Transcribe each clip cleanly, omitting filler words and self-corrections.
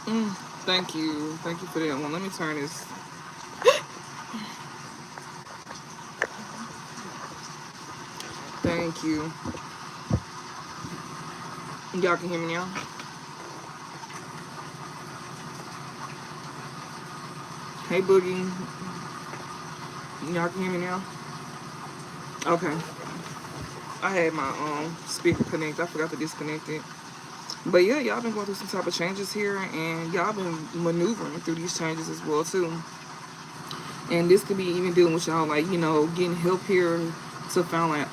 Thank you. Thank you for that one. Let me turn this. Thank you. Y'all can hear me now? Hey, Boogie. Y'all can hear me now? Okay. I had my speaker connected. I forgot to disconnect it. But yeah, y'all been going through some type of changes here, and y'all been maneuvering through these changes as well too. And this could be even dealing with y'all, like, you know, getting help here to find like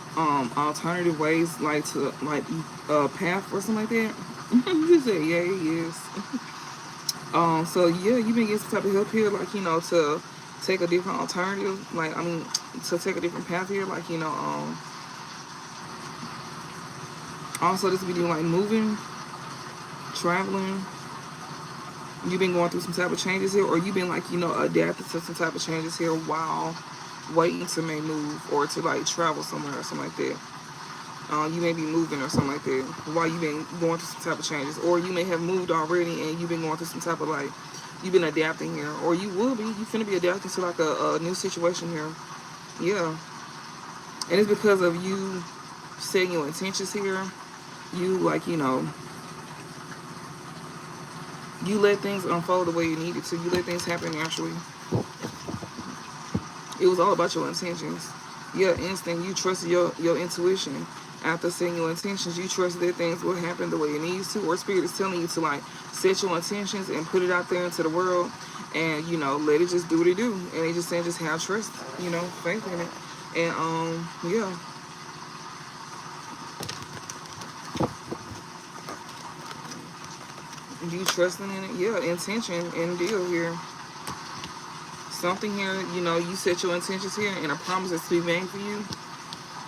alternative ways, like to like path or something like that. You said yeah, yes. So yeah, you've been getting some type of help here, like, you know, to take a different alternative, like, I mean, to take a different path here, like, you know, also this be doing like moving, traveling. You've been going through some type of changes here, or you've been like, you know, adapting to some type of changes here while waiting to may move or to like travel somewhere or something like that. You may be moving or something like that while you've been going through some type of changes, or you may have moved already and you've been going through some type of like, you've been adapting here, or you will be, you finna be adapting to like a new situation here. Yeah, and it's because of you setting your intentions here. You like, you know, you let things unfold the way you needed to. You let things happen naturally. It was all about your intentions. Your instinct, you trusted your intuition. After setting your intentions, you trusted that things will happen the way it needs to, or spirit is telling you to like set your intentions and put it out there into the world, and you know, let it just do what it do. And they just saying just have trust, you know, faith in it. And yeah, you trusting in it, yeah, intention and deal here. Something here, you know, you set your intentions here and a promise is to be made for you.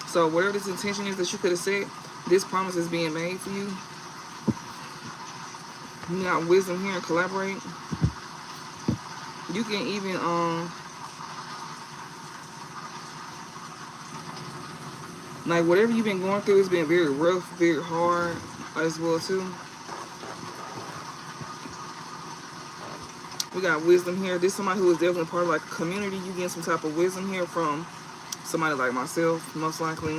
So whatever this intention is that you could have said, this promise is being made for you. You got wisdom here and collaborate. You can even like whatever you've been going through has been very rough, very hard as well too. We got wisdom here. This is somebody who is definitely part of like a community. You get some type of wisdom here from somebody like myself, most likely.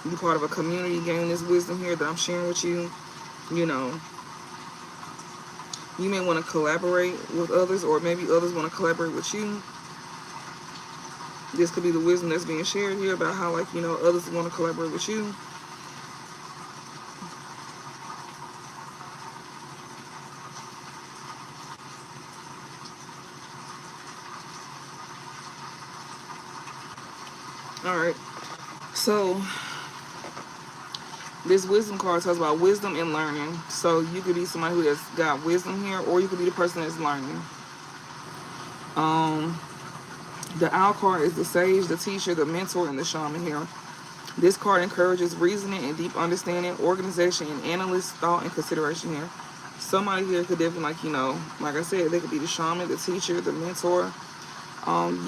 You part of a community gaining this wisdom here that I'm sharing with you. You know, you may want to collaborate with others, or maybe others want to collaborate with you. This could be the wisdom that's being shared here about how, like, you know, others want to collaborate with you. All right. So this wisdom card talks about wisdom and learning. So you could be somebody who has got wisdom here, or you could be the person that's learning. Um, the owl card is the sage, the teacher, the mentor, and the shaman here. This card encourages reasoning and deep understanding, organization, and analyst thought and consideration here. Somebody here could definitely, like, you know, like I said, they could be the shaman, the teacher, the mentor.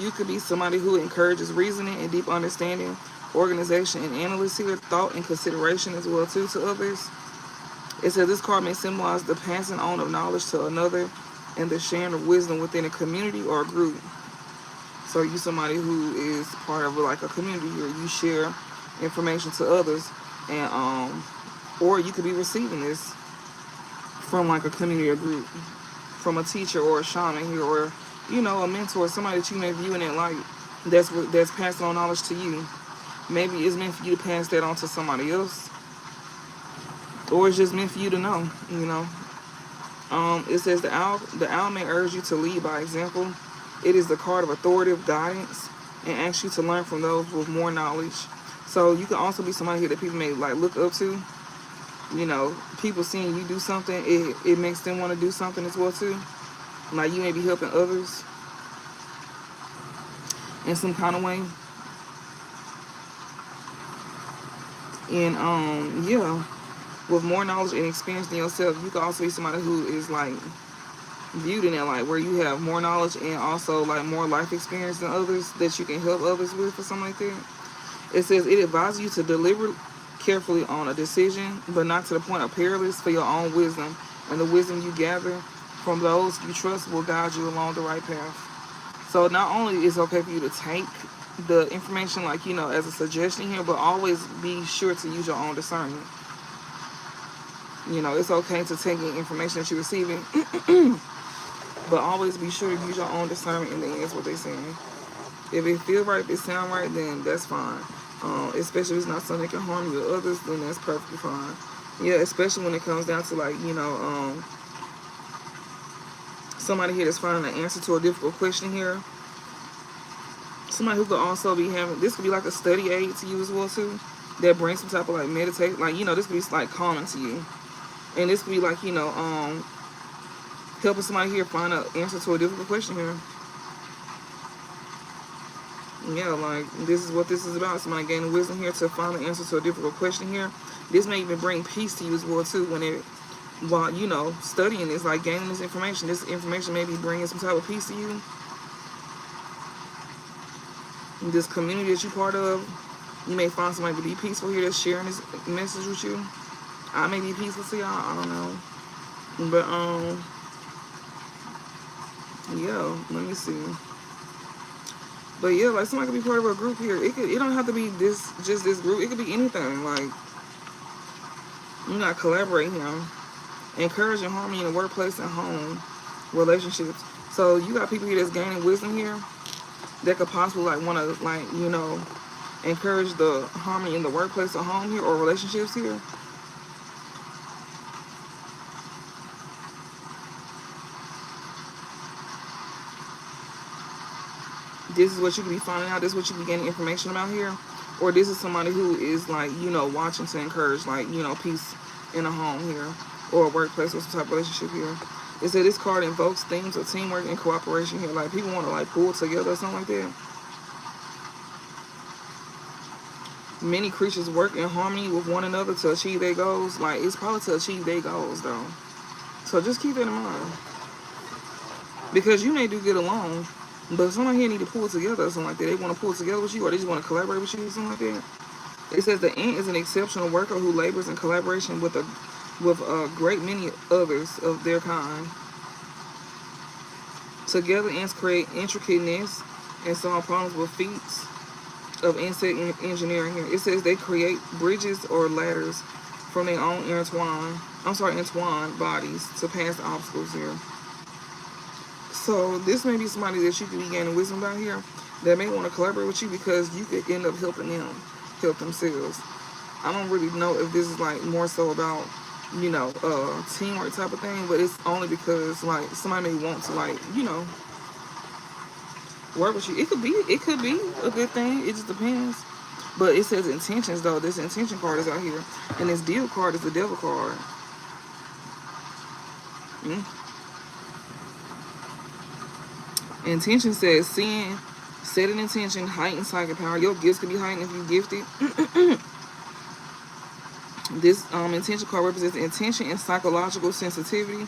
You could be somebody who encourages reasoning and deep understanding, organization, and analysis here, thought and consideration as well too to others. It says this card may symbolize the passing on of knowledge to another and the sharing of wisdom within a community or a group. So you somebody who is part of like a community here. You share information to others, and or you could be receiving this from like a community or group, from a teacher or a shaman here, or you know, a mentor, somebody that you may view in that light. That's passing on knowledge to you. Maybe it's meant for you to pass that on to somebody else, or it's just meant for you to know. You know, it says the owl may urge you to lead by example. It is the card of authoritative guidance and asks you to learn from those with more knowledge. So you can also be somebody here that people may like look up to. You know, people seeing you do something, it makes them want to do something as well too. Like you may be helping others in some kind of way. And yeah, with more knowledge and experience than yourself, you can also be somebody who is like viewed in that light, where you have more knowledge and also like more life experience than others that you can help others with or something like that. It says it advises you to deliberate carefully on a decision, but not to the point of perilous for your own wisdom and the wisdom you gather from those you trust will guide you along the right path. So not only is it okay for you to take the information, like, you know, as a suggestion here, but always be sure to use your own discernment. You know, it's okay to take the information that you're receiving, but always be sure to use your own discernment, and then that's what they're saying. If it feels right, if it sounds right, then that's fine. Especially if it's not something that can harm you or others, then that's perfectly fine. Yeah, especially when it comes down to, like, you know, somebody here that's finding an answer to a difficult question here. Somebody who could also be having, this could be like a study aid to you as well too, that brings some type of like meditation, like, you know, this could be like calming to you. And this could be like, you know, helping somebody here find an answer to a difficult question here. Yeah, like, this is what this is about. Somebody gaining wisdom here to find an answer to a difficult question here. This may even bring peace to you as well too, when it, while, you know, studying this, like gaining this information may be bringing some type of peace to you. This community that you're part of, you may find somebody to be peaceful here that's sharing this message with you. I may be peaceful to y'all, I don't know. But, yeah, let me see. But yeah, like, somebody could be part of a group here. It don't have to be just this group. It could be anything. Like, you're not collaborating here. Encouraging harmony in the workplace and home relationships. So you got people here that's gaining wisdom here that could possibly, like, want to, like, you know, encourage the harmony in the workplace or home here or relationships here. This is what you could be finding out. This is what you could be getting information about here. Or this is somebody who is, like, you know, watching to encourage, like, you know, peace in a home here or a workplace or some type of relationship here. It said this card invokes themes of teamwork and cooperation here. Like, people want to, like, pull together or something like that. Many creatures work in harmony with one another to achieve their goals. Like, it's probably to achieve their goals, though. So just keep that in mind. Because you may do good alone, but somebody here need to pull together or something like that. They want to pull together with you, or they just want to collaborate with you or something like that. It says the ant is an exceptional worker who labors in collaboration with a great many others of their kind. Together, ants create intricateness and solve problems with feats of insect engineering here. It says they create bridges or ladders from their own entwined bodies to pass the obstacles here. So this may be somebody that you could be gaining wisdom about here that may want to collaborate with you because you could end up helping them help themselves. I don't really know if this is, like, more so about, you know, teamwork type of thing, but it's only because, like, somebody may want to, like, you know, work with you. It could be a good thing. It just depends. But it says intentions, though. This intention card is out here, and this deal card is the devil card. Intention says sin, set an intention, heighten psychic power. Your gifts can be heightened if you're gifted. This intention card represents intention and psychological sensitivity.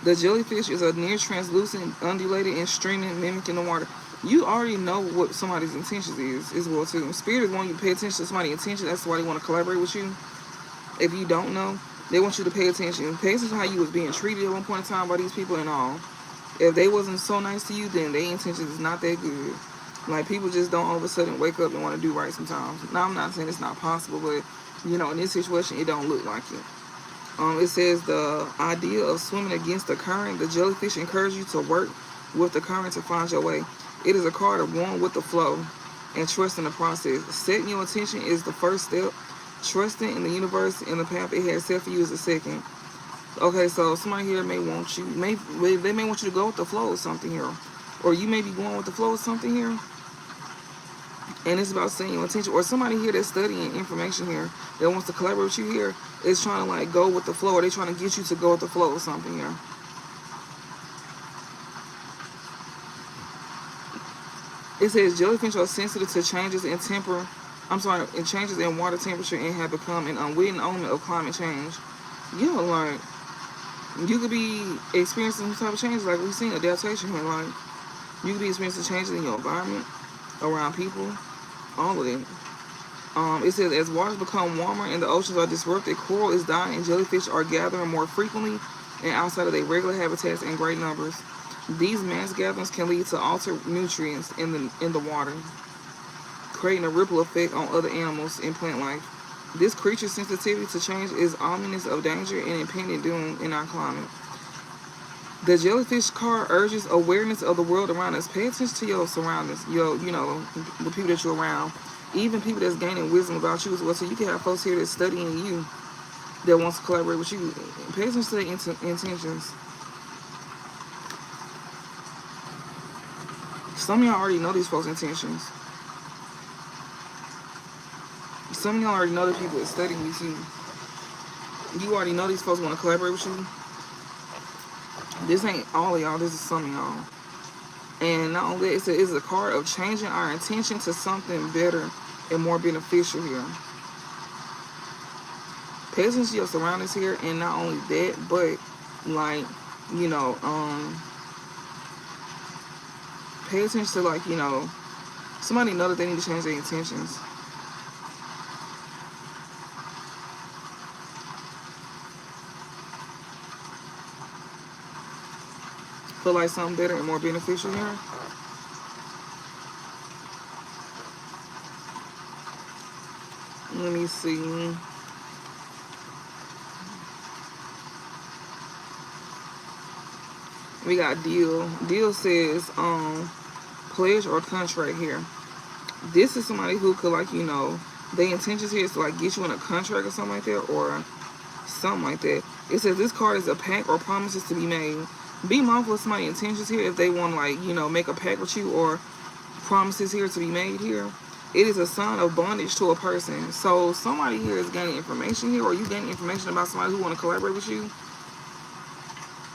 The jellyfish is a near translucent, undulated, and streaming, mimicking the water. You already know what somebody's intentions is as well too. Spirit is wanting you to pay attention to somebody's intention. That's why they want to collaborate with you. If you don't know, they want you to pay attention. Pay attention to how you was being treated at one point in time by these people and all. If they wasn't so nice to you, then their intentions is not that good. Like, people just don't all of a sudden wake up and want to do right sometimes. Now, I'm not saying it's not possible, but, you know, in this situation, it don't look like it. It says the idea of swimming against the current. The jellyfish encourages you to work with the current to find your way. It is a card of going with the flow and trusting the process. Setting your intention is the first step. Trusting in the universe and the path it has set for you is the second. Okay, so somebody here may want you, they may want you to go with the flow of something here. Or you may be going with the flow of something here. And it's about setting your intention. Or somebody here that's studying information here that wants to collaborate with you here is trying to, like, go with the flow. Or they're trying to get you to go with the flow of something here. It says jellyfish are sensitive to changes in changes in water temperature and have become an unwitting omen of climate change. Yeah, like, you could be experiencing some type of changes, like we've seen adaptation here. Like, you could be experiencing changes in your environment, around people, all of it. It says as waters become warmer and the oceans are disrupted, coral is dying and jellyfish are gathering more frequently. and outside of their regular habitats in great numbers. These mass gatherings can lead to altered nutrients in the water, creating a ripple effect on other animals and plant life. This creature's sensitivity to change is ominous of danger and impending doom in our climate. The jellyfish card urges awareness of the world around us. Pay attention to your surroundings, the people that you're around, even people that's gaining wisdom about you as well. So you can have folks here that's studying you, that wants to collaborate with you. Pay attention to their intentions. Some of y'all already know these folks' intentions. Some of y'all already know the people that studying with you. You already know these folks want to collaborate with you. This ain't all of y'all, this is some of y'all. And not only that, it's a card of changing our intention to something better and more beneficial here. Pay attention to your surroundings here, and not only that, but like, pay attention to, like, somebody know that they need to change their intentions. Feel like something better and more beneficial here. Let me see. We got deal. Deal says pledge or contract here. This is somebody who could, like, their intentions here is to, like, get you in a contract or something like that, or something like that. It says this card is a pact or promises to be made. Be mindful of somebody's intentions here if they want to, like, make a pact with you or promises here to be made here. It is a sign of bondage to a person. So somebody here is gaining information here, or you gaining information about somebody who want to collaborate with you.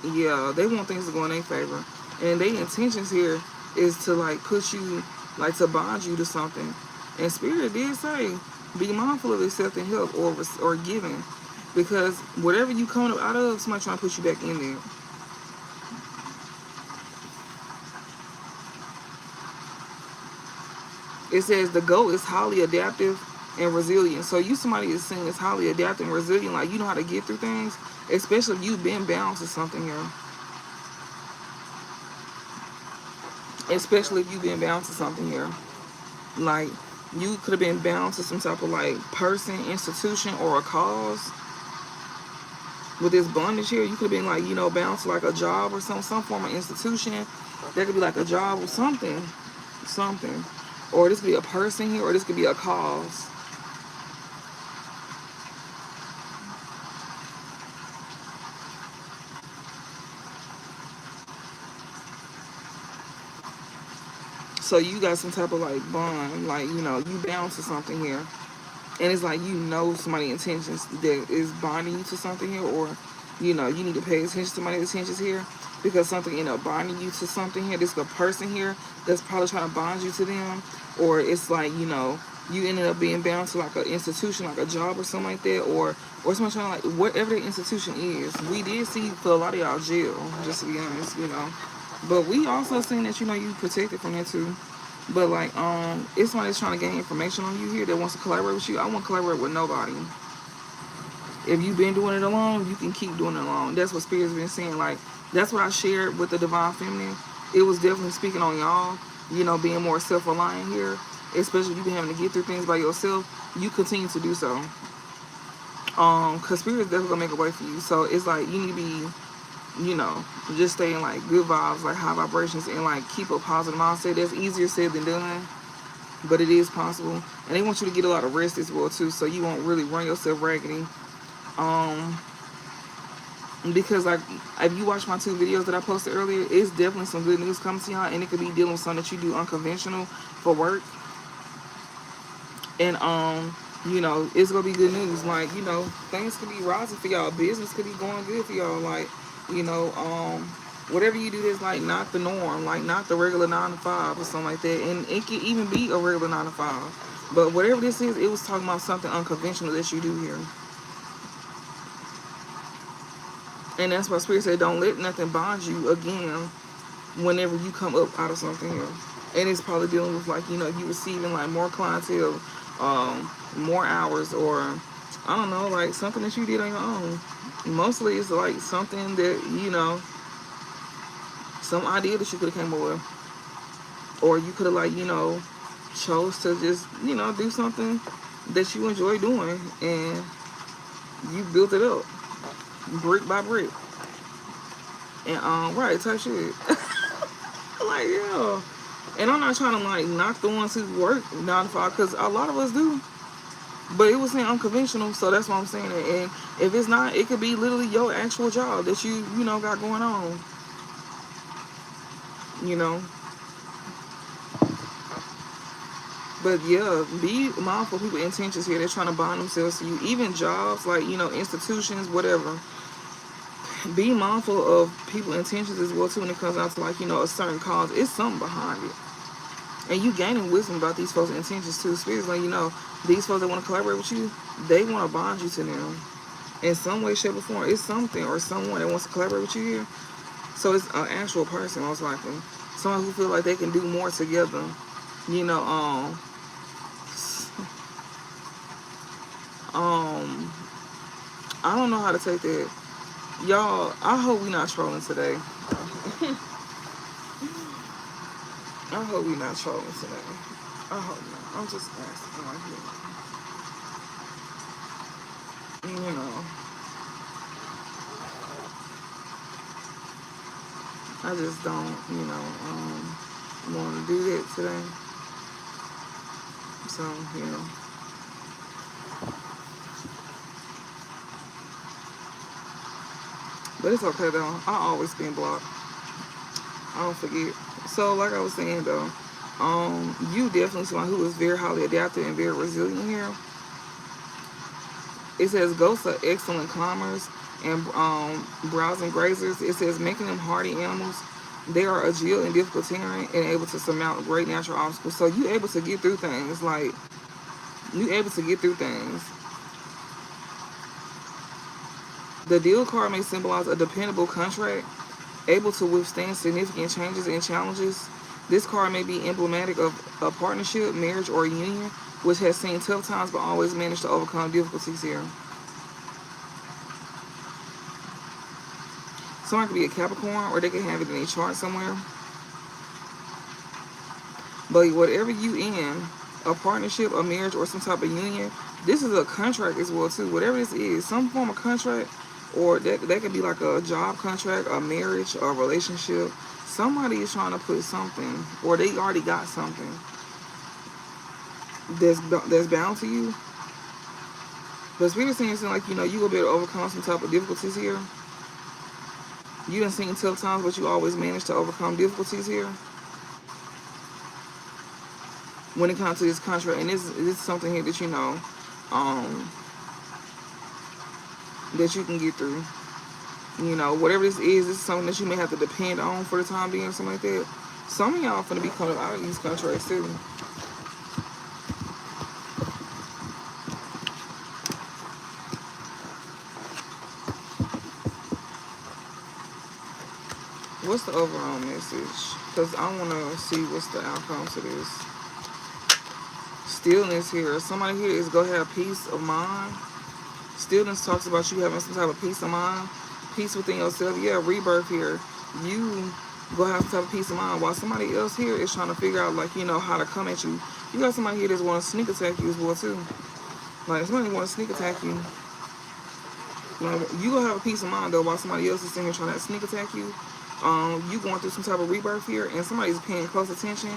Yeah, they want things to go in their favor. And their intentions here is to, like, put you, like, to bond you to something. And Spirit did say, be mindful of accepting help or giving. Because whatever you come out of, somebody trying to put you back in there. It says the goat is highly adaptive and resilient. So you, somebody is saying is highly adaptive and resilient, like, you know how to get through things, especially if you've been bound to something here. Especially if you've been bound to something here. Like, you could have been bound to some type of, like, person, institution, or a cause. With this bondage here, you could have been, like, bound to, like, a job or some form of institution. That could be like a job or something. Or this could be a person here, or this could be a cause. So you got some type of, like, bond, like, you bound to something here. And it's like, somebody's intentions that is bonding you to something here, or, you need to pay attention to somebody's intentions here, because something ended up bonding you to something here. This is a person here that's probably trying to bond you to them, or it's like, you ended up being bound to, like, an institution, like a job or something like that, or someone trying to, like, whatever the institution is. We did see for a lot of y'all jail, just to be honest, But we also seen that, you protected from that too. But, like, it's somebody that's trying to gain information on you here that wants to collaborate with you. I won't collaborate with nobody. If you've been doing it alone, you can keep doing it alone. That's what Spirit's been saying. Like, that's what I shared with the Divine Feminine. It was definitely speaking on y'all, being more self-reliant here. Especially if you've been having to get through things by yourself, you continue to do so. Because Spirit's definitely going to make a way for you. So it's like, you need to be, just stay in, like, good vibes, like high vibrations, and, like, keep a positive mindset. That's easier said than done, but it is possible. And they want you to get a lot of rest as well too, so you won't really run yourself raggedy. Because, like, if you watch my 2 videos that I posted earlier, it's definitely some good news coming to y'all, and it could be dealing with something that you do unconventional for work. And it's gonna be good news. Like, things could be rising for y'all. Business could be going good for y'all. Like, whatever you do that's, like, not the norm, like, not the regular 9 to 5 or something like that. And it could even be a regular 9 to 5. But whatever this is, it was talking about something unconventional that you do here. And that's why Spirit said, don't let nothing bond you again whenever you come up out of something here. And it's probably dealing with, like, you receiving, like, more clientele, more hours, or I don't know, like something that you did on your own. Mostly it's like something that, you know, some idea that you could have came up with. Or you could have, like, you know, chose to just, you know, do something that you enjoy doing, and you built it up brick by brick. And right, type shit. Like, yeah. And I'm not trying to like knock the ones who work 9 to 5, because a lot of us do. But it was saying unconventional, so that's why I'm saying it. And if it's not, it could be literally your actual job that you know, got going on. You know. But yeah, be mindful of people's intentions here. They're trying to bind themselves to you. Even jobs, like, you know, institutions, whatever. Be mindful of people's intentions as well too when it comes down to, like, you know, a certain cause. It's something behind it. And you gaining wisdom about these folks' intentions too. Spirits, like, you know, these folks that want to collaborate with you, they want to bond you to them. In some way, shape, or form. It's something or someone that wants to collaborate with you here. So it's an actual person, most likely. Someone who feel like they can do more together. You know, I don't know how to take that. Y'all, I hope we not trolling today. I hope we not trolling today. I hope not. I'm just asking, like, you know. I just don't, you know, want to do that today. So, you know. But it's okay though. I always been blocked. I don't forget. So, like I was saying though, you definitely someone who is very highly adaptive and very resilient here. It says ghosts are excellent climbers and browsing grazers. It says making them hardy animals. They are agile in difficult terrain and able to surmount great natural obstacles. So you able to get through things. Like, you able to get through things. The deal card may symbolize a dependable contract, able to withstand significant changes and challenges. This card may be emblematic of a partnership, marriage, or a union, which has seen tough times but always managed to overcome difficulties here. Someone could be a Capricorn, or they could have it in a chart somewhere. But whatever you in, a partnership, a marriage, or some type of union, this is a contract as well too. Whatever this is, some form of contract, or that could be like a job contract, a marriage, a relationship. Somebody is trying to put something, or they already got something that's bound to you. But Spirit saying something like, you know, you will be able to overcome some type of difficulties here. You done seen tough times, but you always manage to overcome difficulties here. When it comes to this contract, and this is something here that, you know, that you can get through. You know, whatever this is something that you may have to depend on for the time being or something like that. Some of y'all finna be coming out of these contracts too. What's the overall message? Because I want to see what's the outcome to this. Stillness here. Somebody here is going to have peace of mind. Stillness talks about you having some type of peace of mind. Peace within yourself. Yeah, rebirth here. You go have some type of peace of mind. While somebody else here is trying to figure out, like, you know, how to come at you. You got somebody here that's want to sneak attack you as well too. Like, somebody want to sneak attack you. Like, you gonna have a peace of mind though while somebody else is sitting here trying to sneak attack you. You going through some type of rebirth here, and somebody's paying close attention.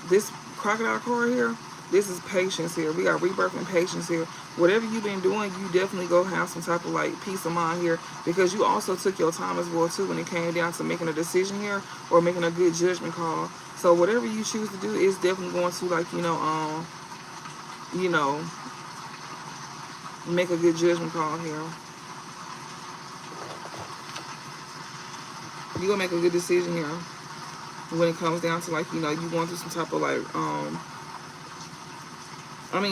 This crocodile card here, this is patience here. We got rebirth and patience here. Whatever you've been doing, you definitely go have some type of like peace of mind here, because you also took your time as well too when it came down to making a decision here or making a good judgment call. So whatever you choose to do is definitely going to, like, you know, make a good judgment call here. You're gonna make a good decision here when it comes down to, like, you know, you going through some type of like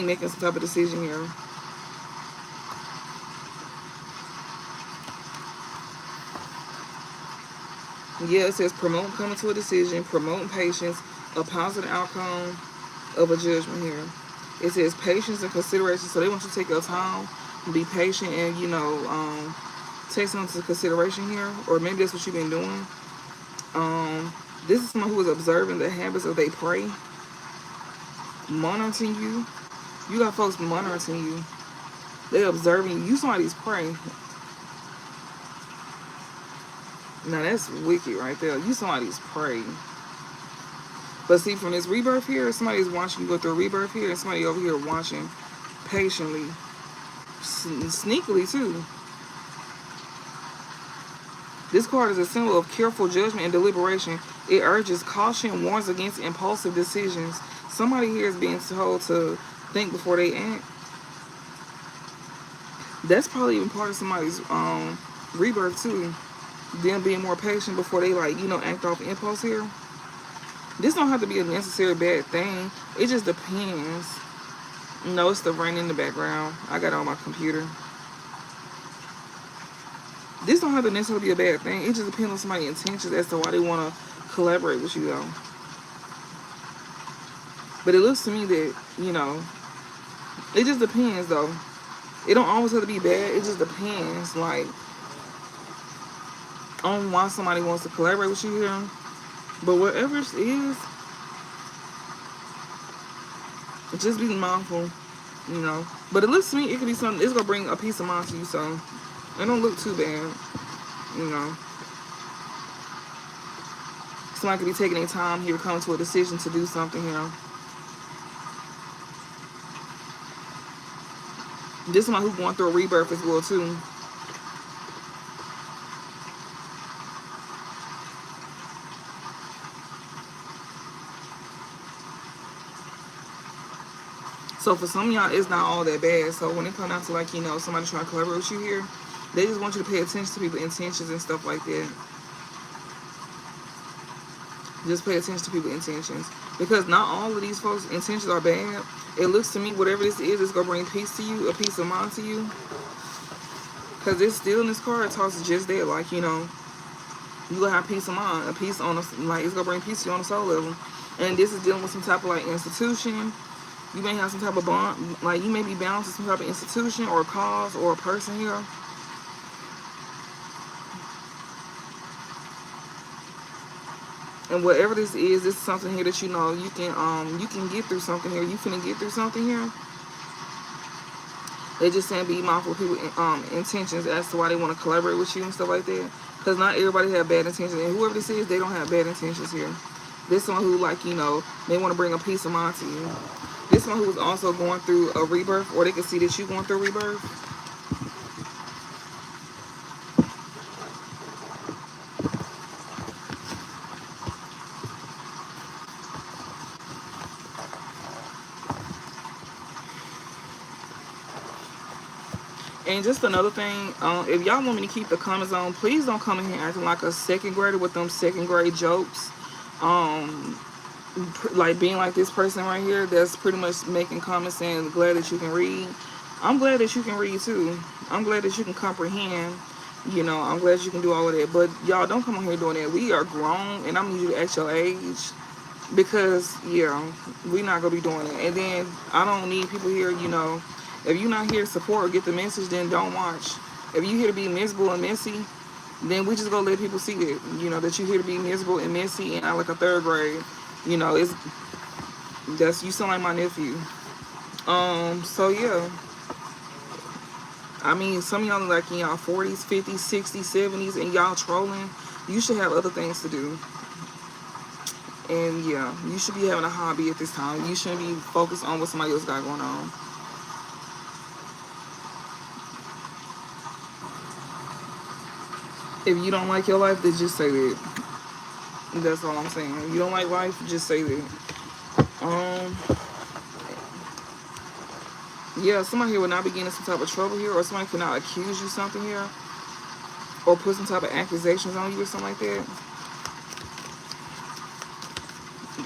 making some type of decision here. Yeah, it says promote coming to a decision, promoting patience, a positive outcome of a judgment here. It says patience and consideration. So they want you to take your time, be patient, and take something into consideration here. Or maybe that's what you've been doing. This is someone who is observing the habits of they prey, monitoring you. You got folks monitoring you. They observing you. You somebody's prey. Now that's wicked right there. You somebody's prey. But see, from this rebirth here, somebody's watching you go through a rebirth here, and somebody over here watching patiently, sneakily too. This card is a symbol of careful judgment and deliberation. It urges caution, warns against impulsive decisions. Somebody here is being told to think before they act. That's probably even part of somebody's rebirth too. Them being more patient before they act off impulse here. This don't have to be a necessary bad thing. It just depends. No, it's the rain in the background. I got it on my computer. This don't have to necessarily be a bad thing. It just depends on somebody's intentions as to why they want to collaborate with you, though. But it looks to me that, it just depends, though. It don't always have to be bad. It just depends, on why somebody wants to collaborate with you here. But whatever it is, just be mindful, But it looks to me it could be something, it's going to bring a peace of mind to you, so it don't look too bad, Somebody could be taking their time here, coming to a decision to do something here. This is someone who's going through a rebirth as well, too. So for some of y'all, it's not all that bad. So when it comes down to somebody trying to collaborate with you here, they just want you to pay attention to people's intentions and stuff like that. Just pay attention to people's intentions. Because not all of these folks' intentions are bad. It looks to me, whatever this is, it's going to bring peace to you, a peace of mind to you. Because this Stillness card talks just that, you're going to have peace of mind, a peace on, it's going to bring peace to you on the soul level. And this is dealing with some type of, institution. You may have some type of bond, you may be bound to some type of institution or a cause or a person here. And whatever this is something here that you can get through something here. You finna get through something here. They just saying be mindful of people's intentions as to why they want to collaborate with you and stuff like that. Because not everybody have bad intentions. And whoever this is, they don't have bad intentions here. This is someone who, they want to bring a peace of mind to you. This is someone who is also going through a rebirth, or they can see that you're going through a rebirth. And just another thing, if y'all want me to keep the comments on, please don't come in here acting like a second grader with them second grade jokes. Being like this person right here that's pretty much making comments saying glad that you can read. I'm glad that you can read too. I'm glad that you can comprehend. I'm glad you can do all of that. But y'all don't come on here doing that. We are grown, and I'm gonna need you to act your age, because we're not gonna be doing it. And then I don't need people here. If you're not here to support or get the message, then don't watch. If you're here to be miserable and messy, then we just gonna let people see it. That you're here to be miserable and messy and act like a third grade. You sound like my nephew. So yeah. I mean, some of y'all are in y'all 40s, 50s, 60s, 70s, and y'all trolling. You should have other things to do. And yeah, you should be having a hobby at this time. You shouldn't be focused on what somebody else got going on. If you don't like your life, then just say that. That's all I'm saying. If you don't like life, just say that. Yeah, somebody here will not be getting some type of trouble here, or somebody cannot accuse you something here, or put some type of accusations on you or something like that.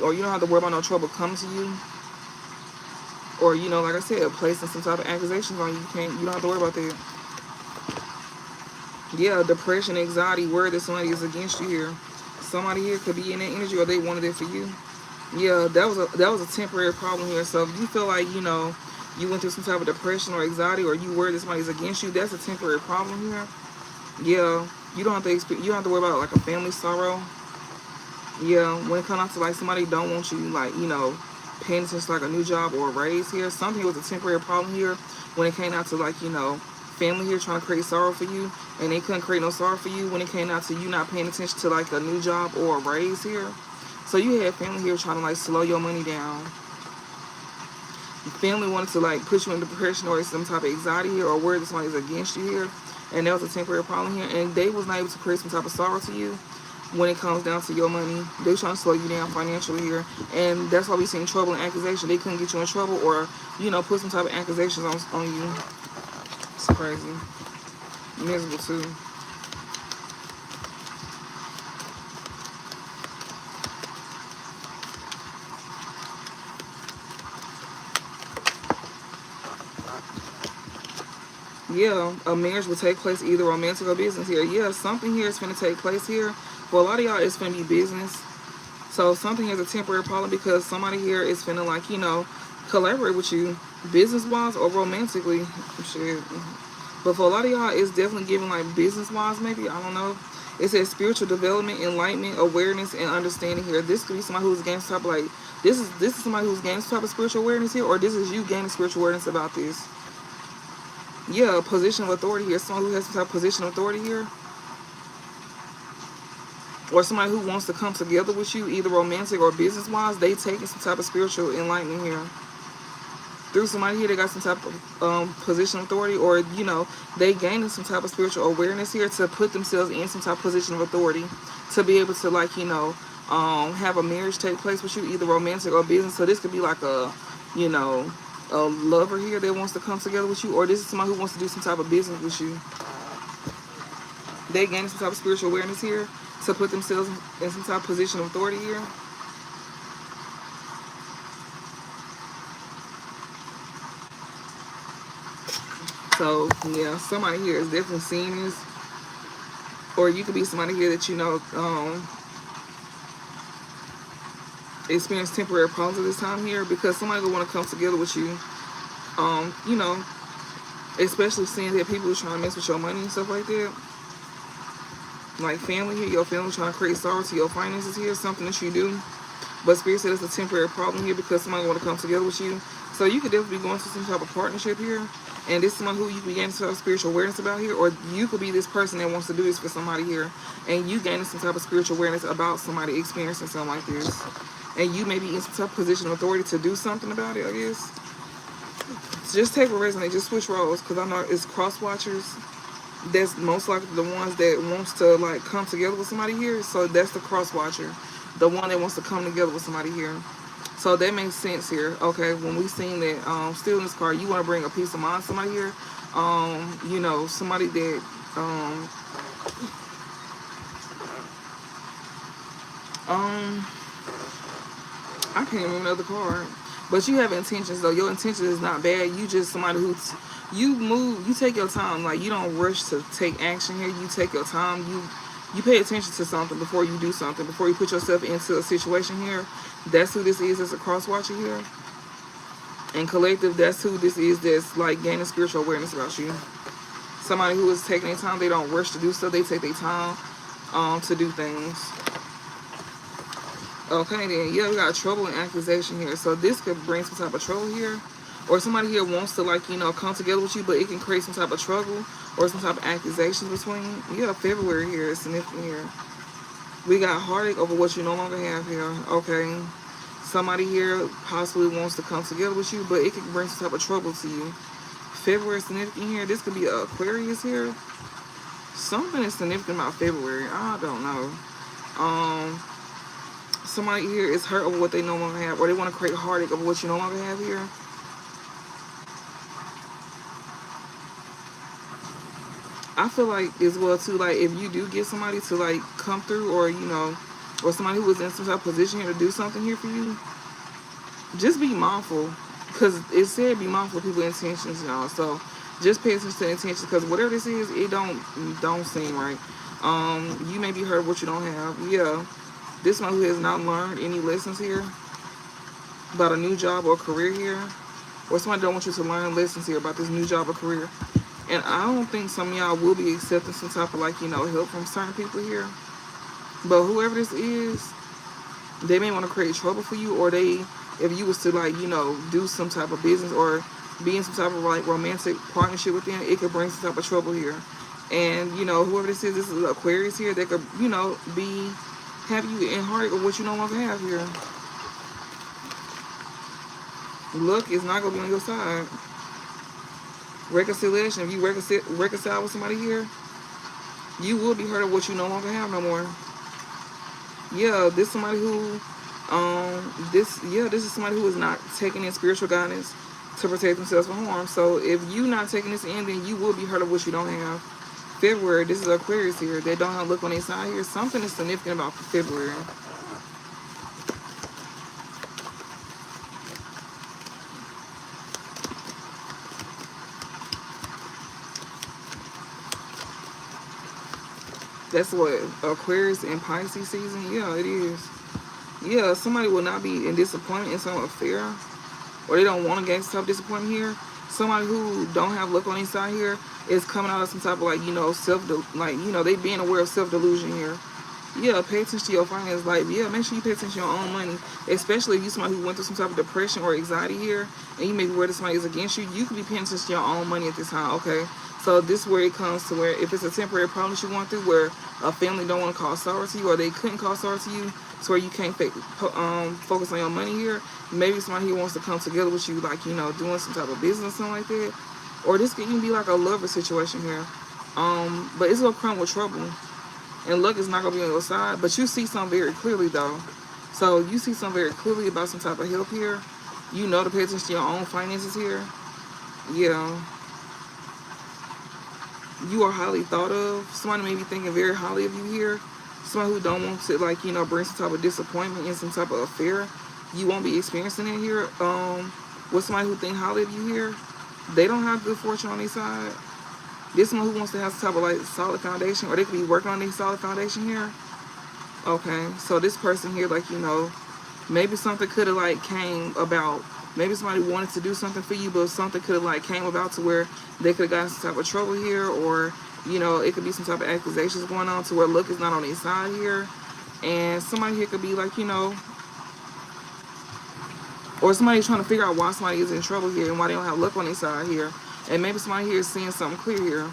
Or you don't have to worry about no trouble coming to you. Or, like I said, placing some type of accusations on you. You don't have to worry about that. Yeah, depression, anxiety, worry that somebody is against you here. Somebody here could be in that energy, or they wanted it for you. Yeah, that was a temporary problem here. So if you feel like, you know, you went through some type of depression or anxiety, or you worried that somebody's against you, that's a temporary problem here. Yeah, you don't have to you don't have to worry about like a family sorrow. Yeah, when it comes out to like somebody don't want you, like, you know, paying attention to like a new job or a raise here. Something was a temporary problem here when it came out to like, you know, family here trying to create sorrow for you, and they couldn't create no sorrow for you when it came out to you not paying attention to like a new job or a raise here. So you had family here trying to like slow your money down. Family wanted to like put you in depression or some type of anxiety here, or worried that somebody's against you here, and that was a temporary problem here, and they was not able to create some type of sorrow to you when it comes down to your money. They trying to slow you down financially here, and that's why we seen trouble and accusation. They couldn't get you in trouble, or, you know, put some type of accusations on you. It's crazy. Miserable too. Yeah, a marriage will take place, either romantic or business here. Yeah, something here is going to take place here. For a lot of y'all, it's going to be business. So something is a temporary problem because somebody here is finna, like, you know, collaborate with you business-wise or romantically. Shit. But for a lot of y'all, it's definitely giving like business-wise, maybe. I don't know. It says spiritual development, enlightenment, awareness, and understanding here. This could be somebody who's gaining some type of like, this is somebody who's gaining some type of spiritual awareness here, or this is you gaining spiritual awareness about this. Yeah, position of authority here. Someone who has some type of position of authority here. Or somebody who wants to come together with you, either romantic or business-wise, they taking some type of spiritual enlightenment here. Through somebody here, they got some type of position of authority, or, you know, they gaining some type of spiritual awareness here to put themselves in some type of position of authority to be able to, like, you know, have a marriage take place with you, either romantic or business. So this could be like a, you know, a lover here that wants to come together with you, or this is somebody who wants to do some type of business with you. They gaining some type of spiritual awareness here to put themselves in some type of position of authority here. So yeah, somebody here is definitely seeing this, or you could be somebody here that, you know, experience temporary problems at this time here, because somebody will want to come together with you. You know, especially seeing that people are trying to mess with your money and stuff like that. Like family here, your family trying to create sorrow to your finances here, something that you do. But Spirit said it's a temporary problem here because somebody want to come together with you. So you could definitely be going through some type of partnership here. And this is someone who you could gain some spiritual awareness about here. Or you could be this person that wants to do this for somebody here. And you gaining some type of spiritual awareness about somebody experiencing something like this. And you may be in some type of position of authority to do something about it, I guess. Just take a resonate. Just switch roles. Because I know it's cross watchers. That's most likely the ones that wants to like come together with somebody here. So that's the cross watcher. The one that wants to come together with somebody here. So that makes sense here. Okay, when we seen that Stillness card, you want to bring a peace of mind to somebody here. You know, somebody that I can't remember another card. But you have intentions though. Your intention is not bad. You just somebody who's you move, you take your time. Like you don't rush to take action here. You take your time. You pay attention to something before you do something, before you put yourself into a situation here. That's who this is as a cross watcher here. And collective, that's who this is that's like gaining spiritual awareness about you. Somebody who is taking their time. They don't rush to do stuff. They take their time to do things. Okay, then, yeah, we got trouble and accusation here. So this could bring some type of trouble here. Or somebody here wants to, like, you know, come together with you, but it can create some type of trouble or some type of accusations between you. Yeah, February here is significant here. We got heartache over what you no longer have here. Okay. Somebody here possibly wants to come together with you, but it can bring some type of trouble to you. February is significant here. This could be an Aquarius here. Something is significant about February. I don't know. Somebody here is hurt over what they no longer have, or they want to create heartache over what you no longer have here. I feel like as well too, like if you do get somebody to like come through, or you know, or somebody who was in some type of position here to do something here for you, just be mindful, because it said be mindful of people's intentions, y'all. So just pay attention to the intentions, because whatever this is, it don't seem right. You may be hurt what you don't have. Yeah, this one who has not learned any lessons here. about a new job or career here. Or somebody don't want you to learn lessons here about this new job or career. And I don't think some of y'all will be accepting some type of, like, you know, help from certain people here. But whoever this is, they may want to create trouble for you, or they, if you was to, like, you know, do some type of business or be in some type of, like, romantic partnership with them, it could bring some type of trouble here. And, you know, whoever this is Aquarius here, they could, you know, have you in heart of what you no longer have here. Luck is not going to be on your side. Reconciliation, if you reconcile with somebody here, you will be hurt of what you no longer have no more. Yeah, this is somebody who, this is somebody who is not taking in spiritual guidance to protect themselves from harm. So if you not taking this in, then you will be hurt of what you don't have. February, this is Aquarius here. They don't have look on their side here. Something is significant about February. That's what, Aquarius and Pisces season? Yeah, it is. Yeah, somebody will not be in disappointment in some affair, or they don't want to gain some disappointment here. Somebody who don't have luck on their side here is coming out of some type of, like, you know, they being aware of self-delusion here. Yeah, pay attention to your finances. Like, yeah, make sure you pay attention to your own money, especially if you're somebody who went through some type of depression or anxiety here, and you may be worried that somebody is against you. You could be paying attention to your own money at this time, okay? So this is where it comes to where if it's a temporary problem that you're going through, where a family don't want to cause sorrow to you, or they couldn't cause sorrow to you, so where you can't focus on your money here. Maybe somebody here wants to come together with you, like, you know, doing some type of business, something like that. Or this could even be like a lover situation here. But it's gonna come with trouble, and luck is not gonna be on your side. But you see something very clearly though. So you see something very clearly about some type of help here. You know to pay attention to your own finances here. Yeah. You are highly thought of. Somebody may be thinking very highly of you here. Somebody who don't want to, like, you know, bring some type of disappointment in some type of affair. You won't be experiencing it here. With somebody who think highly of you here, they don't have good fortune on their side. This one who wants to have some type of, like, solid foundation, or they could be working on their solid foundation here. Okay, so this person here, like, you know, maybe something could have, like, came about. Maybe somebody wanted to do something for you, but something could have, like, came about to where they could have gotten some type of trouble here, or, you know, it could be some type of accusations going on to where luck is not on their side here. And somebody here could be, like, you know, or somebody's trying to figure out why somebody is in trouble here and why they don't have luck on their side here. And maybe somebody here is seeing something clear here.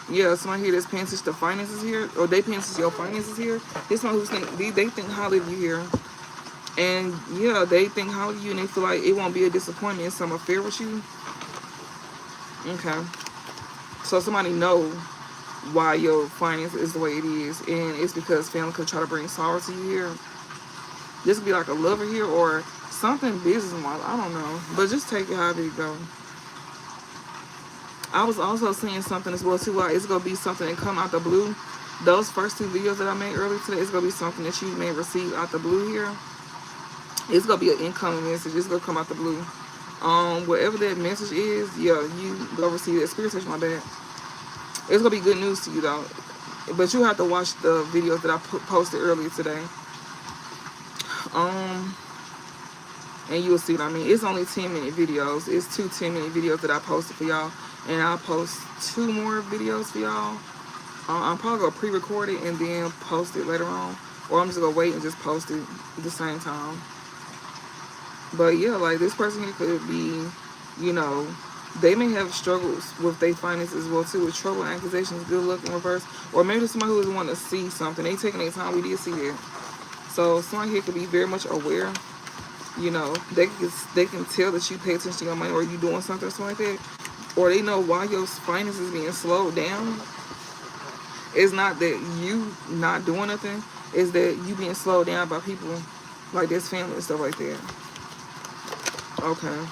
Yeah, somebody here that's paying attention to finances here, or they paying attention to your finances here. This one who's they think highly of you here. And yeah, they think highly of you, and they feel like it won't be a disappointment in some affair with you. Okay. So somebody know why your finance is the way it is, and it's because family could try to bring sorrow to you here. This could be like a lover here, or something business-wise. I don't know. But just take it however you go. I was also seeing something as well too. It's gonna be something that come out the blue. Those first two videos that I made earlier today, it's gonna be something that you may receive out the blue here. It's gonna be an incoming message. It's gonna come out the blue. Whatever that message is, yeah, you go receive that. Spirit touch my bad. It's gonna be good news to you though. But you have to watch the videos that I posted earlier today. And you'll see what I mean. It's only 10-minute videos. It's 2 10-minute videos that I posted for y'all. And I'll post 2 more videos for y'all. I'm probably going to pre-record it and then post it later on. Or I'm just going to wait and just post it at the same time. But yeah, like this person here could be, you know, they may have struggles with their finances as well too. With trouble, accusations, good luck in reverse. Or maybe somebody who is wanting to see something. They taking their time. We did see that. So somebody here could be very much aware. You know, they can tell that you pay attention to your money, or you doing something or something like that. Or they know why your finances is being slowed down. It's not that you not doing nothing. It's that you being slowed down by people like this family and stuff like that. Okay.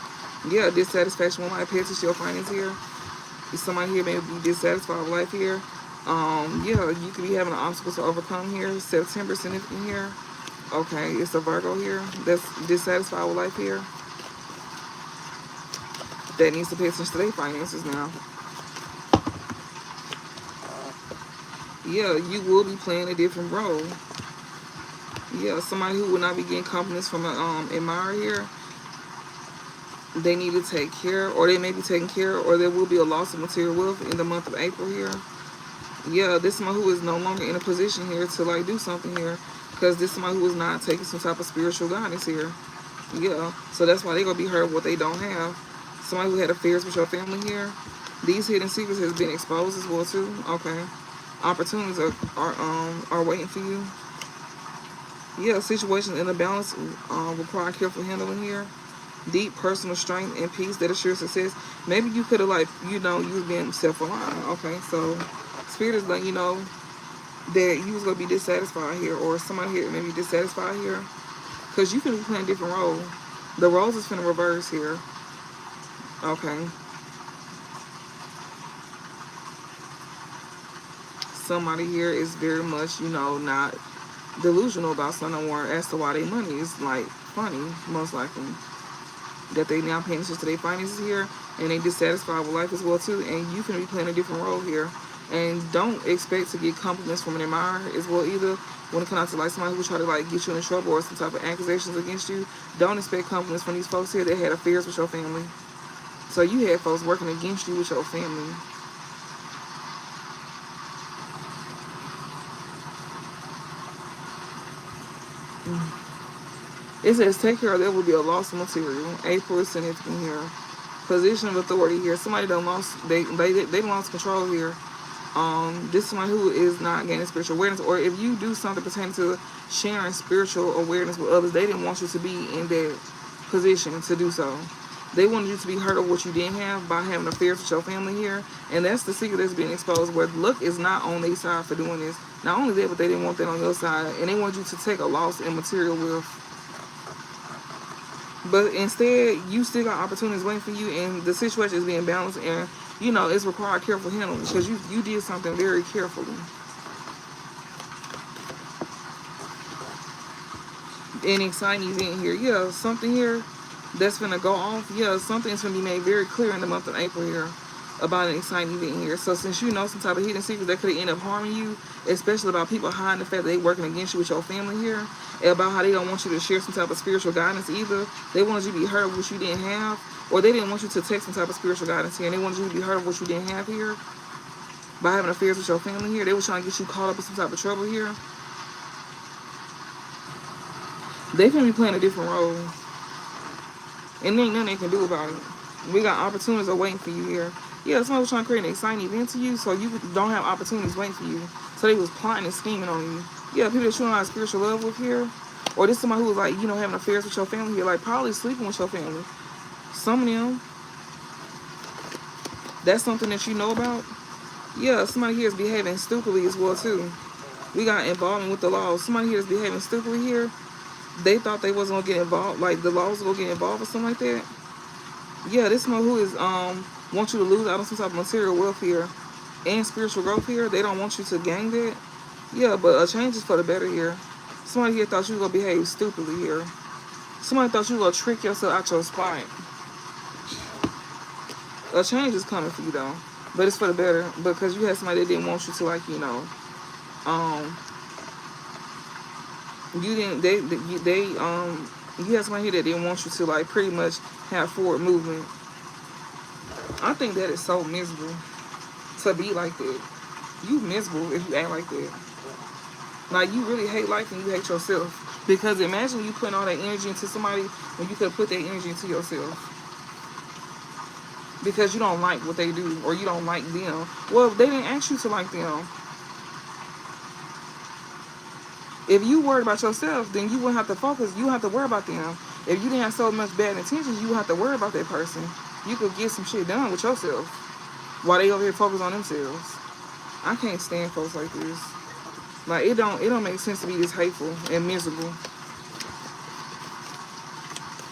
Yeah, dissatisfaction with life. Pay attention to your finances here. Somebody here may be dissatisfied with life here. Yeah, you could be having an obstacle to overcome here. September significant here. Okay, it's a Virgo here that's dissatisfied with life here. That needs to pay attention to their finances now. Yeah, you will be playing a different role. Yeah, somebody who will not be getting compliments from an admirer here. they need to take care, or they may be taken care of, or there will be a loss of material wealth in the month of April here. Yeah, this is somebody who is no longer in a position here to like do something here, because this is somebody who is not taking some type of spiritual guidance here. Yeah, so that's why they're gonna be hurt what they don't have. Somebody who had affairs with your family here. These hidden secrets has been exposed as well too. Okay, opportunities are waiting for you. Yeah, situations in a balance require careful handling here. Deep personal strength and peace that assures success. Maybe you could have like, you know, you was being self-aligned. Okay, so Spirit is letting you know that you was gonna be dissatisfied here, or somebody here may be dissatisfied here, because you can be playing different roles. The roles is finna reverse here. Okay. Somebody here is very much, you know, not delusional about something, or as to why their money is like funny, most likely. That they now paying attention to their finances here, and they dissatisfied with life as well too, and you can be playing a different role here. And don't expect to get compliments from an admirer as well either. When it comes out to like somebody who try to like get you in trouble or some type of accusations against you, don't expect compliments from these folks here that had affairs with your family. So you had folks working against you with your family. It says take care or there will be a loss of material. April is significant here. Position of authority here. Somebody done lost they lost control here. This is somebody who is not gaining spiritual awareness, or if you do something pertaining to sharing spiritual awareness with others, they didn't want you to be in that position to do so. They wanted you to be hurt of what you didn't have by having affairs with your family here, and that's the secret that's being exposed, where luck is not on their side for doing this. Not only that, but they didn't want that on your side, and they want you to take a loss in material wealth. But instead, you still got opportunities waiting for you, and the situation is being balanced, and you know it's required careful handling, because you did something very carefully. An exciting event here. Yeah, something here that's gonna go off. Yeah, something's gonna be made very clear in the month of April here about an exciting event here. So since you know some type of hidden secret that could end up harming you, especially about people hiding the fact that they working against you with your family here, and about how they don't want you to share some type of spiritual guidance either. They wanted you to be heard of what you didn't have, or they didn't want you to take some type of spiritual guidance here, and they wanted you to be heard of what you didn't have here by having affairs with your family here. They were trying to get you caught up in some type of trouble here. They can be playing a different role, and there ain't nothing they can do about it. We got opportunities are waiting for you here. Yeah, somebody was trying to create an exciting event to you, so you don't have opportunities waiting for you. So they was plotting and scheming on you. Yeah, people that you don't have spiritual love with here, or this somebody who was like, you know, having affairs with your family here, like probably sleeping with your family. Some of them, that's something that you know about. Yeah, somebody here is behaving stupidly as well too. We got involvement with the laws. Somebody here is behaving stupidly here. They thought they wasn't gonna get involved, like the laws will get involved or something like that. Yeah, this one who is want you to lose out on some type of material wealth here and spiritual growth here. They don't want you to gain that. Yeah, but a change is for the better here. Somebody here thought you were gonna behave stupidly here. Somebody thought you were gonna trick yourself out your spot. A change is coming for you though, but it's for the better, because you had somebody that didn't want you to, like, you know, you didn't you had somebody here that didn't want you to, like, pretty much have forward movement. I think that is so miserable to be like that. You miserable if you act like that. Like, you really hate life and you hate yourself. Because imagine you putting all that energy into somebody when you could put that energy into yourself. Because you don't like what they do, or you don't like them. Well, they didn't ask you to like them. If you worried about yourself, then you wouldn't have to focus. You have to worry about them. If you didn't have so much bad intentions, you would have to worry about that person. You could get some shit done with yourself while they over here focus on themselves. I can't stand folks like this. Like, it don't make sense to be this hateful and miserable,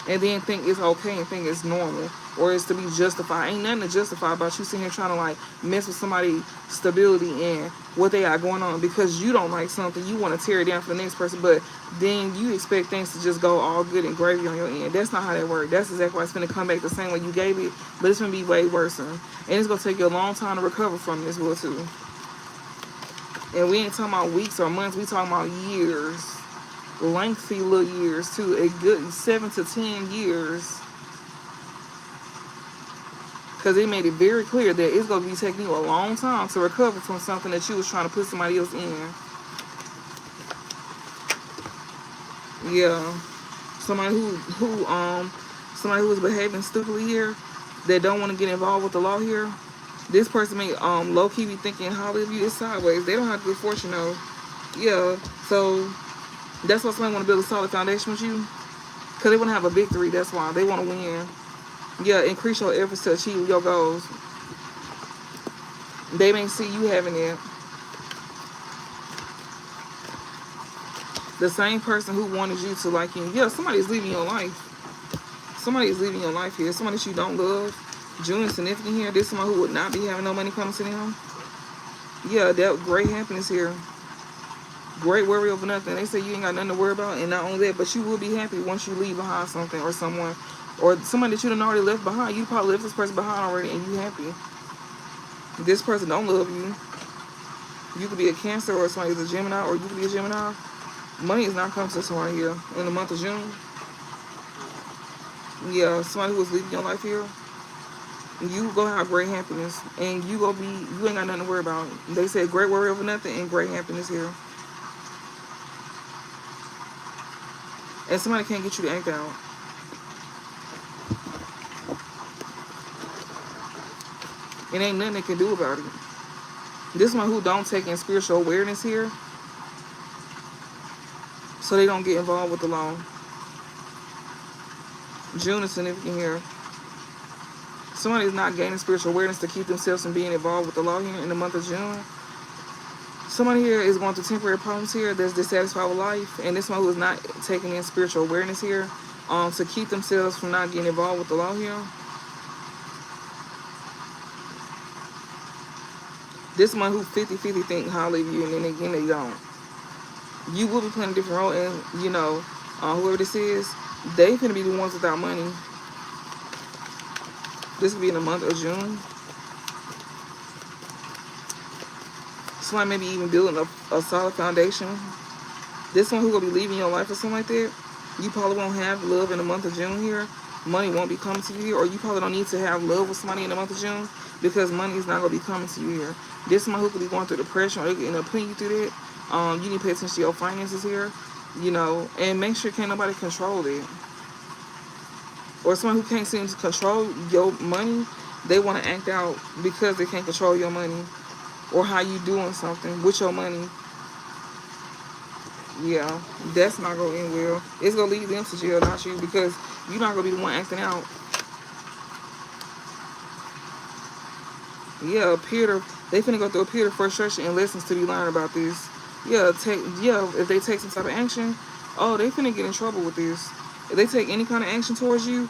and then think it's okay and think it's normal, or it's to be justified. Ain't nothing to justify about you sitting here trying to, like, mess with somebody's stability and what they got going on because you don't like something. You want to tear it down for the next person, but then you expect things to just go all good and gravy on your end. That's not how that works. That's exactly why it's going to come back the same way you gave it, but it's going to be way worse. And it's going to take you a long time to recover from this, well, too. And we ain't talking about weeks or months. We talking about years. Lengthy little years, too. A good 7 to 10 years. Because it made it very clear that it's going to be taking you a long time to recover from something that you was trying to put somebody else in. Yeah. Somebody somebody who is behaving stupidly here, that don't want to get involved with the law here. This person may low-key be thinking highly of you. It's sideways. They don't have good fortune though. Yeah. So that's why somebody want to build a solid foundation with you. Because they want to have a victory. That's why. They want to win. Yeah, increase your efforts to achieve your goals. They may see you having it. The same person who wanted you to like you. Yeah, somebody is leaving your life. Somebody is leaving your life here. Somebody that you don't love. June is significant here. This is someone who would not be having no money coming to them. Yeah, that great happiness here. Great worry over nothing. They say you ain't got nothing to worry about, and not only that, but you will be happy once you leave behind something or someone, or somebody that you done already left behind. You probably left this person behind already, and you happy. This person don't love you. You could be a Cancer, or somebody who's a Gemini, or you could be a Gemini. Money is not coming to someone here in the month of June. Yeah, somebody who is leaving your life here. You go have great happiness, and you ain't got nothing to worry about. They said great worry over nothing and great happiness here. And somebody can't get you to act out. It ain't nothing they can do about it. This one who don't take in spiritual awareness here, so they don't get involved with the law. June is significant here. Somebody is not gaining spiritual awareness to keep themselves from being involved with the law here in the month of June. Somebody here is going through temporary problems here that's dissatisfied with life. And this one who is not taking in spiritual awareness here to keep themselves from not getting involved with the law here. This one who 50-50 think highly of you, and then again they don't. You will be playing a different role, and you know, whoever this is, they finna be the ones without money. This will be in the month of June. Somebody maybe even building a solid foundation. This one who will be leaving your life or something like that, you probably won't have love in the month of June here. Money won't be coming to you here, or you probably don't need to have love with somebody in the month of June because money is not going to be coming to you here. This one who could be going through depression, or they could end up putting you through that. You need to pay attention to your finances here, you know, and make sure can't nobody control it. Or someone who can't seem to control your money, they want to act out because they can't control your money or how you doing something with your money. Yeah, that's not going to end well. It's going to lead them to jail, not you, because you're not going to be the one acting out. Yeah, they finna go through a period of frustration and lessons to be learned about this. Yeah, if they take some type of action, oh, they finna get in trouble with this. If they take any kind of action towards you,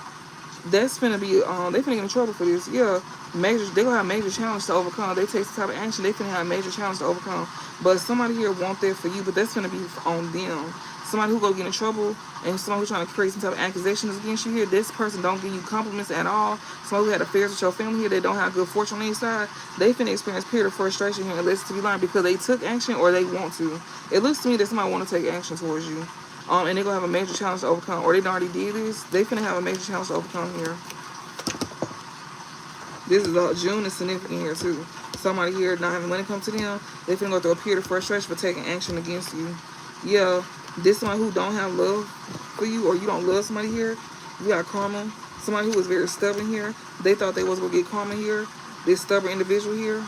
that's finna be, they finna get in trouble for this. Yeah, they gonna have major challenge to overcome. They take some type of action, they finna have major challenge to overcome. But somebody here want that for you, but that's finna be on them. Somebody who go get in trouble, and somebody who's trying to create some type of accusations against you here, this person don't give you compliments at all. Somebody who had affairs with your family here, they don't have good fortune on their side, they finna experience a period of frustration here and lessons to be learned because they took action or they want to. It looks to me that somebody want to take action towards you. And they're going to have a major challenge to overcome. Or they already did this. They finna have a major challenge to overcome here. This is June is significant here too. Somebody here not having money come to them, they finna go through a period of frustration for taking action against you. Yeah, this one who don't have love for you, or you don't love somebody here, you got karma. Somebody who was very stubborn here, they thought they was going to get karma here. This stubborn individual here,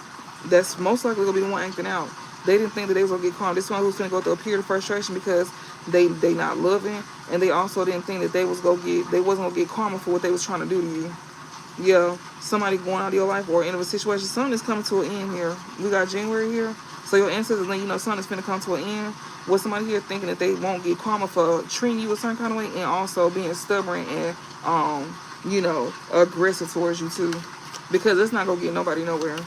that's most likely going to be the one acting out. They didn't think that they was going to get karma. This one who's going to go through a period of frustration because they not loving, and they also didn't think that they wasn't going to get karma for what they was trying to do to you. Yeah, somebody going out of your life or end of a situation. Something is coming to an end here. We got January here. So your ancestors let you know something's going to come to an end. With somebody here thinking that they won't get karma for treating you a certain kind of way, and also being stubborn and, you know, aggressive towards you too. Because it's not going to get nobody nowhere.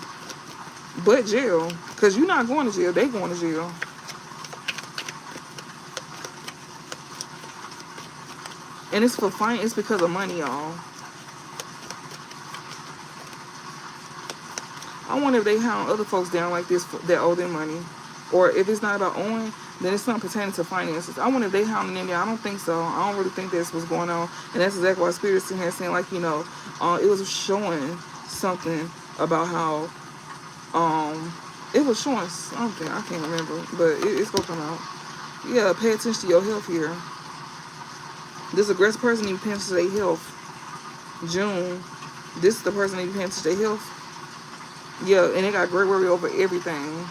But jail. Because you're not going to jail. They going to jail. And it's for fine. It's because of money, y'all. I wonder if they hound other folks down like this that owe them money. Or if it's not about owing, then it's something pertaining to finances. I wonder if they hounding them down. I don't think so. I don't really think that's what's going on. And that's exactly why Spirit is sitting here saying, like, you know, it was showing something about how it was showing something. I can't remember, but it's gonna come out. Yeah, pay attention to your health here. This aggressive person need to pay attention to their health. June, this is the person that need to pay attention to their health. Yeah, and they got great worry over everything.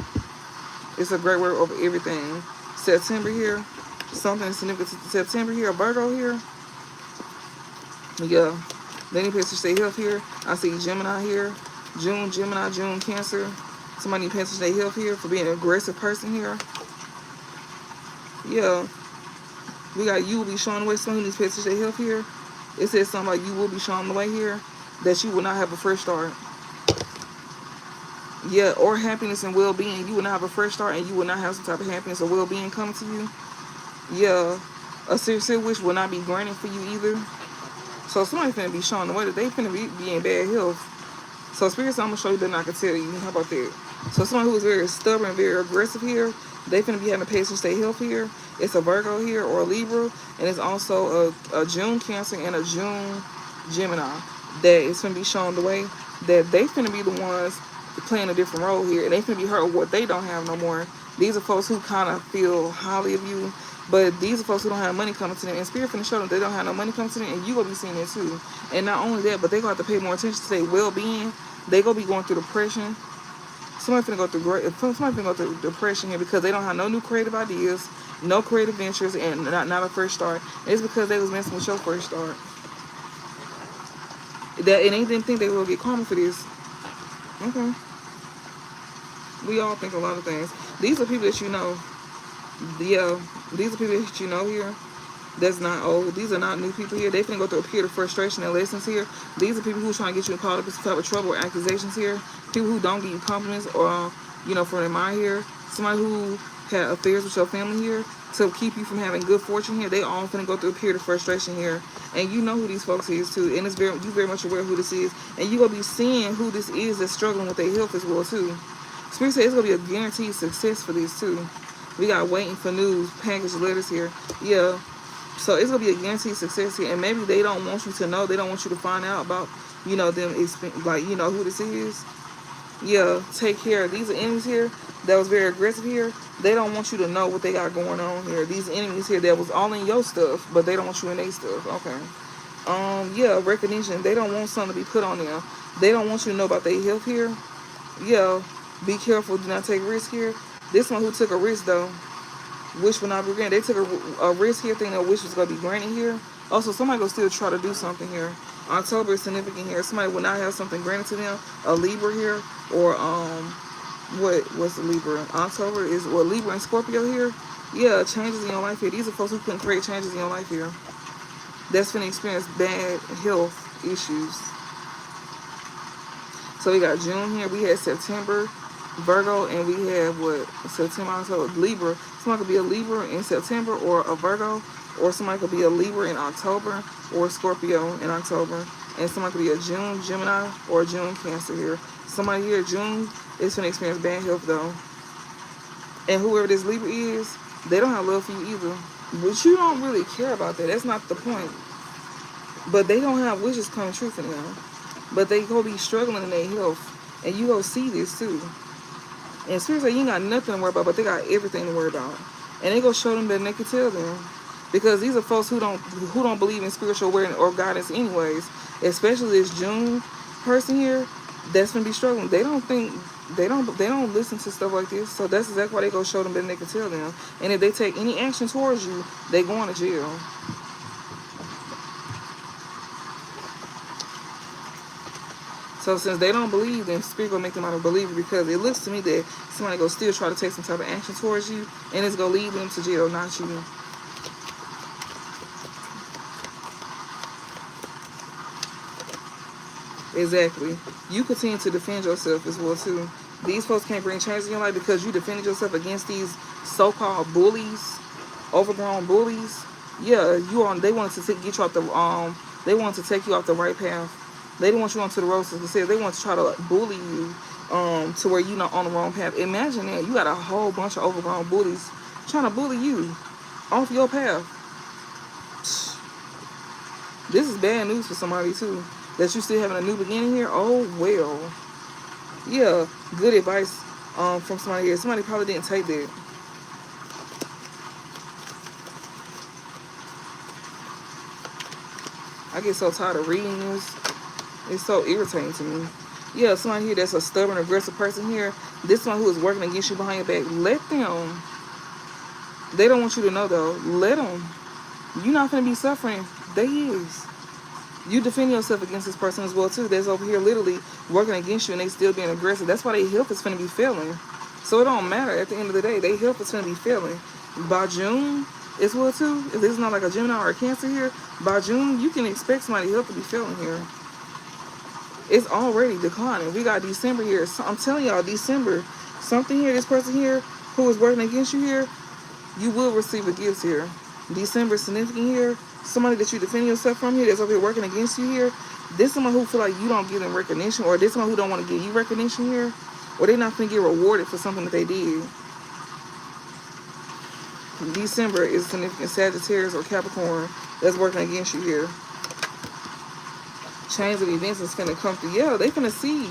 It's a great worry over everything. September here, something significant to September here, Virgo here. Yeah, they need to pay attention to their health here. I see Gemini here. June, Gemini, June, Cancer. Somebody need to pay attention to their health here for being an aggressive person here. Yeah. We got you will be shown the way. Someone who needs to pay attention to their health here. It says something like you will be shown the way here. That you will not have a fresh start. Yeah, or happiness and well-being. You will not have a fresh start and you will not have some type of happiness or well-being coming to you. Yeah. A sincere wish will not be granted for you either. So somebody's finna be shown the way that they finna be in bad health. So spirits, I'm gonna show you that I can tell you. How about that? So someone who is very stubborn, very aggressive here, they finna be having to pay attention to their health here. It's a Virgo here or a Libra, and it's also a June Cancer and a June Gemini that is finna be shown the way that they finna be the ones playing a different role here, and they finna be hurt with what they don't have no more. These are folks who kind of feel highly of you, but these are folks who don't have money coming to them, and Spirit finna show them they don't have no money coming to them, and you gonna be seeing it too. And not only that, but they gonna have to pay more attention to their well-being. They gonna be going through depression. Somebody finna go through depression here because they don't have no new creative ideas, no creative ventures, and not a fresh start. And it's because they was messing with your first start. And they didn't think they will get karma for this. Okay. We all think a lot of things. These are people that you know. Yeah, these are people that you know here. That's not old. These are not new people here. They finna go through a period of frustration and lessons here. These are people who are trying to get you caught up in some type of trouble or accusations here. People who don't give you compliments or, you know, from their mind here. Somebody who had affairs with your family here to keep you from having good fortune here. They all finna go through a period of frustration here. And you know who these folks is too. And you very much aware of who this is. And you gonna be seeing who this is that's struggling with their health as well too. Spirit says it's gonna be a guaranteed success for these too. We got waiting for news, package letters here. Yeah. So it's gonna be a guaranteed success here. And maybe they don't want you to know. They don't want you to find out about, you know, them, like, you know, who this is. Yeah, take care. These are enemies here that was very aggressive here. They don't want you to know what they got going on here. These enemies here that was all in your stuff, but they don't want you in their stuff. Okay. Yeah, recognition. They don't want something to be put on them. They don't want you to know about their health here. Yeah, be careful. Do not take risk here. This one who took a risk though, wish will not be granted. They took a risk here, thinking that wish was gonna be granted here. Also, somebody will still try to do something here. October is significant here. Somebody will not have something granted to them. A Libra here, or what's the Libra? October is Libra and Scorpio here. Yeah, changes in your life here. These are folks who couldn't create changes in your life here. That's gonna experience bad health issues. So we got June here. We had September, Virgo, and we have September, October, Libra. Somebody could be a Libra in September or a Virgo, or somebody could be a Libra in October or Scorpio in October, and somebody could be a June Gemini or a June Cancer here. Somebody here June is going to experience bad health though, and whoever this Libra is, they don't have love for you either. But you don't really care about that. That's not the point. But they don't have wishes coming true for them. But they go be struggling in their health, and you go see this too. And seriously, you ain't got nothing to worry about, but they got everything to worry about. And they go show them that they can tell them. Because these are folks who don't believe in spiritual awareness or guidance anyways. Especially this June person here that's gonna be struggling. They don't listen to stuff like this. So that's exactly why they go show them that they can tell them. And if they take any action towards you, they going to jail. So since they don't believe, then Spirit gonna make them out of believer, because it looks to me that somebody gonna still try to take some type of action towards you, and it's gonna lead them to jail, not you. Exactly. You continue to defend yourself as well too. These folks can't bring change in your life because you defended yourself against these so-called bullies, overgrown bullies. Yeah, they wanted to get you off the they wanted to take you off the right path. They didn't want you onto the road to success. They want to try to bully you to where you're not on the wrong path. Imagine that. You got a whole bunch of overgrown bullies trying to bully you off your path. This is bad news for somebody too. That you still having a new beginning here? Oh, well. Yeah, good advice from somebody here. Somebody probably didn't take that. I get so tired of reading this. It's so irritating to me. Yeah, somebody here that's a stubborn, aggressive person here. This one who is working against you behind your back. Let them. They don't want you to know, though. Let them. You're not going to be suffering. They is. You defend yourself against this person as well, too. That's over here literally working against you and they still being aggressive. That's why their health is going to be failing. So it don't matter at the end of the day. Their health is going to be failing. By June, as well, too, if this is not like a Gemini or a Cancer here, by June, you can expect somebody's health to be failing here. It's already declining. We got December here. So I'm telling y'all, December, something here, this person here who is working against you here, you will receive a gift here. December significant here. Somebody that you defend yourself from here that's over here working against you here. This someone who feel like you don't give them recognition, or this someone who don't want to give you recognition here, or they're not going to get rewarded for something that they did. December is significant Sagittarius or Capricorn that's working against you here. Chains of events is finna come through. Yeah, they finna see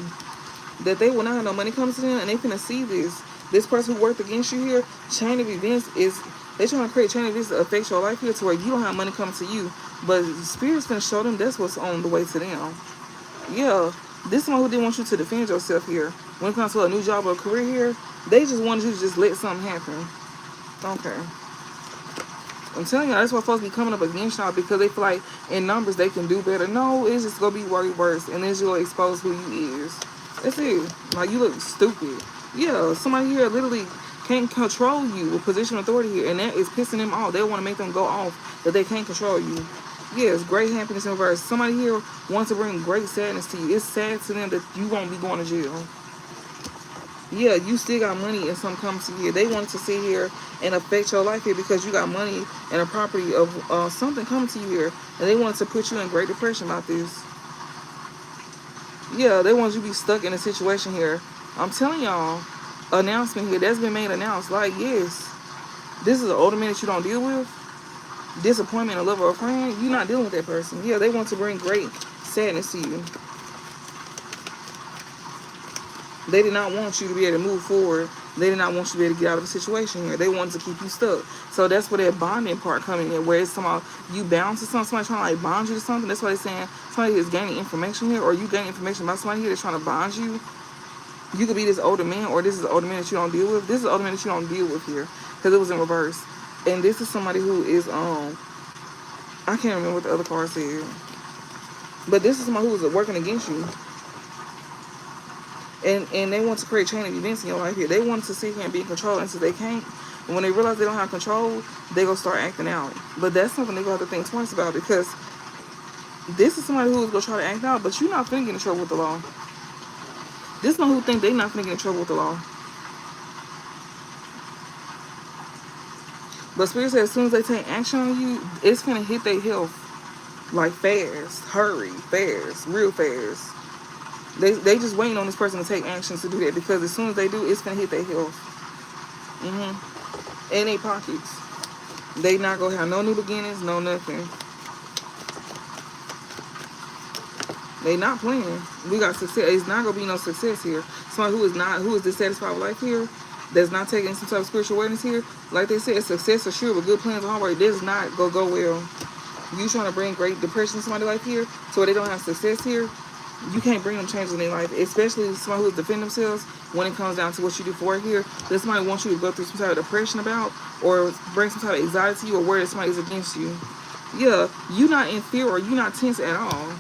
that they will not have no money coming to them, and they finna see this. This person who worked against you here, chain of events is, they trying to create chain of events to affect your life here to where you don't have money coming to you. But the Spirit's finna show them that's what's on the way to them. Yeah, this is one who didn't want you to defend yourself here. When it comes to a new job or a career here, they just wanted you to just let something happen. Okay. I'm telling y'all, that's why folks be coming up against y'all, because they feel like in numbers they can do better. No, it's just going to be way worse, and then it's going to expose who you is. That's it. Like, you look stupid. Yeah, somebody here literally can't control you with position of authority here, and that is pissing them off. They want to make them go off that they can't control you. Yes, great happiness in reverse. Somebody here wants to bring great sadness to you. It's sad to them that you won't be going to jail. Yeah, you still got money and something comes to you. They want to sit here and affect your life here because you got money and a property of something coming to you here. And they want to put you in great depression about this. Yeah, they want you to be stuck in a situation here. I'm telling y'all, announcement here that's been made announced. Like, yes, this is an older man that you don't deal with. Disappointment, a lover or a friend, you're not dealing with that person. Yeah, they want to bring great sadness to you. They did not want you to be able to move forward. They did not want you to be able to get out of a situation here. They wanted to keep you stuck. So that's where that bonding part coming in, where it's somehow you bound to something, somebody trying to like bond you to something. That's why they're saying somebody is gaining information here, or you gain information about somebody here that's trying to bond you. You could be this older man, or this is an older man that you don't deal with. This is an older man that you don't deal with here, because it was in reverse. And this is somebody who is, I can't remember what the other card said. But this is somebody who is working against you. And they want to create chain of events in your life here. They want to sit here and be in control until they can't. And when they realize they don't have control, they go start acting out. But that's something they go have to think twice about, because this is somebody who is going to try to act out, but you're not finna get in trouble with the law. This is one who think they're not finna get in trouble with the law. But Spirit says as soon as they take action on you, it's finna hit their health. Like fast, hurry, fast, real fast. They just waiting on this person to take actions to do that, because as soon as they do, it's gonna hit their health. In their pockets. They not gonna have no new beginnings, no nothing. They not playing. We got success. It's not gonna be no success here. Somebody who is dissatisfied with life here, that's not taking some type of spiritual awareness here. Like they said, success is sure, but good plans are hard work. This is not gonna go well. You trying to bring great depression to somebody's life here, so they don't have success here. You can't bring them changes in their life, especially somebody who's defending themselves when it comes down to what you do for it here. That somebody wants you to go through some type of depression about, or bring some type of anxiety to you, or worry that somebody's against you. Yeah, you're not in fear, or you're not tense at all.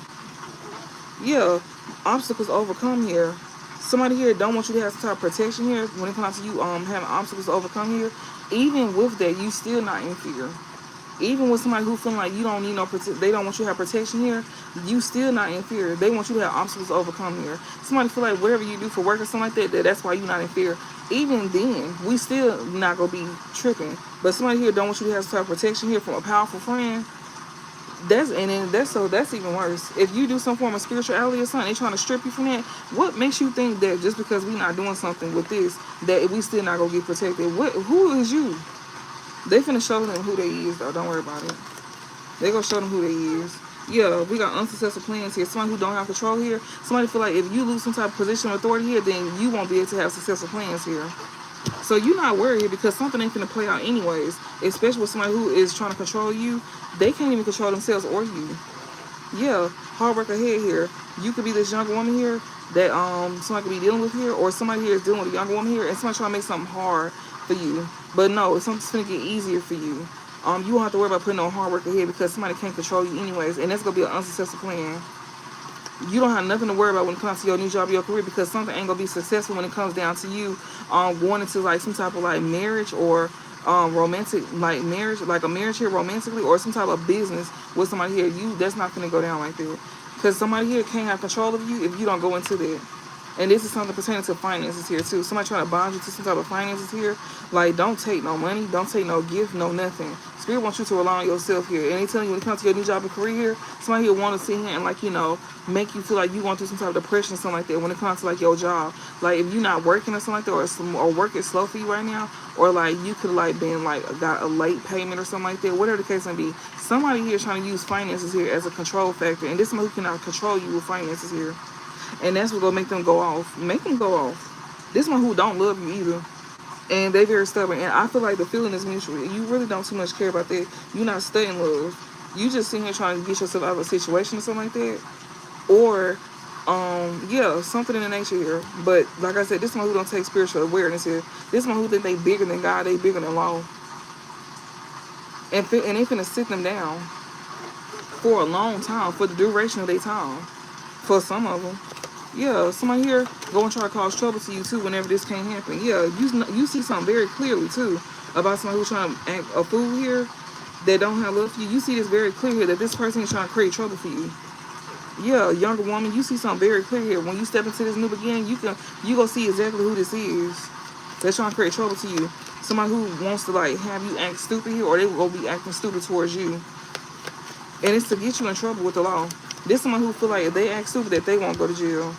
Yeah, obstacles overcome here. Somebody here don't want you to have some type of protection here when it comes to you having obstacles to overcome here. Even with that, you still not in fear. Even with somebody who feeling like you don't need no they don't want you to have protection here, you still not in fear. They want you to have obstacles to overcome here. Somebody feel like whatever you do for work or something like that, that's why you're not in fear. Even then, we still not gonna be tripping. But somebody here don't want you to have some type of protection here from a powerful friend. That's even worse. If you do some form of spirituality or something, they trying to strip you from that. What makes you think that just because we not doing something with this, that we still not gonna get protected? Who is you? They finna show them who they is, though. Don't worry about it. They gonna show them who they is. Yeah, we got unsuccessful plans here. Somebody who don't have control here. Somebody feel like if you lose some type of position of authority here, then you won't be able to have successful plans here. So you're not worried here because something ain't gonna play out anyways. Especially with somebody who is trying to control you. They can't even control themselves or you. Yeah, hard work ahead here. You could be this younger woman here that somebody could be dealing with here, or somebody here is dealing with a younger woman here, and somebody trying to make something hard for you. But no, something's gonna get easier for you. You won't have to worry about putting on hard work ahead because somebody can't control you anyways, and that's gonna be an unsuccessful plan. You don't have nothing to worry about when it comes to your new job, your career, because something ain't gonna be successful when it comes down to you going into like some type of like marriage or romantic like marriage, like a marriage here romantically, or some type of business with somebody here. That's not gonna go down like that, because somebody here can't have control of you if you don't go into that. And this is something pertaining to finances here too. Somebody trying to bond you to some type of finances here. Like, don't take no money, don't take no gift, no nothing. Spirit wants you to rely on yourself here. And they telling you when it comes to your new job and career here, somebody here want to sit here and like, make you feel like you going through some type of depression or something like that when it comes to like your job. Like if you're not working or something like that, or work is slow for you right now, or like you could like been like got a late payment or something like that, whatever the case may be. Somebody here is trying to use finances here as a control factor. And this is somebody who cannot control you with finances here. And that's what's gonna make them go off. Make them go off. This one who don't love you either. And they very stubborn. And I feel like the feeling is mutual. You really don't too much care about that. You're not studying love. You just sitting here trying to get yourself out of a situation or something like that. Or, yeah, something in the nature here. But like I said, this one who don't take spiritual awareness here. This one who think they bigger than God, they bigger than law. And they finna sit them down for a long time, for the duration of their time. For some of them. Yeah, somebody here go and try to cause trouble to you too whenever this can't happen. Yeah, you see something very clearly too about somebody who's trying to act a fool here that don't have love for you. You see this very clear here that this person is trying to create trouble for you. Yeah, younger woman, you see something very clear here. When you step into this new beginning, you go see exactly who this is that's trying to create trouble to you. Somebody who wants to like have you act stupid here, or they will be acting stupid towards you. And it's to get you in trouble with the law. This is someone who feel like if they act stupid that they won't go to jail.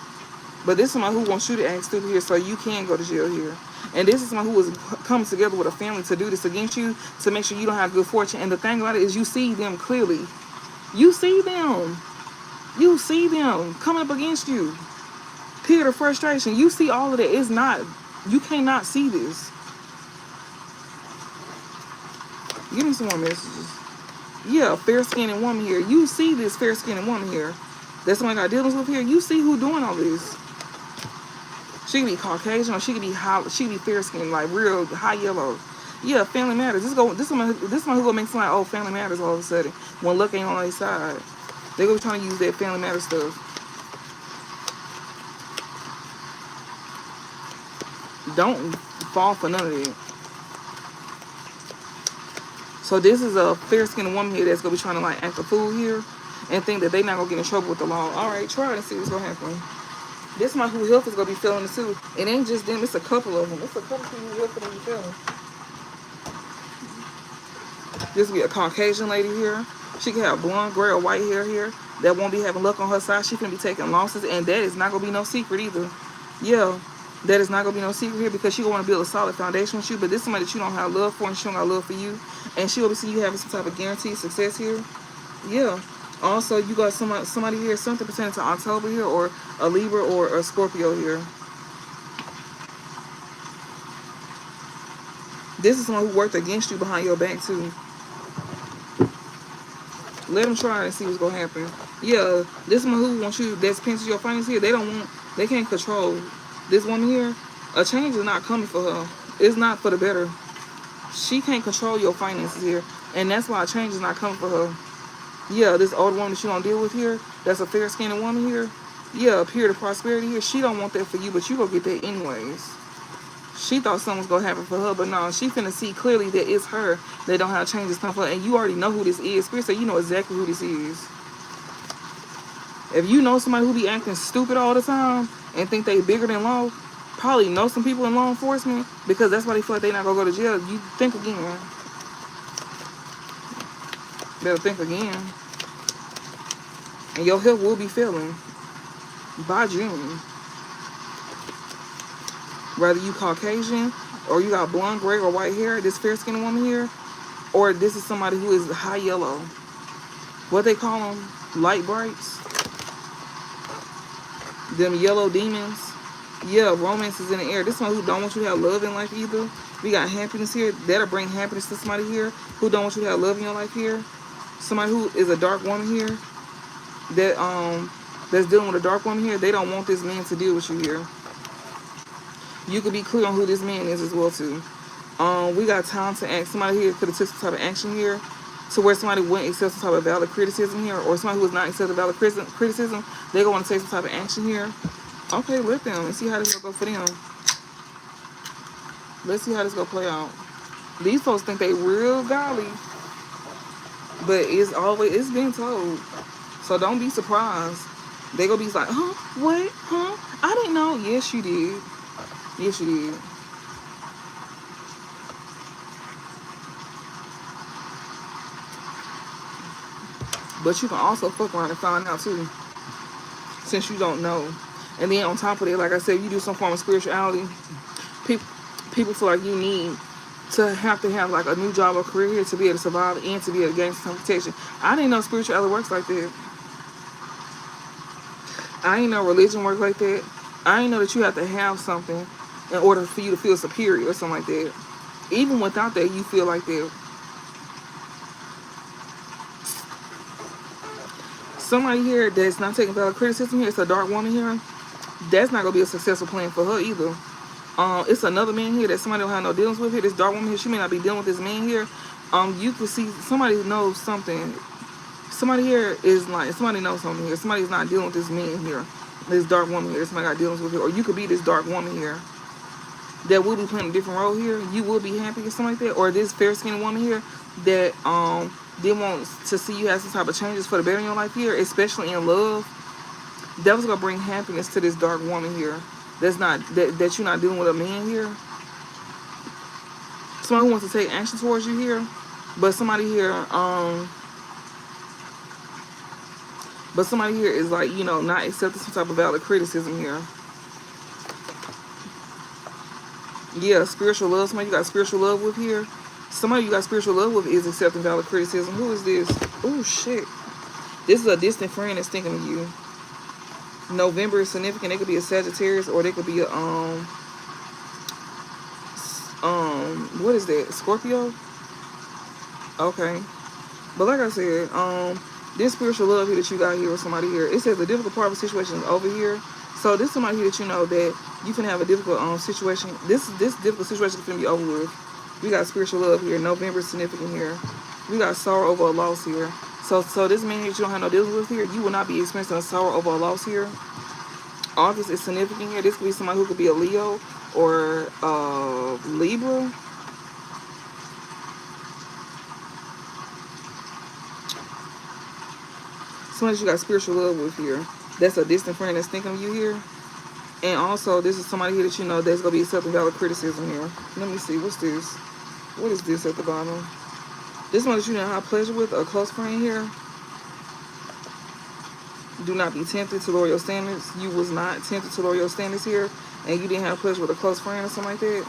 But this is someone who wants you to act stupid here so you can go to jail here. And this is someone who is coming together with a family to do this against you, to make sure you don't have good fortune. And the thing about it is you see them clearly. You see them. You see them coming up against you. Period of frustration. You see all of that. It's not, you cannot see this. Give me some more messages. Yeah, fair-skinned woman here. You see this fair-skinned woman here. That's somebody got dealings with here. You see who doing all this. She could be Caucasian, or she could be fair-skinned, like real high yellow. Yeah, family matters. This one who gonna make something like, oh, family matters all of a sudden when luck ain't on their side. They gonna be trying to use that family matter stuff. Don't fall for none of it. So this is a fair-skinned woman here that's gonna be trying to like act a fool here and think that they not gonna get in trouble with the law. All right, try it and see what's gonna happen. This one who health is gonna be feeling it too. It ain't just them. It's a couple of them. It's a couple people who health gonna be feeling. This will be a Caucasian lady here. She can have blonde, gray, or white hair here. That won't be having luck on her side. She can be taking losses, and that is not gonna be no secret either. Yeah. That is not going to be no secret here, because she going to want to build a solid foundation with you. But this is somebody that you don't have love for, and she don't got love for you. And she will be seeing you having some type of guaranteed success here. Yeah. Also, you got somebody here, something pertaining to October here, or a Libra or a Scorpio here. This is someone who worked against you behind your back too. Let them try and see what's going to happen. Yeah. This one who wants you, that's pinches your finances here, they can't control. This woman here, a change is not coming for her. It's not for the better. She can't control your finances here. And that's why a change is not coming for her. Yeah, this old woman that you don't deal with here, that's a fair-skinned woman here. Yeah, a period of prosperity here. She don't want that for you, but you gonna get that anyways. She thought something was gonna happen for her, but no, she finna see clearly that it's her that don't have changes coming for her. And you already know who this is. Spirit said you know exactly who this is. If you know somebody who be acting stupid all the time and think they bigger than law, probably know some people in law enforcement, because that's why they feel like they not gonna go to jail. You think again. Better think again. And your health will be failing by June. Whether you Caucasian, or you got blonde, gray, or white hair, this fair-skinned woman here, or this is somebody who is high yellow. What they call them? Light brights. Them yellow demons. Yeah, romance is in the air. This one who don't want you to have love in life either. We got happiness here. That'll bring happiness to somebody here who don't want you to have love in your life here. Somebody who is a dark woman here that's dealing with a dark woman here. They don't want this man to deal with you here. You could be clear on who this man is as well too. We got time to act. Somebody here could have took some type of action here to where somebody wouldn't accept some type of valid criticism here, or somebody who was not accepting valid criticism, they're going to take some type of action here. Okay, let them and see how this will go for them. Let's see how this going to play out. These folks think they real godly, but it's been told. So don't be surprised. They gonna be like, huh? What? Huh? I didn't know. Yes, you did. Yes, you did. But you can also fuck around and find out too, since you don't know. And then on top of it, like I said, you do some form of spirituality. People feel like you need to have like a new job or career here to be able to survive and to be able to gain some protection. I didn't know spirituality works like that. I didn't know religion works like that. I didn't know that you have to have something in order for you to feel superior or something like that. Even without that, you feel like that. Somebody here that's not taking valid criticism here, it's a dark woman here. That's not going to be a successful plan for her either. It's another man here that somebody don't have no dealings with here. This dark woman here, she may not be dealing with this man here. You can see somebody knows something. Somebody here is like, somebody knows something here. Somebody's not dealing with this man here. This dark woman here. Somebody got dealings with her. Or you could be this dark woman here that will be playing a different role here. You will be happy or something like that. Or this fair-skinned woman here that didn't want to see you have some type of changes for the better in your life here, especially in love. That was gonna bring happiness to this dark woman here. That's not that you're not dealing with a man here. Somebody who wants to take action towards you here, but somebody here is like, you know, not accepting some type of valid criticism here. Yeah, spiritual love. Somebody you got spiritual love with here. Somebody you got spiritual love with is accepting valid criticism. Who is this? Oh shit. This is a distant friend that's thinking of you. November is significant. They could be a Sagittarius, or they could be a what is that? Scorpio? Okay. But like I said, this spiritual love here that you got here with somebody here, it says the difficult part of the situation is over here. So this is somebody here that you know that you can have a difficult situation. This difficult situation is gonna be over with. We got spiritual love here. November is significant here. We got sorrow over a loss here. So this man here that you don't have no dealings with here, you will not be experiencing a sorrow over a loss here. August is significant here. This could be somebody who could be a Leo or Libra. Somebody you got spiritual love with here. That's a distant friend that's thinking of you here. And also, this is somebody here that you know that's going to be accepting valid criticism here. Let me see. What's this? What is this at the bottom? This one that you know have pleasure with, a close friend here. Do not be tempted to lower your standards. You was not tempted to lower your standards here, and you didn't have pleasure with a close friend or something like that.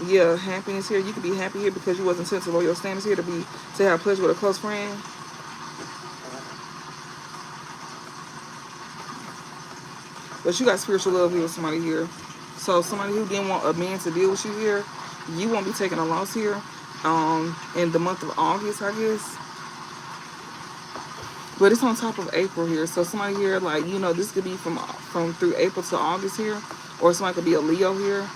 Yeah, happiness here. You could be happy here because you wasn't tempted to lower your standards here to have pleasure with a close friend. But you got spiritual love here with somebody here. So somebody who didn't want a man to deal with you here, you won't be taking a loss here in the month of August, I guess. But it's on top of April here. So somebody here, like, you know, this could be from through April to August here. Or somebody could be a Leo here.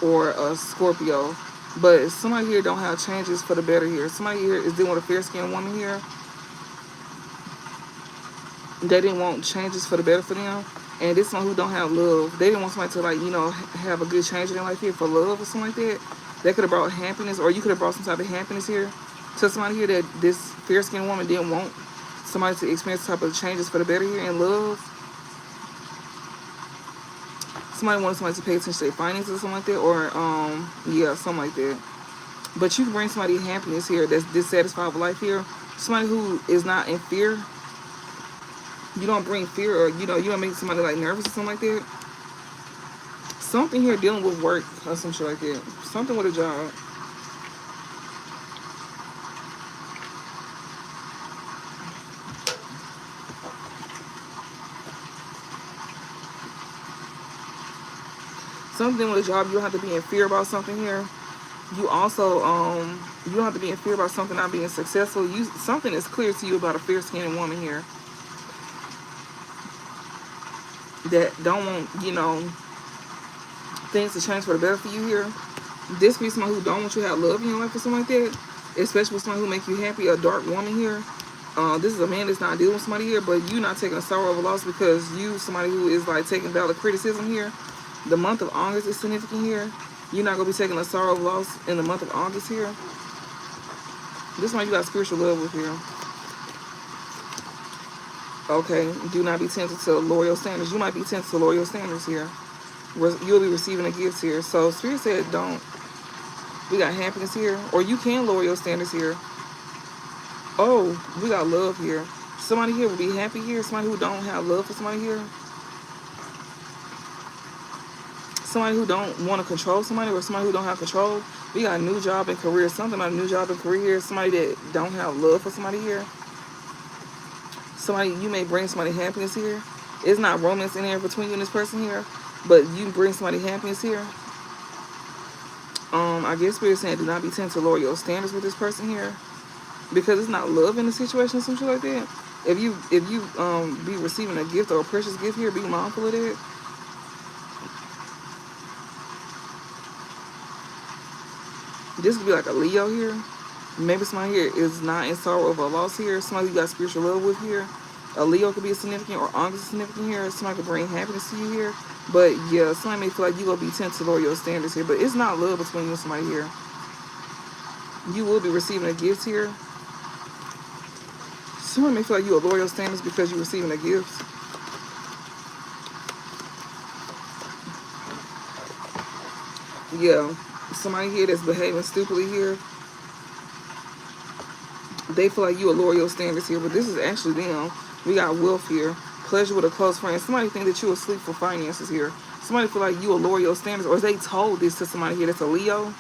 Or a Scorpio. But somebody here don't have changes for the better here. Somebody here is dealing with a fair-skinned woman here. They didn't want changes for the better for them. And this one who don't have love. They didn't want somebody to, like, you know, have a good change in their life here for love or something like that. That could have brought happiness. Or you could have brought some type of happiness here to somebody here that this fair-skinned woman didn't want somebody to experience type of changes for the better here in love. Somebody wanted somebody to pay attention to their finances or something like that. Or, yeah, something like that. But you can bring somebody happiness here that's dissatisfied with life here. Somebody who is not in fear. You don't bring fear, or, you know, you don't make somebody, like, nervous or something like that. Something here dealing with work or some shit like that. Something with a job. Something with a job, you don't have to be in fear about something here. You also, you don't have to be in fear about something not being successful. Something is clear to you about a fair-skinned woman here that don't want, you know, things to change for the better for you here. This be someone who don't want you to have love in your life or something like that, especially with someone who make you happy, a dark woman here. This is a man that's not dealing with somebody here, but you not taking a sorrow of a loss because you somebody who is like taking valid criticism here. The month of August is significant here. You're not going to be taking a sorrow of loss in the month of August here. This one you got spiritual love with here. Okay, do not be tempted to loyal standards. You might be tempted to loyal standards here. You'll be receiving a gift here. So Spirit said don't. We got happiness here. Or you can lower your standards here. Oh, we got love here. Somebody here will be happy here. Somebody who don't have love for somebody here. Somebody who don't want to control somebody, or somebody who don't have control. We got a new job and career. Something about a new job and career here. Somebody that don't have love for somebody here. Somebody, you may bring somebody happiness here. It's not romance in there between you and this person here, but you bring somebody happiness here. I guess Spirit saying do not be tempted to lower your standards with this person here, because it's not love in the situation or some shit like that. If you be receiving a gift or a precious gift here, be mindful of that. This could be like a Leo here. Maybe somebody here is not in sorrow of a loss here. Somebody you got spiritual love with here. A Leo could be significant, or August is significant here. Somebody could bring happiness to you here. But yeah, somebody may feel like you're going to be tempted to lower your standards here. But it's not love between you and somebody here. You will be receiving a gift here. Someone may feel like you will lower your standards because you're receiving a gift. Yeah, somebody here that's behaving stupidly here. They feel like you will lower your standards here, but this is actually them. We got wealth here. Pleasure with a close friend. Somebody think that you will sleep for finances here. Somebody feel like you will lower your standards, or they told this to somebody here that's a Leo.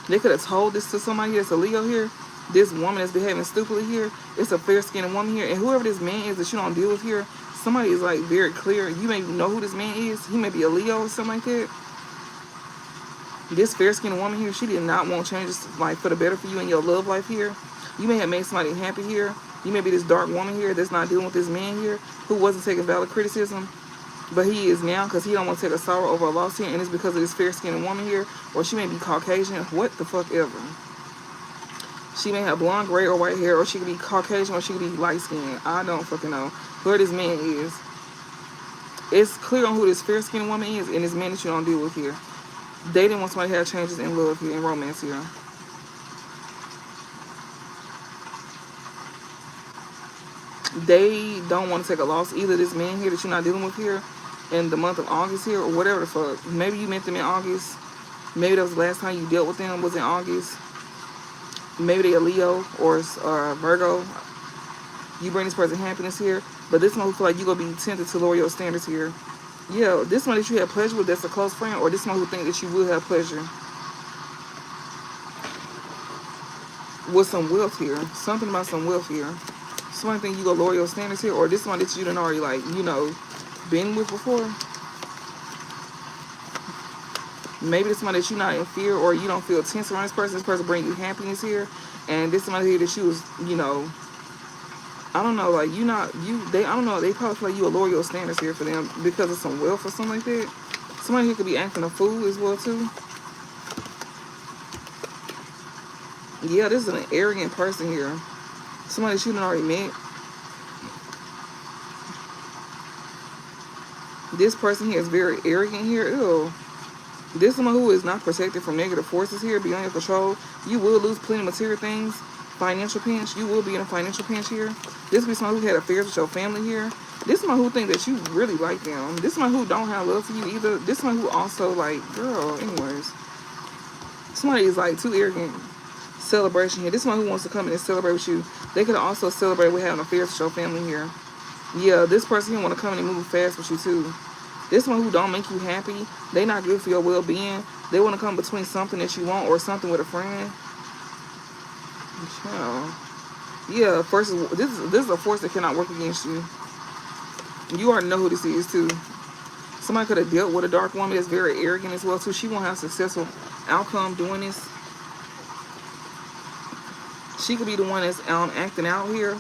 They could have told this to somebody that's a Leo here. This woman that's behaving stupidly here, it's a fair-skinned woman here. And whoever this man is that you don't deal with here, somebody is like very clear. You may know who this man is. He may be a Leo or something like that. This fair-skinned woman here, she did not want changes like for the better for you in your love life here. You may have made somebody happy here. You may be this dark woman here that's not dealing with this man here who wasn't taking valid criticism, but he is now because he don't want to take a sorrow over a loss here, and it's because of this fair-skinned woman here. Or she may be Caucasian, what the fuck ever. She may have blonde, gray, or white hair, or she could be Caucasian, or she could be light-skinned. I don't fucking know who this man is. It's clear on who this fair-skinned woman is and this man that you don't deal with here. They didn't want somebody to have changes in love here, in romance here. They don't want to take a loss. Either this man here that you're not dealing with here in the month of August here, or whatever the fuck. Maybe you met them in August. Maybe that was the last time you dealt with them was in August. Maybe they a Leo or Virgo. You bring this person happiness here, but this one who feel like you're going to be tempted to lower your standards here. Yeah, this one that you have pleasure with, that's a close friend, or this one who think that you will have pleasure with some wealth here. Something about some wealth here. Somebody think you gonna lower your standards here, or this one that you done already, like, you know, been with before. Maybe this somebody that you're not in fear, or you don't feel tense around this person. This person bring you happiness here, and this somebody here that you was, you know, I don't know, like, I don't know, they probably feel like you will lower your standards here for them because of some wealth or something like that. Somebody here could be acting a fool as well, too. Yeah, this is an arrogant person here. Somebody that you done already met. This person here is very arrogant here. Ew. This is someone who is not protected from negative forces here, beyond your control. You will lose plenty of material things. Financial pinch. You will be in a financial pinch here. This be someone who had affairs with your family here. This is someone who think that you really like them. This is someone who don't have love for you either. This is someone who also like, girl, anyways. Somebody is like too arrogant. Celebration here. This is someone who wants to come in and celebrate with you. They could also celebrate with having affairs with your family here. Yeah, this person here want to come in and move fast with you too. This one who don't make you happy. They not good for your well-being. They want to come between something that you want or something with a friend. Yeah, this is a force that cannot work against you. You already know who this is too. Somebody could have dealt with a dark woman that's very arrogant as well too. She won't have successful outcome doing this. She could be the one that's acting out here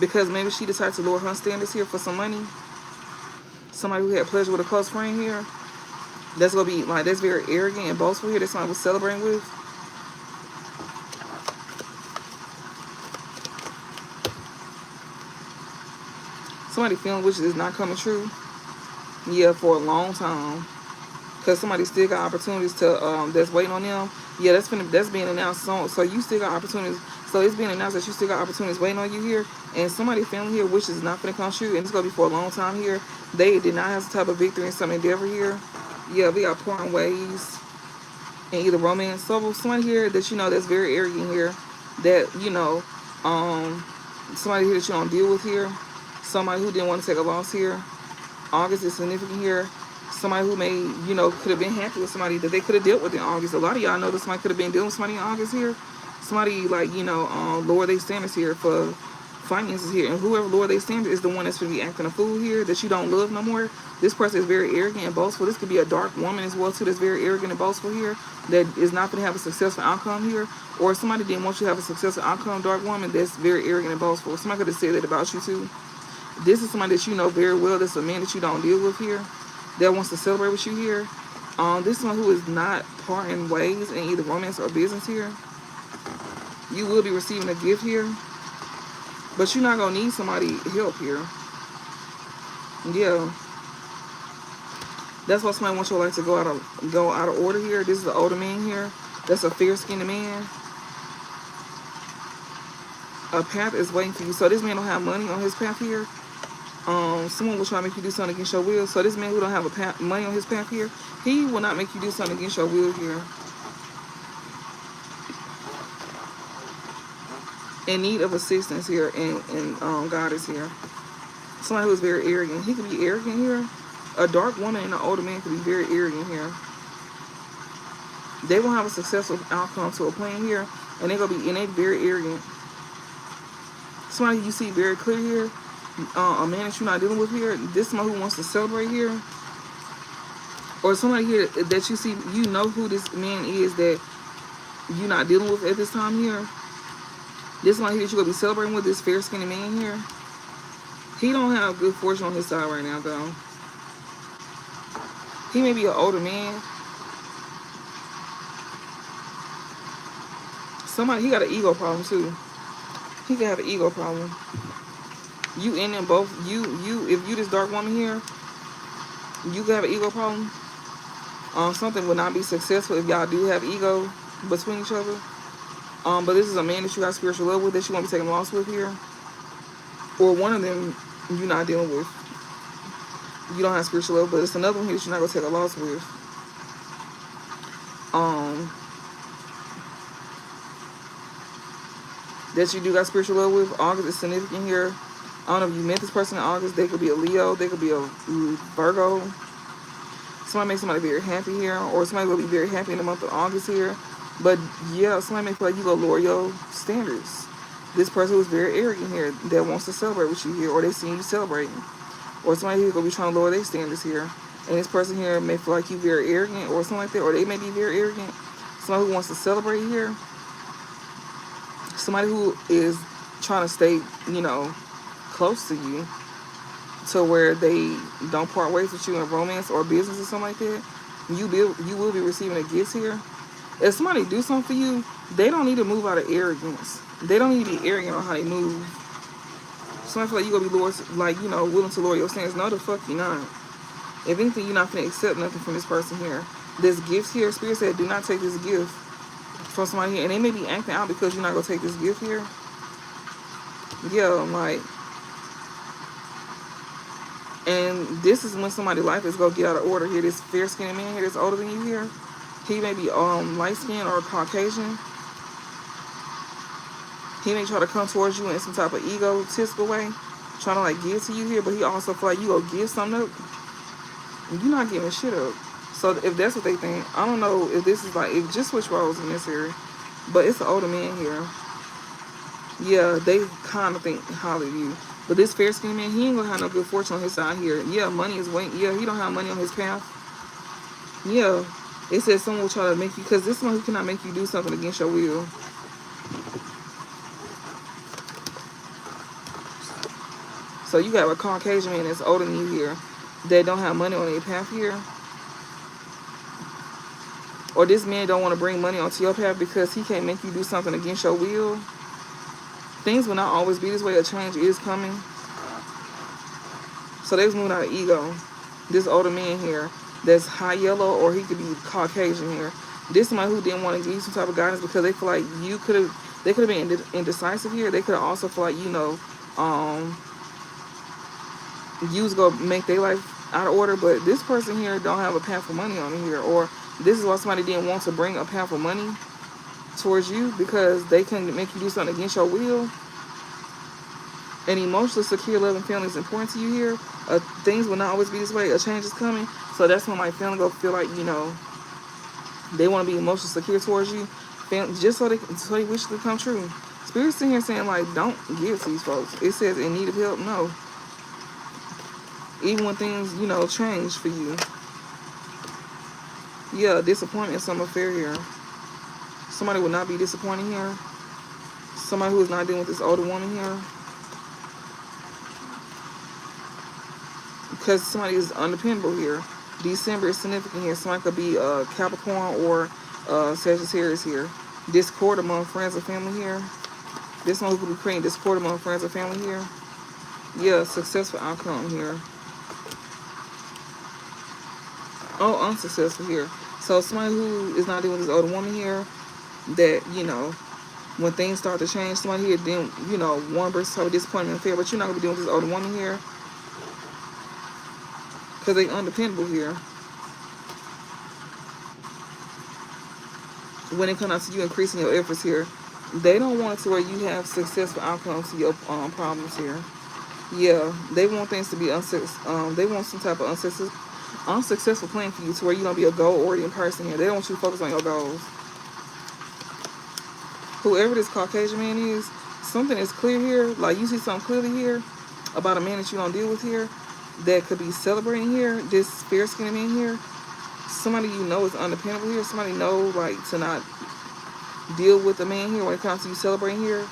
because maybe she decided to lower her standards here for some money. Somebody who had pleasure with a close friend here. That's gonna be like, that's very arrogant and boastful here. That's somebody was celebrating with. Somebody feeling which is not coming true. Yeah, for a long time. Because somebody still got opportunities to that's waiting on them. Yeah, that's being announced. So you still got opportunities. So it's being announced that you still got opportunities waiting on you here. And somebody feeling here which is not going to come true. And it's going to be for a long time here. They did not have some type of victory in some endeavor here. Yeah, we got parting ways in either romance. So somebody here that you know that's very arrogant here. That, you know, somebody here that you don't deal with here. Somebody who didn't want to take a loss here. August is significant here. Somebody who may, you know, could have been happy with somebody that they could have dealt with in August. A lot of y'all know that somebody could have been dealing with somebody in August here. Somebody, like, you know, lower their standards here for finances here. And whoever lower their standards is the one that's going to be acting a fool here, that you don't love no more. This person is very arrogant and boastful. This could be a dark woman as well, too, that's very arrogant and boastful here, that is not going to have a successful outcome here. Or somebody didn't want you to have a successful outcome, dark woman, that's very arrogant and boastful. Somebody could have said that about you, too. This is somebody that you know very well. That's a man that you don't deal with here, that wants to celebrate with you here. This is one who is not parting ways in either romance or business here. You will be receiving a gift here, but you're not going to need somebody help here. Yeah. That's why somebody wants your life to go out of order here. This is an older man here. That's a fair-skinned man. A path is waiting for you. So this man don't have money on his path here. Someone will try to make you do something against your will. So this man who don't have money on his path here, he will not make you do something against your will here. In need of assistance here, and God is here. Somebody who is very arrogant. He could be arrogant here. A dark woman and an older man could be very arrogant here. They won't have a successful outcome to a plan here, and they're gonna be very arrogant. Somebody you see very clear here. A man that you're not dealing with here. This is someone who wants to celebrate here. Or somebody here that you see, you know who this man is that you're not dealing with at this time here. This one here that you're going to be celebrating with, this fair-skinned man here. He don't have good fortune on his side right now, though. He may be an older man. Somebody, he got an ego problem, too. He could have an ego problem. You and them both, if you this dark woman here, you could have an ego problem. Something will not be successful if y'all do have ego between each other. But this is a man that you got spiritual love with, that you won't be taking loss with here. Or one of them you're not dealing with. You don't have spiritual love, but it's another one here that you're not going to take a loss with. That you do got spiritual love with. August is significant here. I don't know if you met this person in August. They could be a Leo. They could be a Virgo. Somebody makes somebody very happy here. Or somebody will be very happy in the month of August here. But yeah, somebody may feel like you go lower your standards. This person who's very arrogant here that wants to celebrate with you here. Or they see you celebrating. Or somebody here going to be trying to lower their standards here. And this person here may feel like you very arrogant or something like that. Or they may be very arrogant. Somebody who wants to celebrate here. Somebody who is trying to stay, you know, close to you, to where they don't part ways with you in romance or business or something like that. You will be receiving a gift here. If somebody do something for you, they don't need to move out of arrogance. They don't need to be arrogant on how they move. Somebody feel like you gonna be lower, like, you know, willing to lower your standards. No, the fuck you not. If anything, you're not gonna accept nothing from this person here. This gift here, Spirit said, do not take this gift from somebody here. And they may be acting out because you're not gonna take this gift here. Yeah, like. And this is when somebody's life is gonna get out of order here. This fair-skinned man here that's older than you here. He may be light-skinned or Caucasian. He may try to come towards you in some type of egotistical way, trying to like give to you here, but he also feel like you gonna give something up. You're not giving shit up. So if that's what they think, I don't know if this is like, if just switch roles in this area, but it's an older man here. Yeah, they kind of think highly of you. But this fair-skinned man, he ain't gonna have no good fortune on his side here. Yeah, money is waiting. Yeah, he don't have money on his path. Yeah, it says someone will try to make you, because this one who cannot make you do something against your will. So you got a Caucasian man that's older than you here that don't have money on their path here. Or this man don't want to bring money onto your path because he can't make you do something against your will. Things will not always be this way. A change is coming. So they's moving out of ego. This older man here that's high yellow, or he could be Caucasian here. This somebody who didn't want to give you some type of guidance because they feel like you could have, they could have been indecisive here. They could have also feel like, you know, you was going to make their life out of order. But this person here don't have a path of money on here. Or this is why somebody didn't want to bring a path of money towards you, because they couldn't make you do something against your will. An emotionally secure, love, and family is important to you here. Things will not always be this way. A change is coming. So that's when my family go feel like, you know, they want to be emotionally secure towards you, just so they wish it to come true. Spirit's in here saying, like, don't give to these folks. It says in need of help, no. Even when things, you know, change for you. Yeah, disappointment, some affair here. Somebody will not be disappointed here. Somebody who is not dealing with this older woman here. Because somebody is undependable here. December is significant here. Somebody could be Capricorn or Sagittarius here. Discord among friends and family here. This one who could be creating discord among friends and family here. Yeah, successful outcome here. Oh, unsuccessful here. So somebody who is not dealing with this older woman here, that, you know, when things start to change, somebody here didn't, you know, one person have a disappointment affair, but you're not going to be dealing with this older woman here. Because they undependable here. When it comes out to you increasing your efforts here, they don't want it to where you have successful outcomes to your problems here. Yeah, they want things to be they want some type of unsuccessful plan for you to where you don't be a goal-oriented person here. They don't want you to focus on your goals. Whoever this Caucasian man is, something is clear here. Like, you see something clearly here about a man that you don't deal with here that could be celebrating here. This fair-skinned man here, somebody you know is undependable here. Somebody know, like, to not deal with the man here when it comes to you celebrating here.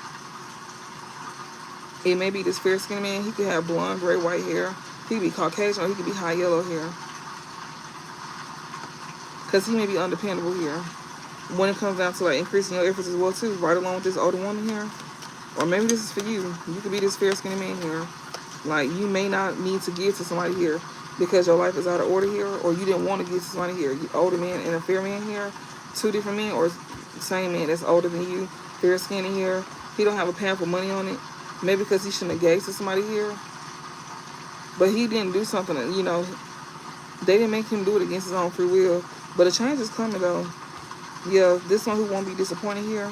It may be this fair-skinned man. He could have blonde, gray, white hair. He could be Caucasian, or he could be high yellow here. Because he may be undependable here. When it comes down to, like, increasing your efforts as well, too, right along with this older woman here. Or maybe this is for you. You could be this fair-skinned man here. Like, you may not need to give to somebody here because your life is out of order here, or you didn't want to give to somebody here. You older man and a fair man here, two different men, or same man that's older than you, fair skinned here. He don't have a path of money on it. Maybe because he shouldn't have gave to somebody here. But he didn't do something that, you know, they didn't make him do it against his own free will. But a change is coming, though. Yeah, this one who won't be disappointed here,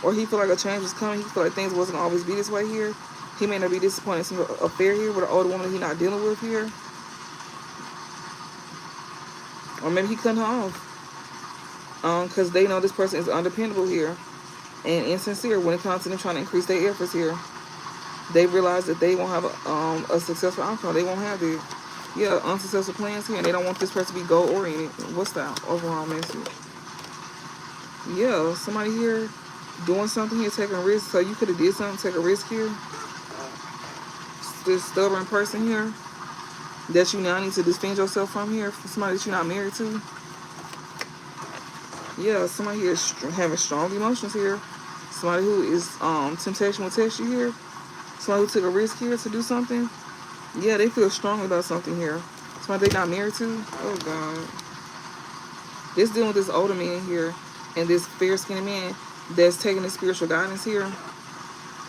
or he feel like a change is coming. He feel like things wasn't always be this way here. He may not be disappointed in some affair here with an older woman he's not dealing with here. Or maybe he cut her off. Because they know this person is undependable here and insincere when it comes to them trying to increase their efforts here. They realize that they won't have a successful outcome. They won't have it. Yeah, unsuccessful plans here, and they don't want this person to be goal-oriented. What's the overall message? Yeah, somebody here doing something here, taking a risk. So you could have did something, take a risk here. This stubborn person here that you now need to defend yourself from here, from somebody that you're not married to. Yeah, somebody here is having strong emotions here. Somebody who is temptation will test you here. Somebody who took a risk here to do something. Yeah, they feel strongly about something here. Somebody they're not married to. Oh God. This dealing with this older man here and this fair-skinned man that's taking the spiritual guidance here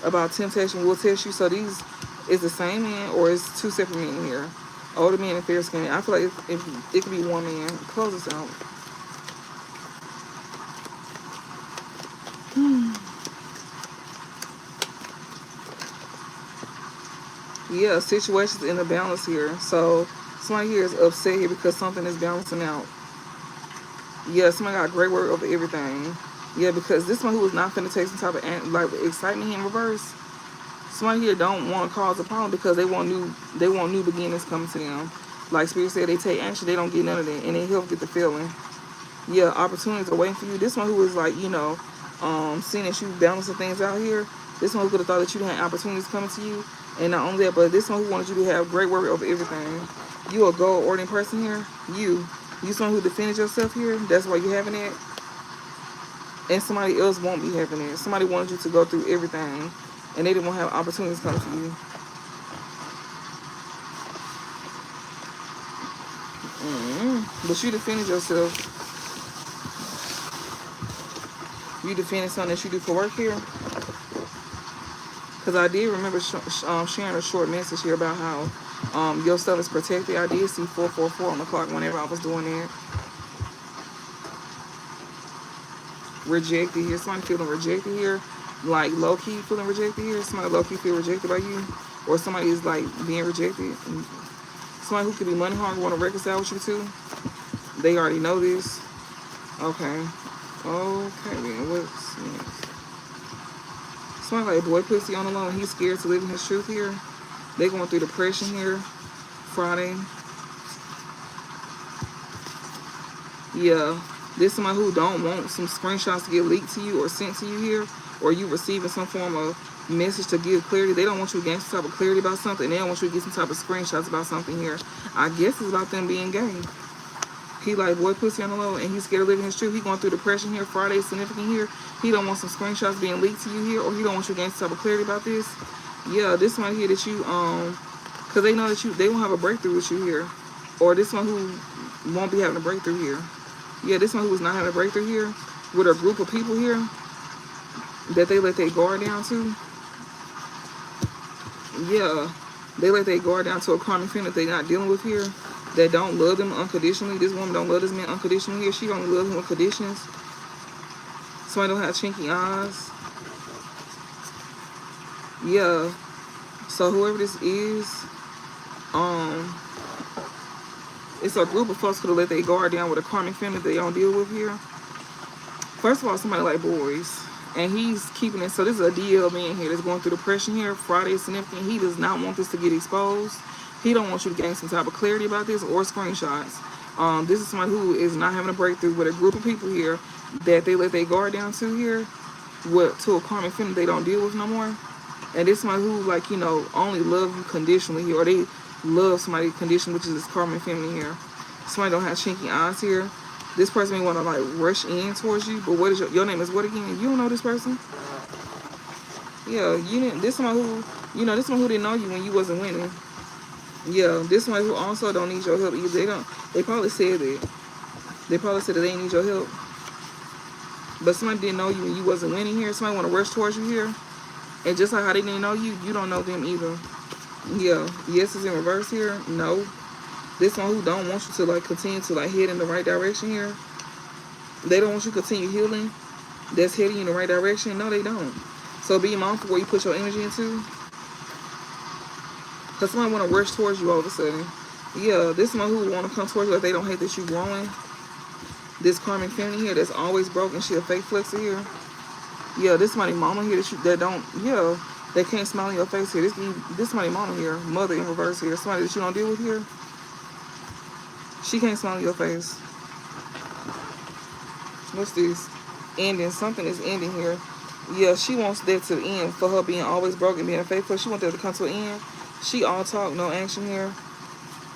about temptation will test you. So these is the same man, or it's two separate men here. Older man and fair-skinned man. I feel like it could be one man. Close this out. Yeah, situations in the balance here. So somebody here is upset here because something is balancing out. Yeah, somebody got a great word over everything. Yeah, because this one who is not finna take some type of like excitement here in reverse. Somebody here don't want to cause a problem because they want new beginnings coming to them. Like Spirit said, they take action, they don't get none of that, and they help get the feeling. Yeah, opportunities are waiting for you. This one who is like, seeing that you balancing things out here. This one who could have thought that you had opportunities coming to you. And not only that, but this one who wanted you to have great worry over everything. You a goal-oriented person here. You someone who defended yourself here. That's why you're having it. And somebody else won't be having it. Somebody wanted you to go through everything. And they didn't want to have opportunities come to you. But you defended yourself. You defended something that you do for work here. Because I did remember sharing a short message here about how your stuff is protected. I did see 444 on the clock whenever I was doing that. Rejected here. Somebody feeling rejected here. Like low-key feeling rejected here. Somebody low-key feel rejected by you. Or somebody is like being rejected. Somebody who could be money hungry want to reconcile with you too. They already know this. Okay. Okay, man. What's next? Somebody like boy pussy on the low. He's scared to live in his truth here. They going through depression here. Friday. Yeah. This is somebody who don't want some screenshots to get leaked to you or sent to you here. Or you receiving some form of message to give clarity. They don't want you to gain some type of clarity about something. They don't want you to get some type of screenshots about something here. I guess it's about them being gay. He like boy pussy on the low and he's scared of living his truth. He going through depression here. Friday is significant here. He don't want some screenshots being leaked to you here, or he don't want you to gain some type of clarity about this. Yeah, this one here that you because they know that they won't have a breakthrough with you here. Or this one who won't be having a breakthrough here. Yeah, this one who is not having a breakthrough here with a group of people here that they let their guard down to. Yeah, they let their guard down to a karmic friend that they're not dealing with here. That don't love them unconditionally. This woman don't love this man unconditionally here. She only loves him with conditions. Somebody don't have chinky eyes. Yeah. So whoever this is, it's a group of folks who let their guard down with a karmic family they don't deal with here. First of all, somebody like boys. And he's keeping it. So this is a DL man here that's going through depression here. Friday is significant. He does not want this to get exposed. He don't want you to gain some type of clarity about this or screenshots. This is somebody who is not having a breakthrough with a group of people here that they let their guard down to here. To a karmic family they don't deal with no more. And this is somebody who, like, only love you conditionally here. Or they love somebody conditionally, which is this karmic family here. Somebody don't have chinky eyes here. This person may want to, like, rush in towards you. But what is your name is what again? You don't know this person? Yeah, you didn't. This one who, this one who didn't know you when you wasn't winning. Yeah, this one who also don't need your help either. They probably said that. They probably said that they need your help. But somebody didn't know you when you wasn't winning here. Somebody want to rush towards you here. And just like how they didn't know you, you don't know them either. Yeah, yes is in reverse here. No. This one who don't want you to, like, continue to, like, head in the right direction here. They don't want you to continue healing. That's heading you in the right direction. No, they don't. So be mindful where you put your energy into. Because somebody want to rush towards you all of a sudden. Yeah, this one who want to come towards you like they don't hate that you growing. This karmic family here that's always broken. She a fake flexer here. Yeah, this somebody mama here that don't, yeah, they can't smile in your face here. This somebody mama here. Mother in reverse here. Somebody that you don't deal with here. She can't smile in your face. What's this? Ending. Something is ending here. Yeah, she wants that to end for her being always broken, being a fake flexer. She wants that to come to an end. She all talk, no action here.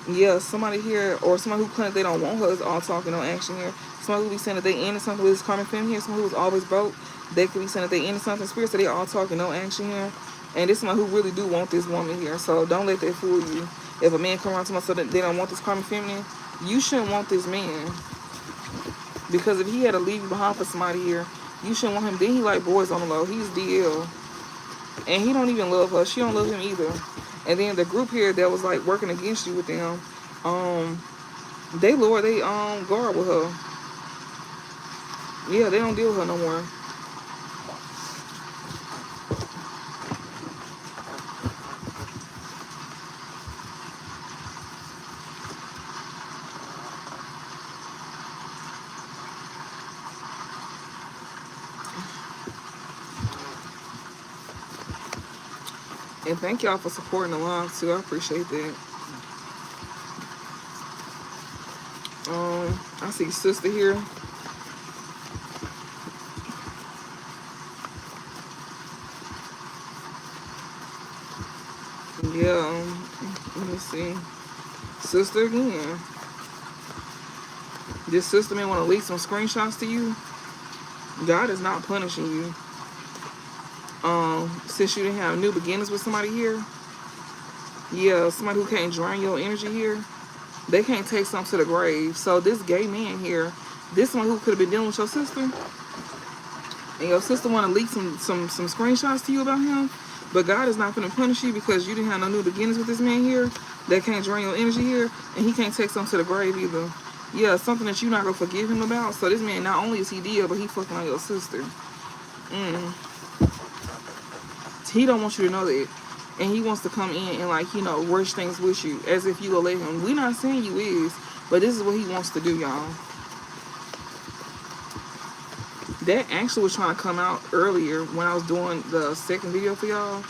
Yeah, somebody here, or somebody who claims they don't want her is all talk and no action here. Somebody who be saying that they ended something with this karmic family here. Somebody who's always broke, they could be saying that they ended something. Spirits, so they all talk and no action here. And this is somebody who really do want this woman here. So don't let that fool you. If a man come around to myself that they don't want this karmic family, you shouldn't want this man. Because if he had to leave you behind for somebody here, you shouldn't want him. Then he like boys on the low. He's DL. And he don't even love her. She don't love him either. And then the group here that was like working against you with them, they lower they guard with her. Yeah, they don't deal with her no more. And thank y'all for supporting along too. I appreciate that. I see sister here. Yeah, let me see. Sister again. This sister may want to leak some screenshots to you. God is not punishing you. Since you didn't have new beginnings with somebody here. Yeah, somebody who can't drain your energy here. They can't take something to the grave. So this gay man here, this one who could have been dealing with your sister, and your sister want to leak some screenshots to you about him, but God is not going to punish you because you didn't have no new beginnings with this man here that can't drain your energy here, and he can't take something to the grave either. Yeah, something that you're not going to forgive him about. So this man, not only is he dead, but he fucking on your sister. He don't want you to know that. And he wants to come in and, like, you know, rush things with you as if you will let him. We not saying you is, but this is what he wants to do, y'all. That actually was trying to come out earlier when I was doing the second video for y'all.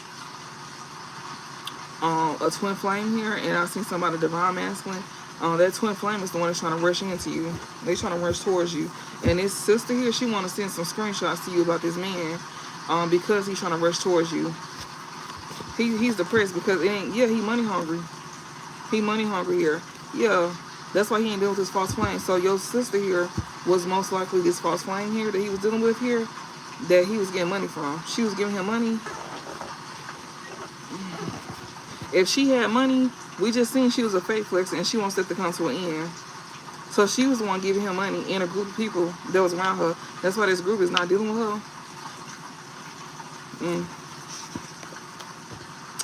A twin flame here, and I seen somebody divine masculine. That twin flame is the one that's trying to rush into you. They trying to rush towards you. And this sister here, she want to send some screenshots to you about this man, because he's trying to rush towards you. He's depressed because it ain't, yeah, he money hungry. He money hungry here. Yeah, that's why he ain't dealing with this false flame. So your sister here was most likely this false flame here that he was dealing with here, that he was getting money from. She was giving him money. If she had money, we just seen she was a fake flex and she wants that to come to an end. So she was the one giving him money in a group of people that was around her. That's why this group is not dealing with her.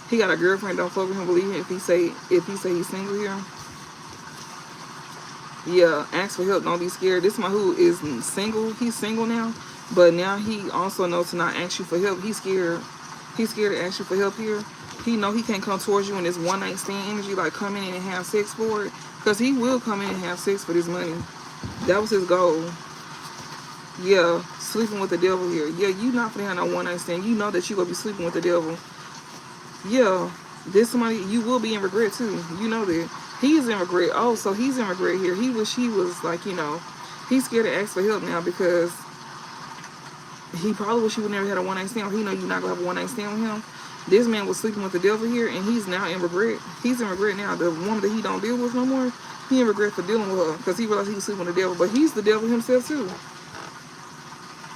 He got a girlfriend, don't fuck with him, believe him if he say he's single here. Yeah, ask for help, don't be scared. This man who is single, he's single now, but now he also knows to not ask you for help. He's scared. He's scared to ask you for help here. He know he can't come towards you in this one night stand energy, like come in and have sex for it. Because he will come in and have sex for this money. That was his goal. Yeah, sleeping with the devil here. Yeah, you not gonna have no one night stand. You know that you gonna be sleeping with the devil. Yeah, this somebody, you will be in regret too. You know that. He's in regret. Oh, so he's in regret here. He wish he was, like, you know, he's scared to ask for help now because he probably wish he would never had a one night stand. He know you're not gonna have a one night stand with him. This man was sleeping with the devil here, and he's now in regret. He's in regret now. The woman that he don't deal with no more, he in regret for dealing with her because he realized he was sleeping with the devil. But he's the devil himself too.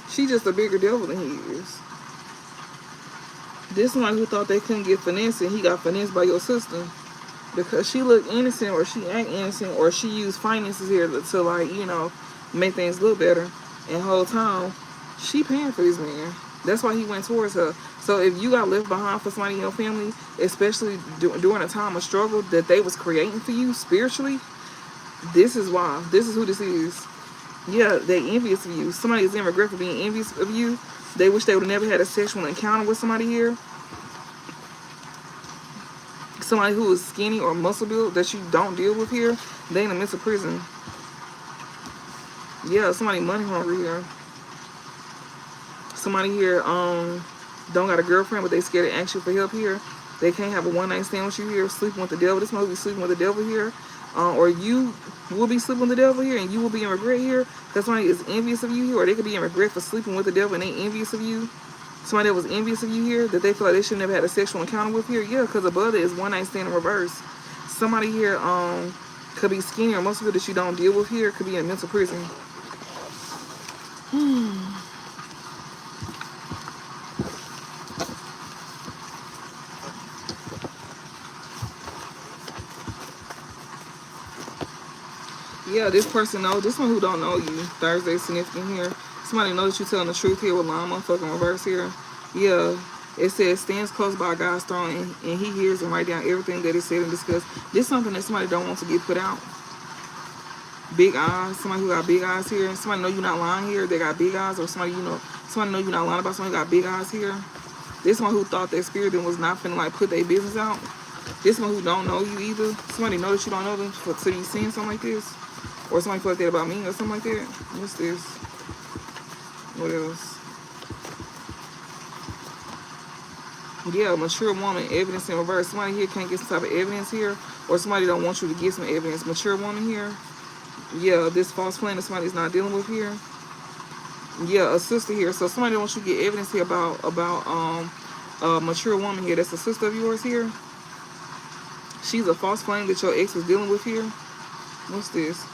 She just a bigger devil than he is. This one who thought they couldn't get finessed, and he got finessed by your sister because she looked innocent, or she act innocent, or she used finances here to like, you know, make things look better. And the whole time, she paying for this man. That's why he went towards her. So if you got left behind for somebody in your family, especially during a time of struggle that they was creating for you spiritually, this is why. This is who this is. Yeah, they envious of you. Somebody is in regret for being envious of you. They wish they would have never had a sexual encounter with somebody here. Somebody who is skinny or muscle built that you don't deal with here, they in a mental prison. Yeah, somebody money hungry here. Somebody here don't got a girlfriend, but they scared to ask you for help here. They can't have a one night stand with you here, sleeping with the devil. This might be sleeping with the devil here. Or you will be sleeping with the devil here, and you will be in regret here because somebody is envious of you here, or they could be in regret for sleeping with the devil and they envious of you. Somebody that was envious of you here, that they feel like they should never had a sexual encounter with here. Yeah, because above it is one night stand in reverse. Somebody here could be skinny or muscle that you don't deal with here, could be in mental prison. Yeah, this person knows. This one who don't know you. Thursday significant here. Somebody knows that you telling the truth here with line motherfucking reverse here. Yeah. It says stands close by God's throne and he hears and write down everything that is said and discussed. This is something that somebody don't want to get put out. Big eyes. Somebody who got big eyes here. Somebody know you're not lying here. They got big eyes. Or somebody somebody know you're not lying about somebody who got big eyes here. This one who thought that spirit then was not finna like put their business out. This one who don't know you either. Somebody know that you don't know them to be seeing something like this. Or somebody feel like that about me or something like that. What's this? What else? Yeah, mature woman, evidence in reverse. Somebody here can't get some type of evidence here, or somebody don't want you to get some evidence. Mature woman here. Yeah, this false flame that somebody's not dealing with here. Yeah, a sister here. So somebody wants you to get evidence here about a mature woman here. That's a sister of yours here. She's a false flame that your ex was dealing with here. What's this?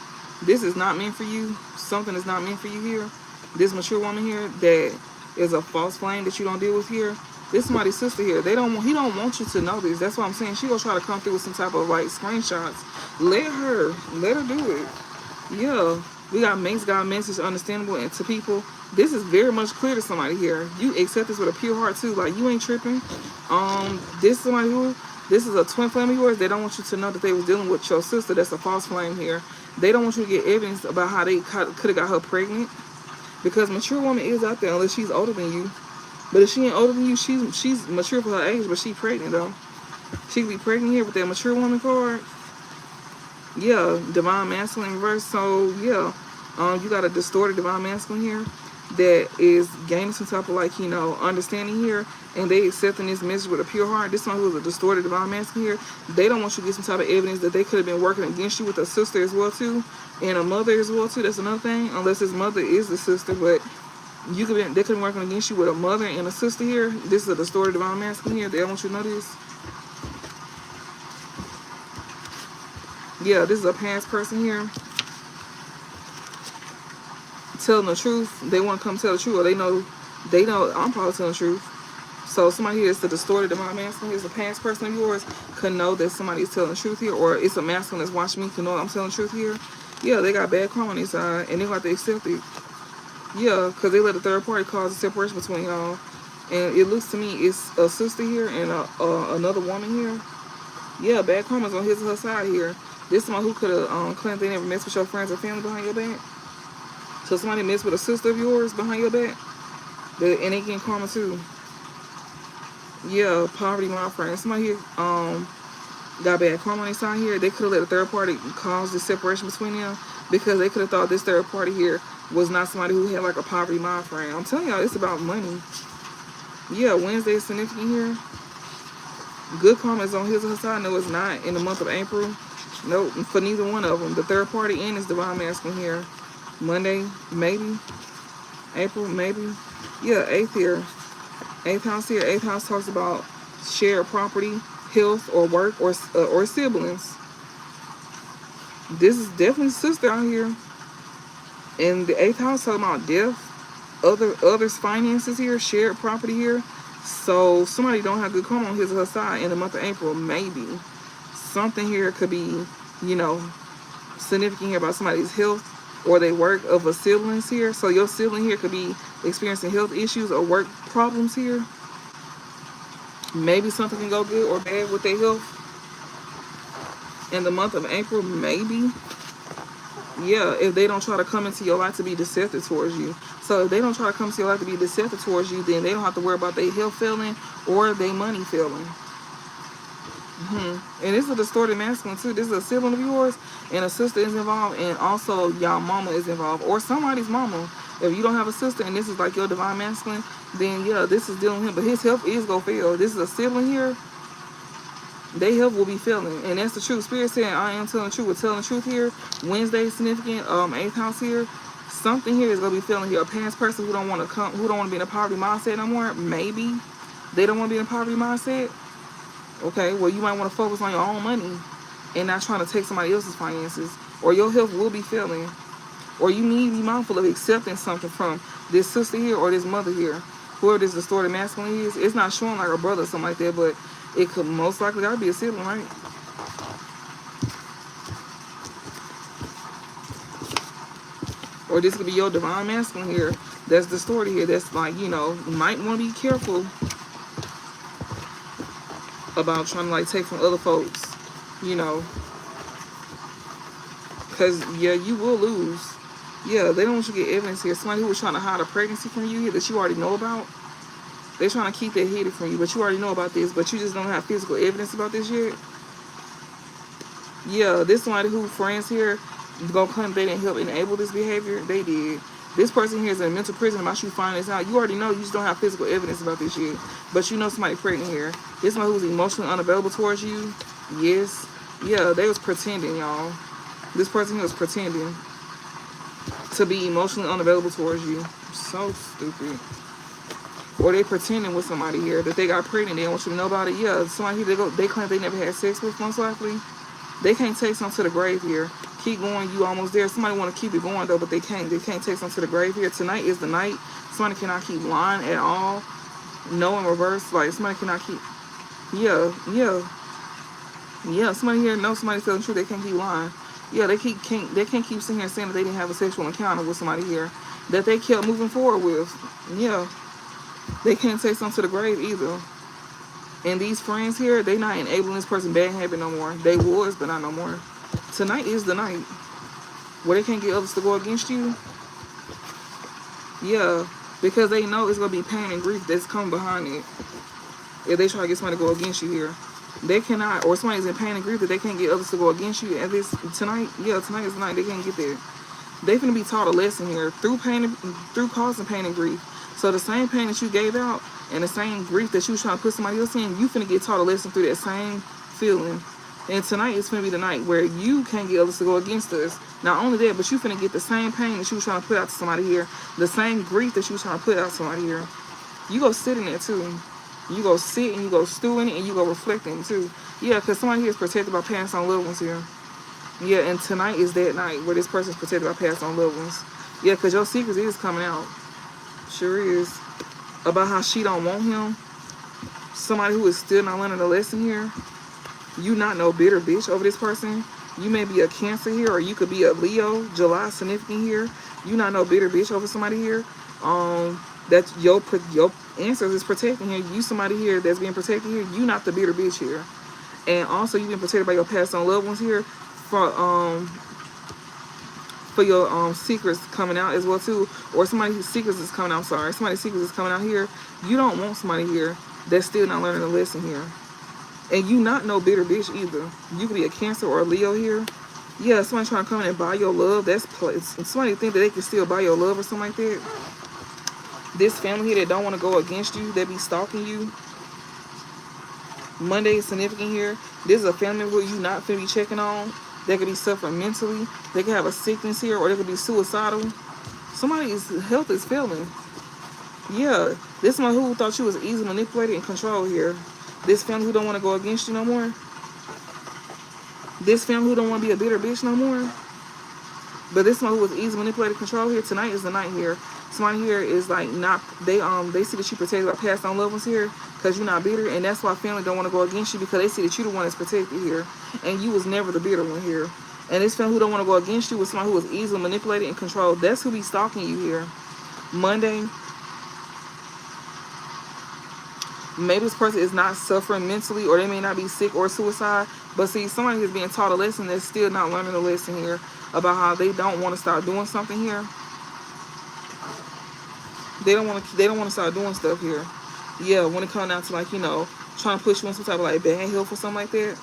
This is not meant for you. Something is not meant for you here. This mature woman here that is a false flame that you don't deal with here. This somebody's sister here. He don't want you to know this. That's what I'm saying. She gonna try to come through with some type of like screenshots. Let her do it. Yeah. We got makes God message understandable and to people. This is very much clear to somebody here. You accept this with a pure heart too. Like you ain't tripping. This is somebody who, this is a twin flame of yours. They don't want you to know that they was dealing with your sister. That's a false flame here. They don't want you to get evidence about how they could have got her pregnant. Because mature woman is out there unless she's older than you. But if she ain't older than you, she's mature for her age, but she pregnant though. She could be pregnant here with that mature woman card. Yeah, divine masculine reverse. So yeah, you got a distorted divine masculine here that is gaining some type of like, you know, understanding here, and they accepting this message with a pure heart. This one who's a distorted divine masculine here, they don't want you to get some type of evidence that they could have been working against you with a sister as well too, and a mother as well too. That's another thing. Unless his mother is the sister, but they could have been working against you with a mother and a sister here. This is a distorted divine masculine here. They don't want you to know this. Yeah, this is a past person here telling the truth. They want to come tell the truth, or they know I'm probably telling the truth. So somebody here is the distorted divine masculine. Here's a past person of yours can know that somebody is telling the truth here, or it's a masculine that's watching me can know I'm telling the truth here. Yeah, they got bad karma on their side, and they got to accept it. Yeah, because they let a third party cause a separation between y'all. And it looks to me it's a sister here and another woman here. Yeah, bad karma's on his or her side here. This someone who could have claimed they never messed with your friends or family behind your back. So somebody messed with a sister of yours behind your back. And they getting karma too. Yeah, poverty, my friend. Somebody here got bad karma on their side here. They could have let a third party cause this separation between them because they could have thought this third party here was not somebody who had like a poverty mind frame. I'm telling y'all, it's about money. Yeah, Wednesday is significant here. Good karma is on his or her side. No, it's not in the month of April. Nope, for neither one of them. The third party and his divine masculine here. Monday, maybe. April, maybe. Yeah, 8th here. 8th house here. 8th house talks about shared property, health, or work, or siblings. This is definitely sister out here. And the 8th house talking about death, others' finances here, shared property here. So somebody don't have good karma on his or her side in the month of April, maybe. Something here could be, you know, significant here about somebody's health or they work of a siblings here. So your sibling here could be experiencing health issues or work problems here. Maybe something can go good or bad with their health in the month of April, maybe. Yeah, if they don't try to come into your life to be deceptive towards you. So if they don't try to come to your life to be deceptive towards you, then they don't have to worry about their health failing or their money failing. And this is a distorted masculine too. This is a sibling of yours, and a sister is involved, and also y'all mama is involved, or somebody's mama. If you don't have a sister and this is like your divine masculine, then yeah, this is dealing with him. But his health is gonna fail. This is a sibling here. Their health will be failing, and that's the truth. Spirit saying, I am telling the truth. We're telling the truth here. Wednesday is significant. 8th house here. Something here is gonna be failing here. A past person who don't want to come, who don't want to be in a poverty mindset no more. Maybe they don't want to be in a poverty mindset. Okay, well, you might want to focus on your own money and not trying to take somebody else's finances, or your health will be failing, or you need to be mindful of accepting something from this sister here or this mother here. Whoever this distorted masculine is, it's not showing like a brother or something like that, but it could most likely gotta be a sibling, right? Or this could be your divine masculine here that's distorted here. That's like, you know, you might want to be careful about trying to like take from other folks, you know, because yeah, you will lose. Yeah, they don't want you to get evidence here. Somebody who was trying to hide a pregnancy from you here that you already know about, they're trying to keep that hidden from you, but you already know about this, but you just don't have physical evidence about this yet. Yeah, this somebody who friends here gonna come, they didn't help enable this behavior. They did. This person here is in a mental prison about you finding this out. You already know, you just don't have physical evidence about this shit. But you know somebody pregnant here. This one who's emotionally unavailable towards you. Yes. Yeah, they was pretending, y'all. This person here was pretending to be emotionally unavailable towards you. So stupid. Or they pretending with somebody here that they got pregnant. They don't want you to know about it. Yeah, somebody here they claim they never had sex with, most likely. They can't take some to the grave here. Keep going, you almost there. Somebody want to keep it going though, but they can't. They can't take some to the grave here. Tonight is the night. Somebody cannot keep lying at all. No in reverse. Like somebody cannot keep. Yeah. Somebody here knows somebody telling the truth. They can't keep lying. Yeah, they can't keep sitting here saying that they didn't have a sexual encounter with somebody here that they kept moving forward with. Yeah, they can't take something to the grave either. And these friends here, they not enabling this person bad habit no more. They was, but not no more. Tonight is the night where they can't get others to go against you. Yeah, because they know it's gonna be pain and grief that's coming behind it. If they try to get somebody to go against you here, they cannot, or somebody's in pain and grief that they can't get others to go against you. At this tonight, yeah, tonight is the night they can't get there. They finna be taught a lesson here through pain, through causing pain and grief. So the same pain that you gave out and the same grief that you was trying to put somebody else in, you finna get taught a lesson through that same feeling. And tonight is finna be the night where you can't get others to go against us. Not only that, but you finna get the same pain that you was trying to put out to somebody here, the same grief that you was trying to put out to somebody here. You go sit in there too. You go sit and you go stew in it and you go reflect in it too. Yeah, because somebody here is protected by passed on loved ones here. Yeah, and tonight is that night where this person is protected by passed on loved ones. Yeah, because your secrets is coming out. Sure is. About how she don't want him. Somebody who is still not learning the lesson here. You not no bitter bitch over this person. You may be a Cancer here, or you could be a Leo, July significant here. You not no bitter bitch over somebody here. That your ancestors is protecting here. You somebody here that's being protected here. You not the bitter bitch here. And also you've been protected by your past on loved ones here for your secrets coming out as well too. Or somebody's secrets is coming out, somebody's secrets is coming out here. You don't want somebody here that's still not learning the lesson here. And you not no bitter bitch either. You could be a Cancer or a Leo here. Yeah, somebody trying to come in and buy your love. That's somebody think that they can still buy your love or something like that. This family here that don't want to go against you, that be stalking you. Monday is significant here. This is a family where you not finna be checking on. They could be suffering mentally. They could have a sickness here, or they could be suicidal. Somebody's health is failing. Yeah, this is one who thought you was easily manipulated and controlled here. This family who don't want to go against you no more. This family who don't want to be a bitter bitch no more. But this one who was easily manipulated and controlled here, tonight is the night here. Somebody here is like not, they see that you protected by passed on loved ones here because you're not bitter, and that's why family don't want to go against you, because they see that you're the one that's protected here and you was never the bitter one here. And this family who don't want to go against you was somebody who was easily manipulated and controlled. That's who be stalking you here. Monday, maybe this person is not suffering mentally, or they may not be sick or suicide, but see, somebody is being taught a lesson that's still not learning the lesson here about how they don't want to start doing something here. They don't want to start doing stuff here. Yeah, when it comes down to, like, you know, trying to push you in some type of like bad health or something like that.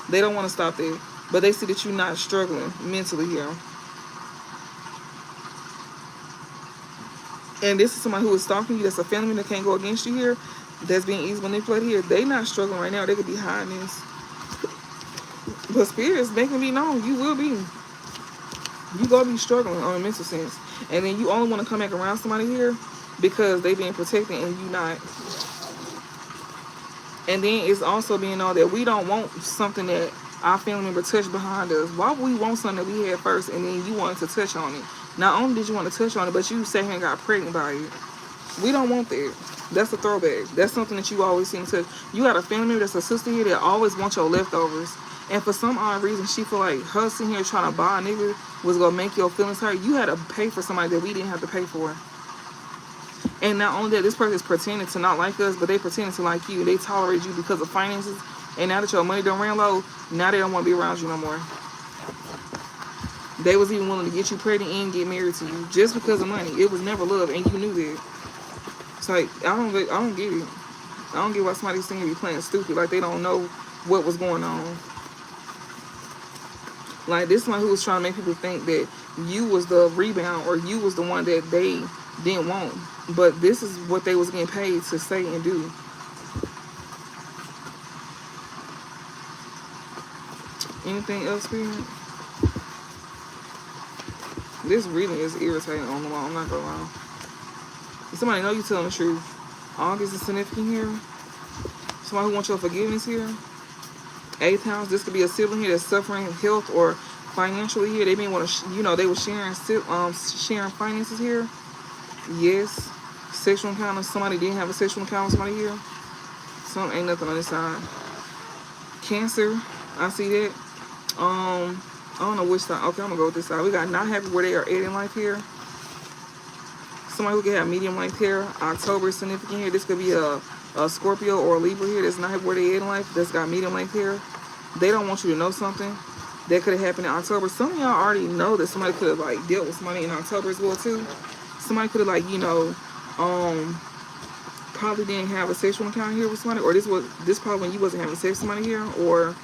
They don't want to stop there, but they see that you're not struggling mentally here. And this is somebody who is stalking you. That's a family that can't go against you here. That's being easily manipulated here. They not struggling right now. They could be hiding this. But spirit is making me known. You will be. You gonna be struggling on a mental sense. And then you only want to come back around somebody here because they being protected and you not. And then it's also being known that we don't want something that our family member touched behind us. Why would we want something that we had first and then you wanted to touch on it? Not only did you want to touch on it, but you sat here and got pregnant by it. We don't want that. That's a throwback. That's something that you always seem to. You got a family member that's a sister here that always wants your leftovers. And for some odd reason, she feel like her sitting here trying to buy a nigga was going to make your feelings hurt. You had to pay for somebody that we didn't have to pay for. And not only that, this person is pretending to not like us, but they pretending to like you. They tolerate you because of finances. And now that your money done ran low, now they don't want to be around you no more. They was even willing to get you pregnant and get married to you just because of money. It was never love, and you knew that. It's like, I don't get it. I don't get why somebody's sitting here be playing stupid like they don't know what was going on. Like, this one who was trying to make people think that you was the rebound or you was the one that they didn't want. But this is what they was getting paid to say and do. Anything else, Spirit? This reading is irritating on the wall, I'm not gonna lie. Somebody know you telling the truth. August is significant here. Somebody who wants your forgiveness here. 8th house, this could be a sibling here that's suffering health or financially here. They may want to, you know, they were sharing finances here. Yes. Sexual encounter. Somebody didn't have a sexual encounter with somebody here. Some ain't nothing on this side. Cancer. I see that. I don't know which side. Okay, I'm gonna go with this side. We got not happy where they are at in life here. Somebody who can have medium length hair. October is significant here. This could be a Scorpio or a Libra here that's not happy where they at in life. That's got medium length hair. They don't want you to know something that could have happened in October. Some of y'all already know that somebody could have like dealt with somebody in October as well too. Somebody could have like, you know, probably didn't have a sexual encounter here with somebody, or this probably when you wasn't having sex with somebody here, or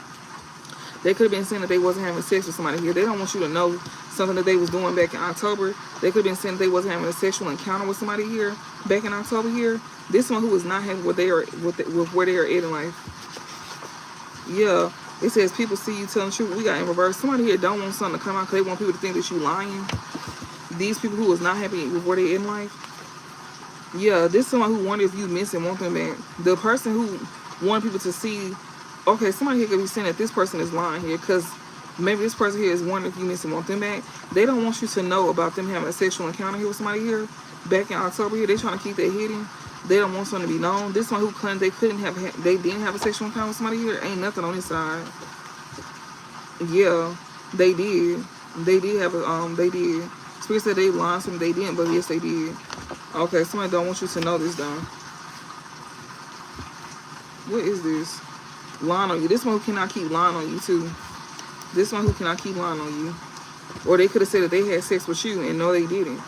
they could have been saying that they wasn't having sex with somebody here. They don't want you to know something that they was doing back in October. They could have been saying that they wasn't having a sexual encounter with somebody here back in October here. This one who was not happy with where they are at in life. Yeah, it says people see you telling the truth. We got in reverse. Somebody here don't want something to come out because they want people to think that you lying. These people who was not happy with where they in life. Yeah, this is someone who wonder if you miss and want them back. The person who want people to see. Okay, somebody here could be saying that this person is lying here because maybe this person here is wondering if you miss and want them back. They don't want you to know about them having a sexual encounter here with somebody here back in October here. They trying to keep that hidden. They don't want something to be known. This one who claimed they didn't have a sexual encounter with somebody here. Ain't nothing on this side. Yeah, they did. They did have a they did. Spirit said they lied to me. They didn't, but yes, they did. Okay, somebody don't want you to know this though. What is this? Lying on you. This one who cannot keep lying on you too. This one who cannot keep lying on you. Or they could have said that they had sex with you and no they didn't.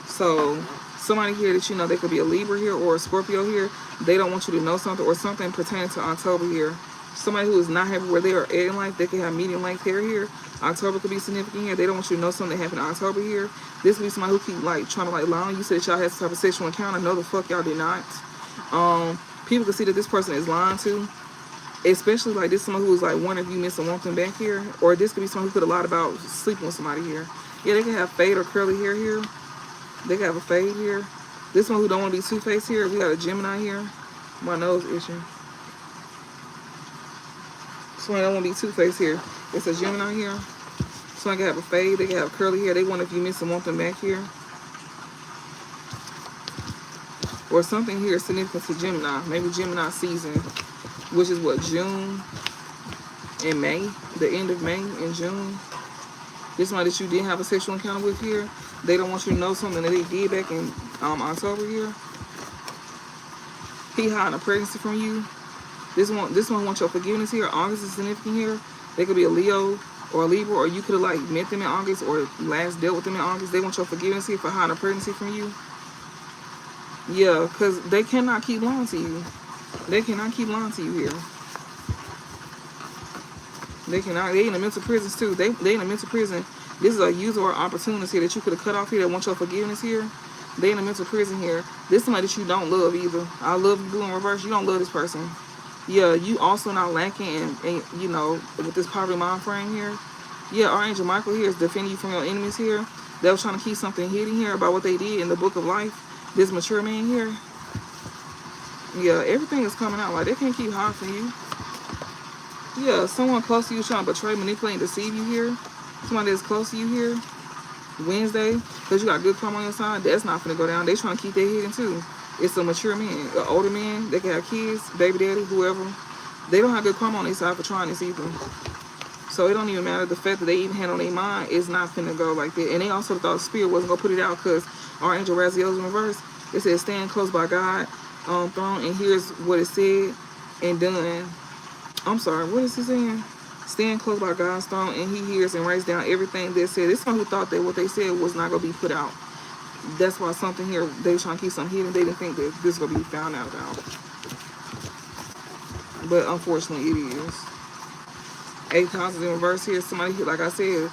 So somebody here that you know, they could be a Libra here or a Scorpio here. They don't want you to know something or something pertaining to October here. Somebody who is not happy where they are at in life. They could have medium length hair here. October could be significant here. They don't want you to know something that happened in October here. This could be somebody who keep like trying to like lie on you. Said that y'all had some type of sexual encounter. No, the fuck y'all did not. People can see that this person is lying too. Especially like this someone who is like one of you miss and want them back here. Or this could be someone who could have lied about sleeping with somebody here. Yeah, they can have fade or curly hair here. They can have a fade here. This one who don't want to be two-faced here. We got a Gemini here. My nose itching. Someone don't want to be two-faced here. It's a Gemini here. Someone can have a fade. They can have curly hair. They want if you miss and want them back here. Or something here significant to Gemini. Maybe Gemini season. Which is what, June and May. The end of May and June. This one that you didn't have a sexual encounter with here. They don't want you to know something that they did back in October here. He hiding a pregnancy from you. This one wants your forgiveness here. August is significant here. They could be a Leo or a Libra, or you could have like met them in August or last dealt with them in August. They want your forgiveness here for hiding a pregnancy from you. Yeah, because they cannot keep lying to you. They cannot keep lying to you here. They cannot. They in the mental prisons too. They in the mental prison. This is a user or opportunist here that you could have cut off here that want your forgiveness here. They in the mental prison here. This is somebody that you don't love either. I love you, blue in reverse. You don't love this person. Yeah, you also not lacking and you know, with this poverty mind frame here. Yeah, Archangel Michael here is defending you from your enemies here. They was trying to keep something hidden here about what they did in the book of life. This mature man here. Yeah, everything is coming out. Like, they can't keep hiding from you. Yeah, someone close to you trying to betray, manipulate, and deceive you here. Somebody that's close to you here. Wednesday, because you got good karma on your side, that's not going to go down. They trying to keep that hidden too. It's a mature man, an older man. They can have kids, baby daddy, whoever. They don't have good karma on their side for trying this either. So it don't even matter. The fact that they even had on their mind is not finna go like that. And they also thought Spirit wasn't going to put it out because Archangel Raziel's in reverse. It says, stand close by God throne, and here's what it said and done. I'm sorry, what is he saying? Stand close by God's throne, and he hears and writes down everything they said. This one who thought that what they said was not going to be put out. That's why something here, they were trying to keep something hidden. They didn't think that this was going to be found out about. But unfortunately, it is. Eight houses in reverse here. Somebody, like I said,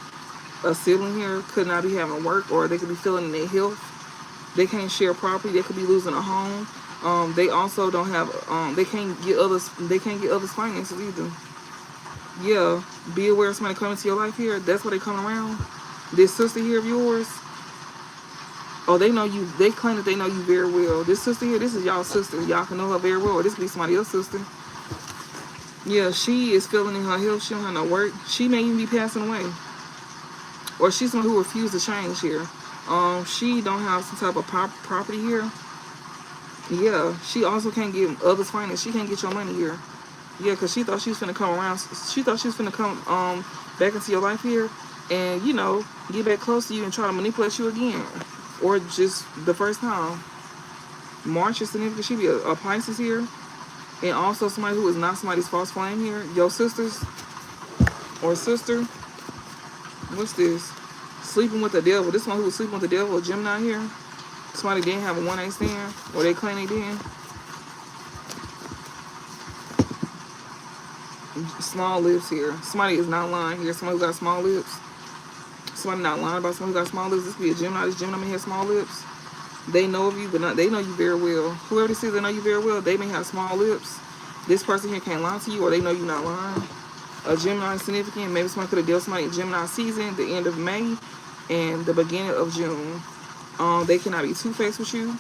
a sibling here could not be having work, or they could be feeling their health. They can't share property. They could be losing a home. They also don't have. They can't get others. They can't get others' finances either. Yeah, be aware of somebody coming to your life here. That's why they coming around. This sister here of yours. Oh, they know you. They claim that they know you very well. This sister here, this is y'all's sister. Y'all can know her very well. Or this could be somebody else's sister. Yeah, she is feeling in her health. She don't have no work. She may even be passing away. Or she's someone who refused to change here. She don't have some type of property here. Yeah, she also can't get others' finance. She can't get your money here. Yeah, because she thought she was finna come around. She thought she was finna come back into your life here and, you know, get back close to you and try to manipulate you again. Or just the first time. March is significant. She be a Pisces here. And also somebody who is not somebody's false flame here. Your sisters or sister. What's this? Sleeping with the devil. This one who was sleeping with the devil, a Gemini here. Somebody didn't have a one-night stand. Or they claim they did. Small lips here. Somebody is not lying here. Somebody who got small lips. Somebody not lying about somebody who got small lips. This could be a Gemini. This Gemini may have small lips. They know of you, but not, they know you very well. Whoever they say they know you very well, they may have small lips. This person here can't lie to you, or they know you're not lying. A Gemini is significant. Maybe somebody could have dealt with somebody in Gemini season, the end of May, and the beginning of June. They cannot be two-faced with you.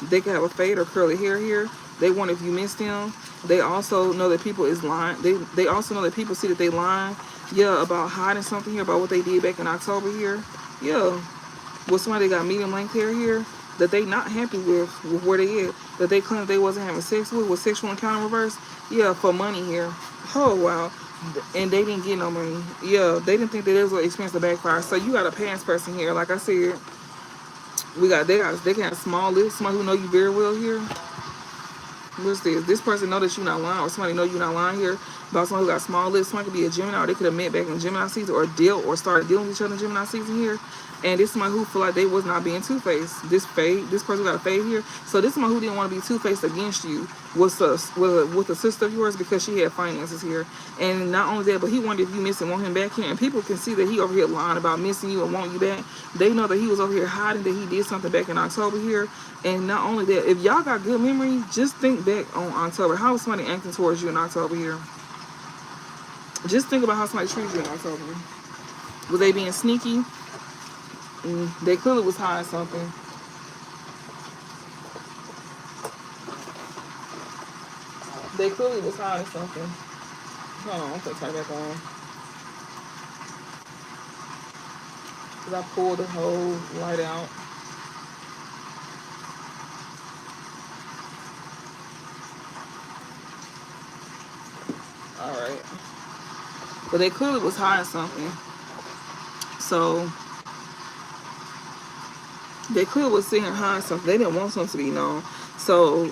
They can have a fade or curly hair here. They wonder if you missed them. They also know that people is lying. They also know that people see that they lying. Yeah, about hiding something here, about what they did back in October here. Yeah, with somebody that got medium length hair here that they not happy with where they at. That they claim they wasn't having sex with sexual encounter reverse. Yeah, for money here. Oh, wow. And they didn't get no money. Yeah, they didn't think that it was an experience to backfire. So you got a past person here. Like I said, they can have small lips. Somebody who know you very well here. What's this? This person know that you're not lying, or somebody know you're not lying here about someone who got small lips. Somebody could be a Gemini, or they could have met back in Gemini season, or started dealing with each other in Gemini season here. And this is somebody who feel like they was not being two-faced. This person got a fade here. So this is somebody who didn't want to be two-faced against you with a sister of yours because she had finances here. And not only that, but he wondered if you missed and want him back here. And people can see that he over here lying about missing you and wanting you back. They know that he was over here hiding that he did something back in October here. And not only that, if y'all got good memory, just think back on October. How was somebody acting towards you in October here? Just think about how somebody treated you in October. Was they being sneaky? They clearly was hiding something. They clearly was hiding something. Hold on, I'm gonna turn it back on. Cause I pulled the whole light out. Alright. But they clearly was hiding something. So they clearly was sitting here hiding something. They didn't want something to be known. So,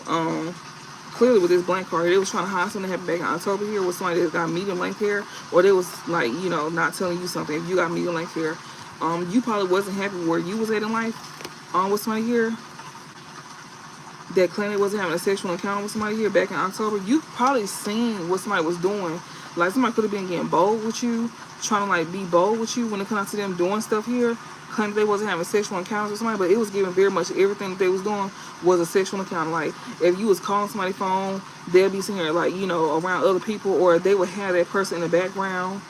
clearly with this blank card, they was trying to hide something that happened back in October here with somebody that got medium length hair. Or they was like, you know, not telling you something. If you got medium length hair, you probably wasn't happy where you was at in life with somebody here that claimed they wasn't having a sexual encounter with somebody here back in October. You probably seen what somebody was doing. Like somebody could have been getting bold with you, trying to like be bold with you when it comes to them doing stuff here. Claimed they wasn't having sexual encounters with somebody, but it was giving very much everything that they was doing was a sexual encounter. Like if you was calling somebody's phone, they'll be sitting here like, you know, around other people, or they would have that person in the background.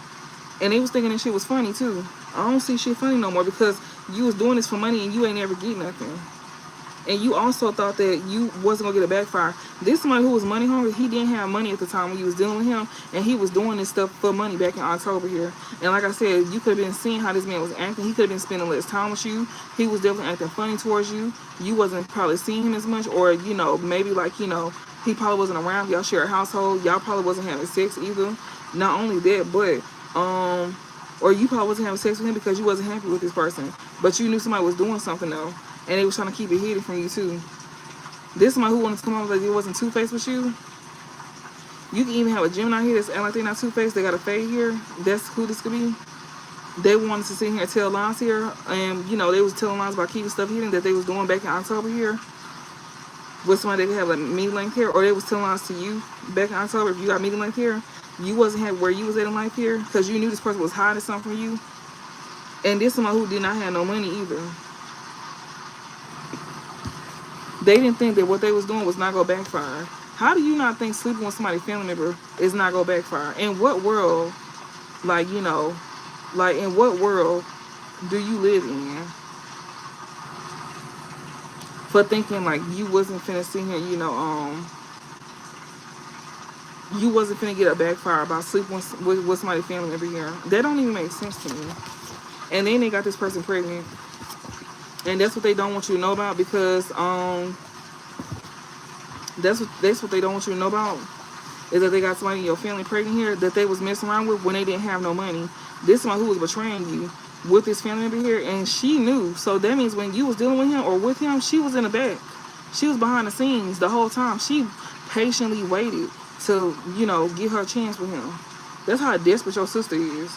And they was thinking that shit was funny too. I don't see shit funny no more because you was doing this for money and you ain't ever get nothing. And you also thought that you wasn't going to get a backfire. This somebody who was money hungry, he didn't have money at the time when you was dealing with him. And he was doing this stuff for money back in October here. And like I said, you could have been seeing how this man was acting. He could have been spending less time with you. He was definitely acting funny towards you. You wasn't probably seeing him as much. Or, you know, maybe like, you know, he probably wasn't around. Y'all share a household. Y'all probably wasn't having sex either. Not only that, but, or you probably wasn't having sex with him because you wasn't happy with this person. But you knew somebody was doing something though. And they was trying to keep it hidden from you too. This somebody who wanted to come on like it wasn't two-faced with you. You can even have a Gemini here that's acting like they're not two-faced. They got a fade here. That's who this could be. They wanted to sit here and tell lies here. And, you know, they was telling lies about keeping stuff hidden that they was doing back in October here. With somebody that could have like medium length hair. Or they was telling lies to you back in October if you got medium length hair. You wasn't had where you was at in life here because you knew this person was hiding something from you. And this someone who did not have no money either. They didn't think that what they was doing was not going to backfire. How do you not think sleeping with somebody's family member is not going to backfire? In what world, like, you know, like in what world do you live in for thinking like you wasn't finna sit here, you know, you wasn't finna get a backfire about sleeping with somebody's family member here? That don't even make sense to me. And then they got this person pregnant. And that's what they don't want you to know about because that's what they don't want you to know about is that they got somebody in your family pregnant here that they was messing around with when they didn't have no money. This one who was betraying you with this family member here, and she knew. So that means when you was dealing with him or with him, she was in the back. She was behind the scenes the whole time. She patiently waited to, you know, get her chance with him. That's how desperate your sister is.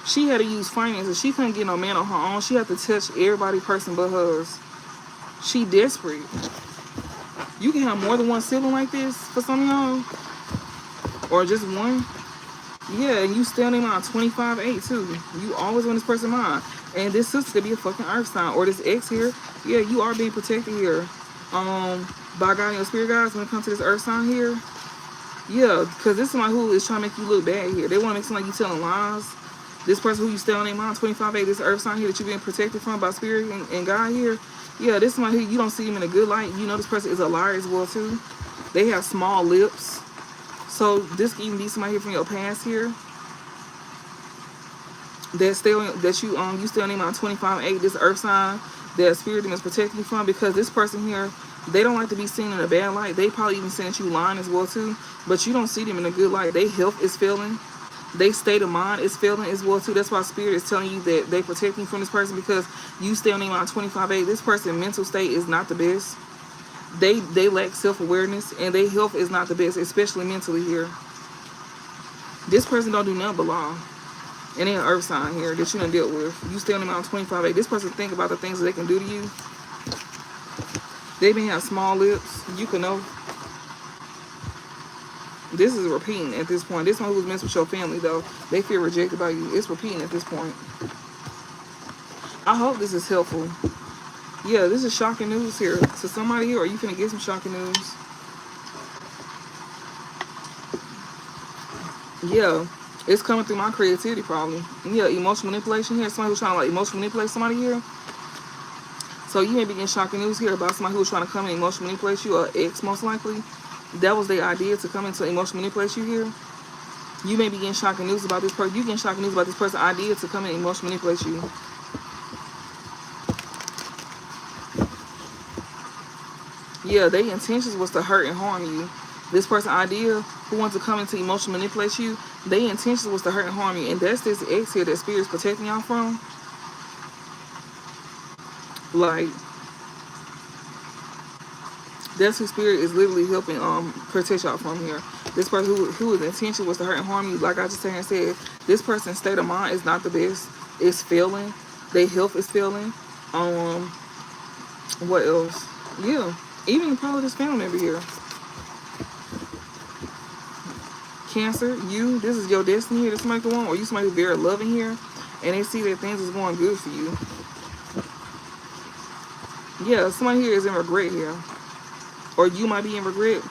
She had to use finances. She couldn't get no man on her own. She had to touch everybody person but hers. She desperate. You can have more than one sibling like this for some of y'all. Or just one. Yeah, and you stay on their mind 25-8 too. You always on this person's mind. And this sister could be a fucking earth sign. Or this ex here. Yeah, you are being protected here. By God and your spirit guides when it comes to this earth sign here. Yeah, because this is somebody who is trying to make you look bad here. They want to make it seem like you telling lies. This person who you stay on their mind 25-8, this earth sign here that you're being protected from by spirit and God here. Yeah, this is somebody who you don't see them in a good light. You know this person is a liar as well too. They have small lips. So this can even be somebody here from your past here. That stay on, that you stay on their mind 25-8, this earth sign that spirit is protecting you from, because this person here, they don't like to be seen in a bad light. They probably even saying that you lying as well too. But you don't see them in a good light. Their health is failing. They state of mind is failing as well too. That's why spirit is telling you that they protect you from this person, because you stay on their mind 25-8. This person's mental state is not the best. They lack self-awareness, and their health is not the best, especially mentally here. This person don't do nothing but lie. And then an earth sign here that you done dealt with. You stay on their mind 25-8. This person think about the things that they can do to you. They may have small lips. You can know. This is repeating at this point. This one who was messing with your family, though, they feel rejected by you. It's repeating at this point. I hope this is helpful. Yeah, this is shocking news here to somebody here, or you finna get some shocking news. Yeah, it's coming through my creativity probably. Yeah, emotional manipulation here. Somebody who's trying to like emotionally manipulate somebody here. So you may be getting shocking news here about somebody who was trying to come and emotionally manipulate you, or ex most likely. That was their idea, to come into emotionally manipulate you here. You may be getting shocking news about this person. You getting shocking news about this person's idea to come and emotionally manipulate you. Yeah, their intentions was to hurt and harm you. This person's idea who wants to come into emotionally manipulate you, their intentions was to hurt and harm you. And that's this ex here that spirit's protecting y'all from. Like, that's who spirit is literally helping protect y'all from here. This person whose intention was to hurt and harm you, like I just said, this person's state of mind is not the best. It's failing. Their health is failing. What else? Yeah, even probably this family member here. Cancer, you, this is your destiny here. This somebody go on, or you somebody who's very loving here, and they see that things is going good for you. Yeah, somebody here is in regret here. Or you might be in regret.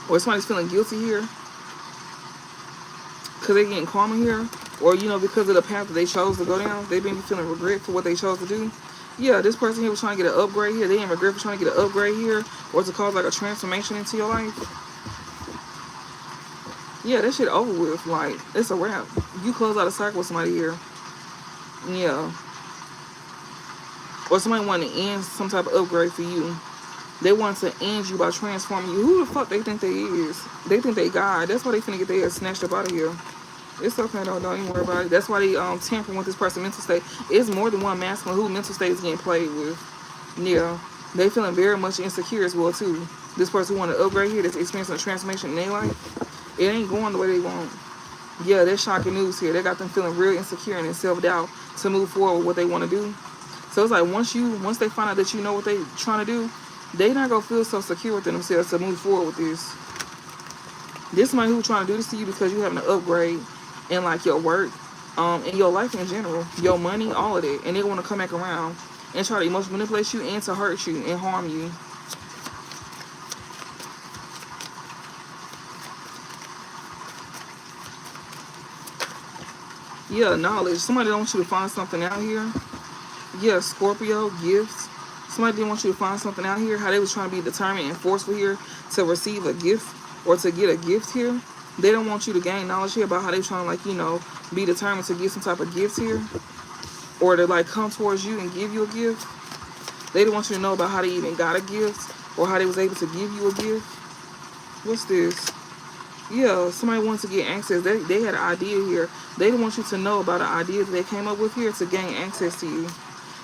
Or somebody's feeling guilty here. Because they're getting karma here. Or, you know, because of the path that they chose to go down. They've been feeling regret for what they chose to do. Yeah, this person here was trying to get an upgrade here. They in regret for trying to get an upgrade here. Or to cause like a transformation into your life. Yeah, that shit over with. Like, it's a wrap. You close out a cycle with somebody here. Yeah. Or somebody wanting to end some type of upgrade for you. They want to end you by transforming you. Who the fuck they think they is? They think they God. That's why they finna get their ass snatched up out of here. It's okay though, don't even worry about it. That's why they tampering with this person's mental state. It's more than one masculine who mental state is getting played with. Yeah. They feeling very much insecure as well too. This person who want to upgrade here, that's experiencing a transformation in their life, it ain't going the way they want. Yeah, that's shocking news here. They got them feeling real insecure and in self-doubt to move forward with what they want to do. So it's like once they find out that you know what they trying to do, they not gonna feel so secure within themselves to move forward with this. This somebody who's trying to do this to you because you having an upgrade in like your work, and your life in general, your money, all of it, and they want to come back around and try to emotionally manipulate you and to hurt you and harm you. Yeah, knowledge. Somebody don't want you to find something out here. Yeah, Scorpio, gifts. Somebody didn't want you to find something out here. How they was trying to be determined and forceful here to receive a gift or to get a gift here. They don't want you to gain knowledge here about how they trying to, like, you know, be determined to get some type of gift here. Or to, like, come towards you and give you a gift. They don't want you to know about how they even got a gift. Or how they was able to give you a gift. What's this? Yeah, somebody wants to get access. They had an idea here. They didn't want you to know about an idea that they came up with here to gain access to you.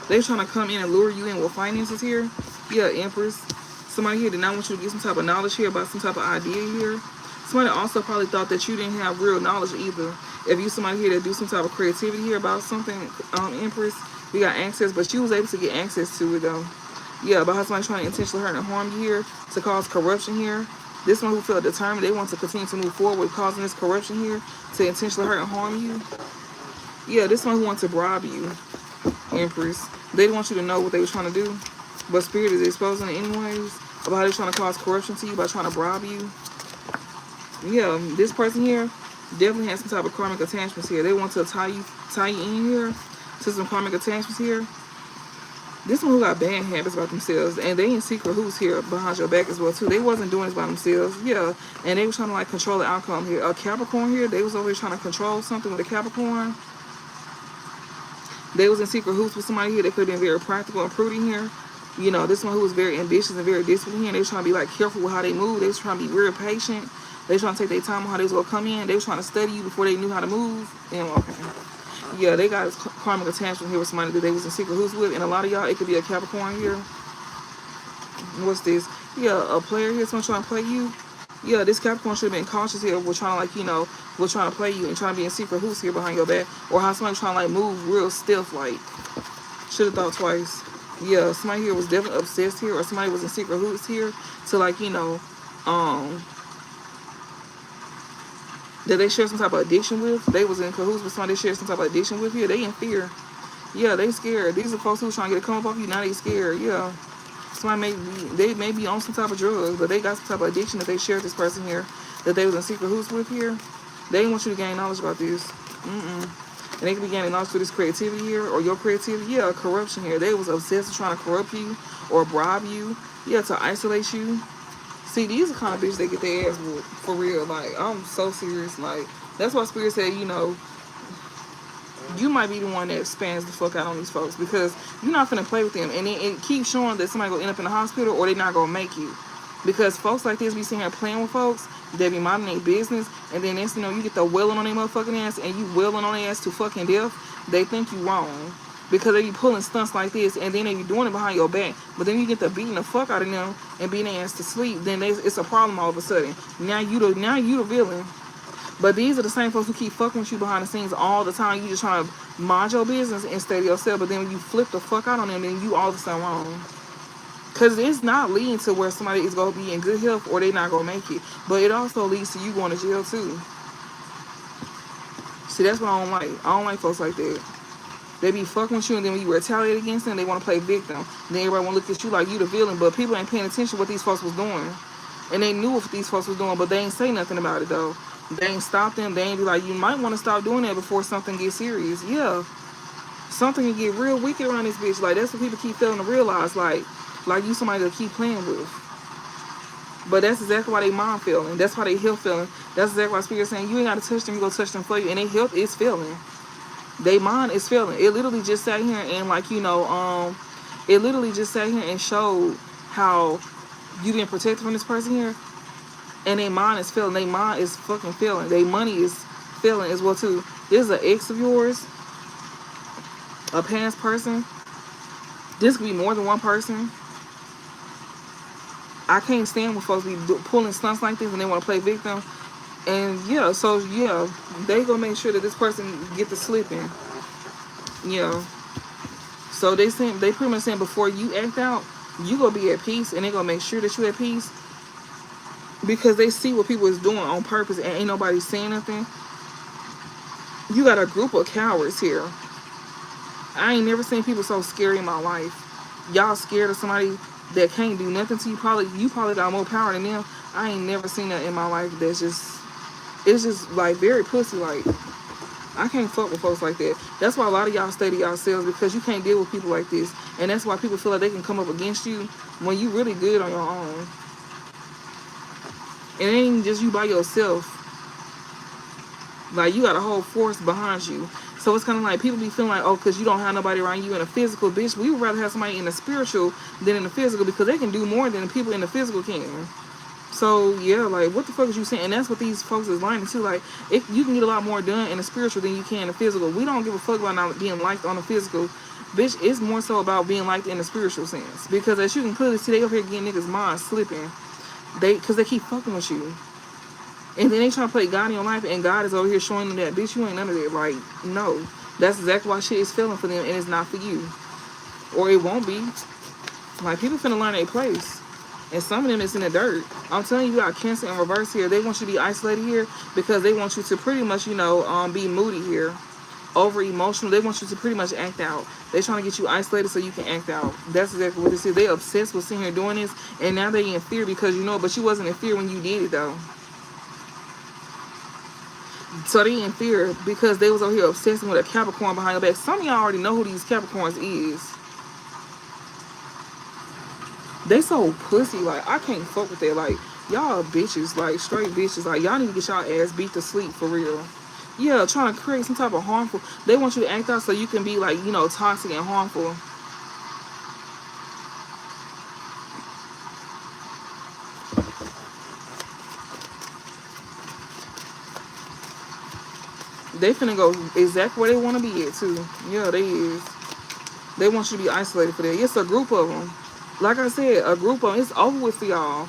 They're trying to come in and lure you in with finances here. Yeah, Empress. Somebody here did not want you to get some type of knowledge here about some type of idea here. Somebody also probably thought that you didn't have real knowledge either. If you somebody here that do some type of creativity here about something, Empress, we got access, but you was able to get access to it though. Yeah, about how somebody trying to intentionally hurt and harm you here to cause corruption here. This one who felt determined, they want to continue to move forward with causing this corruption here to intentionally hurt and harm you. Yeah, this one who wants to bribe you, Empress. They didn't want you to know what they were trying to do, but Spirit is exposing it anyways about how they're trying to cause corruption to you by trying to bribe you. Yeah, this person here definitely has some type of karmic attachments here. They want to tie you in here to some karmic attachments here. This one who got bad habits about themselves, and they in secret who's here behind your back as well too. They wasn't doing this by themselves, yeah, and they were trying to like control the outcome here. A Capricorn here, they was over here trying to control something with a Capricorn. They was in secret hoops with somebody here that could have been very practical and prudent here. You know, this one who was very ambitious and very disciplined here. They was trying to be like careful with how they move. They was trying to be real patient. They was trying to take their time on how they was gonna come in. They was trying to study you before they knew how to move. And okay. Yeah, they got karmic attachment here with somebody that they was in secret who's with. And a lot of y'all, it could be a Capricorn here. What's this? Yeah, a player here, someone trying to play you. Yeah, this Capricorn should have been cautious here. We're trying to, like, you know, we're trying to play you and trying to be in secret who's here behind your back. Or how somebody trying to, like, move real stiff, like. Should have thought twice. Yeah, somebody here was definitely obsessed here. Or somebody was in secret who's here to, like, you know, that they share some type of addiction with. They was in cahoots with somebody they share some type of addiction with here. They in fear. Yeah, they scared. These are folks who trying to get a come up off you. Now they scared. Yeah. Somebody may be on some type of drugs, but they got some type of addiction that they share with this person here that they was in secret who's with here. They didn't want you to gain knowledge about this. And they could be gaining knowledge through this creativity here or your creativity. Yeah, corruption here. They was obsessed with trying to corrupt you or bribe you. Yeah, to isolate you. See, these are the kind of bitches that get their ass whooped, for real. Like, I'm so serious. Like, that's why Spirit said, you know, you might be the one that spans the fuck out on these folks because you're not finna play with them. And it keeps showing that somebody gonna end up in the hospital or they not gonna make it. Because folks like this be sitting here playing with folks, they be minding their business, and then next, you know, you get the wailing on their motherfucking ass and you wailing on their ass to fucking death. They think you wrong. Because they be pulling stunts like this, and then they be doing it behind your back. But then you get to beating the fuck out of them and beating their ass to sleep. Then it's a problem all of a sudden. Now you the villain. But these are the same folks who keep fucking with you behind the scenes all the time. You just trying to mind your business instead of yourself. But then when you flip the fuck out on them, then you all of a sudden wrong. Because it's not leading to where somebody is going to be in good health or they not going to make it. But it also leads to you going to jail too. See, that's what I don't like. I don't like folks like that. They be fucking with you, and then when you retaliate against them, they want to play victim. Then everybody want to look at you like you the villain, but people ain't paying attention to what these folks was doing. And they knew what these folks was doing, but they ain't say nothing about it, though. They ain't stop them. They ain't be like, you might want to stop doing that before something gets serious. Yeah. Something can get real wicked around this bitch. Like, that's what people keep failing to realize. Like you somebody to keep playing with. But that's exactly why they mind failing. That's why they health failing. That's exactly why Spirit's saying, you ain't got to touch them, you go touch them for you. And their health is failing. They mind is failing. It literally just sat here and, like, you know, it literally just sat here and showed how you didn't protect from this person here. And their mind is failing. Their mind is fucking failing. Their money is failing as well too. This is an ex of yours, a past person. This could be more than one person. I can't stand when folks be pulling stunts like this and they want to play victim. And yeah, so yeah, they gonna make sure that this person get the slipping. Yeah. So they pretty much saying before you act out, you gonna be at peace, and they gonna make sure that you at peace. because they see what people is doing on purpose and ain't nobody saying nothing. You got a group of cowards here. I ain't never seen people so scary in my life. Y'all scared of somebody that can't do nothing to you. You probably got more power than them. I ain't never seen that in my life. It's just like very pussy. Like, I can't fuck with folks like that. That's why a lot of y'all stay to yourselves, because you can't deal with people like this. And that's why people feel like they can come up against you when you really good on your own. And it ain't just you by yourself. Like, you got a whole force behind you. So it's kind of like people be feeling like, oh, because you don't have nobody around you in a physical, bitch. We would rather have somebody in the spiritual than in the physical, because they can do more than the people in the physical can. So, yeah, like, what the fuck is you saying? And that's what these folks is learning, too. Like, you can get a lot more done in the spiritual than you can in the physical. We don't give a fuck about not being liked on the physical. Bitch, it's more so about being liked in the spiritual sense. Because as you can clearly see, they over here getting niggas' minds slipping. Because they keep fucking with you. And then they trying to play God in your life, and God is over here showing them that, bitch, you ain't none of that. Like, no. That's exactly why shit is failing for them, and it's not for you. Or it won't be. Like, people finna learn their place. And some of them is in the dirt. I'm telling you, you got Cancer in reverse here. They want you to be isolated here because they want you to pretty much, you know, be moody here. Over emotional. They want you to pretty much act out. They trying to get you isolated so you can act out. That's exactly what this is. They obsessed with sitting here doing this, and now they in fear because you know, but you wasn't in fear when you did it, though. So they in fear because they was over here obsessing with a Capricorn behind your back. Some of y'all already know who these Capricorns is. They so pussy. Like, I can't fuck with that. Like, y'all bitches. Like, straight bitches. Like, y'all need to get y'all ass beat to sleep for real. Yeah, trying to create some type of harmful. They want you to act out so you can be like, you know, toxic and harmful. They finna go exactly where they want to be at, too. Yeah, they is. They want you to be isolated for that. It's a group of them. Like I said, a group of them. It's over with for y'all.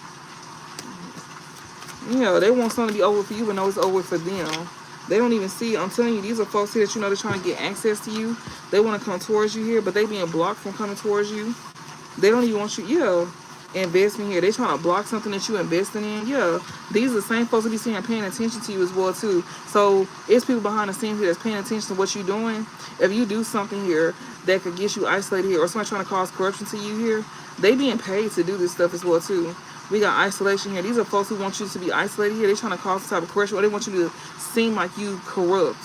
Yeah, they want something to be over for you, but no, it's over for them. They don't even see. I'm telling you, these are folks here that you know they're trying to get access to you. They want to come towards you here, but they being blocked from coming towards you. They don't even want you. Yeah, investment here. They trying to block something that you investing in. Yeah, these are the same folks that be seeing paying attention to you as well too. So it's people behind the scenes here that's paying attention to what you're doing. If you do something here that could get you isolated here, or somebody trying to cause corruption to you here, they being paid to do this stuff as well too. We got isolation here. These are folks who want you to be isolated here. They're trying to cause some type of corruption, or they want you to seem like you corrupt.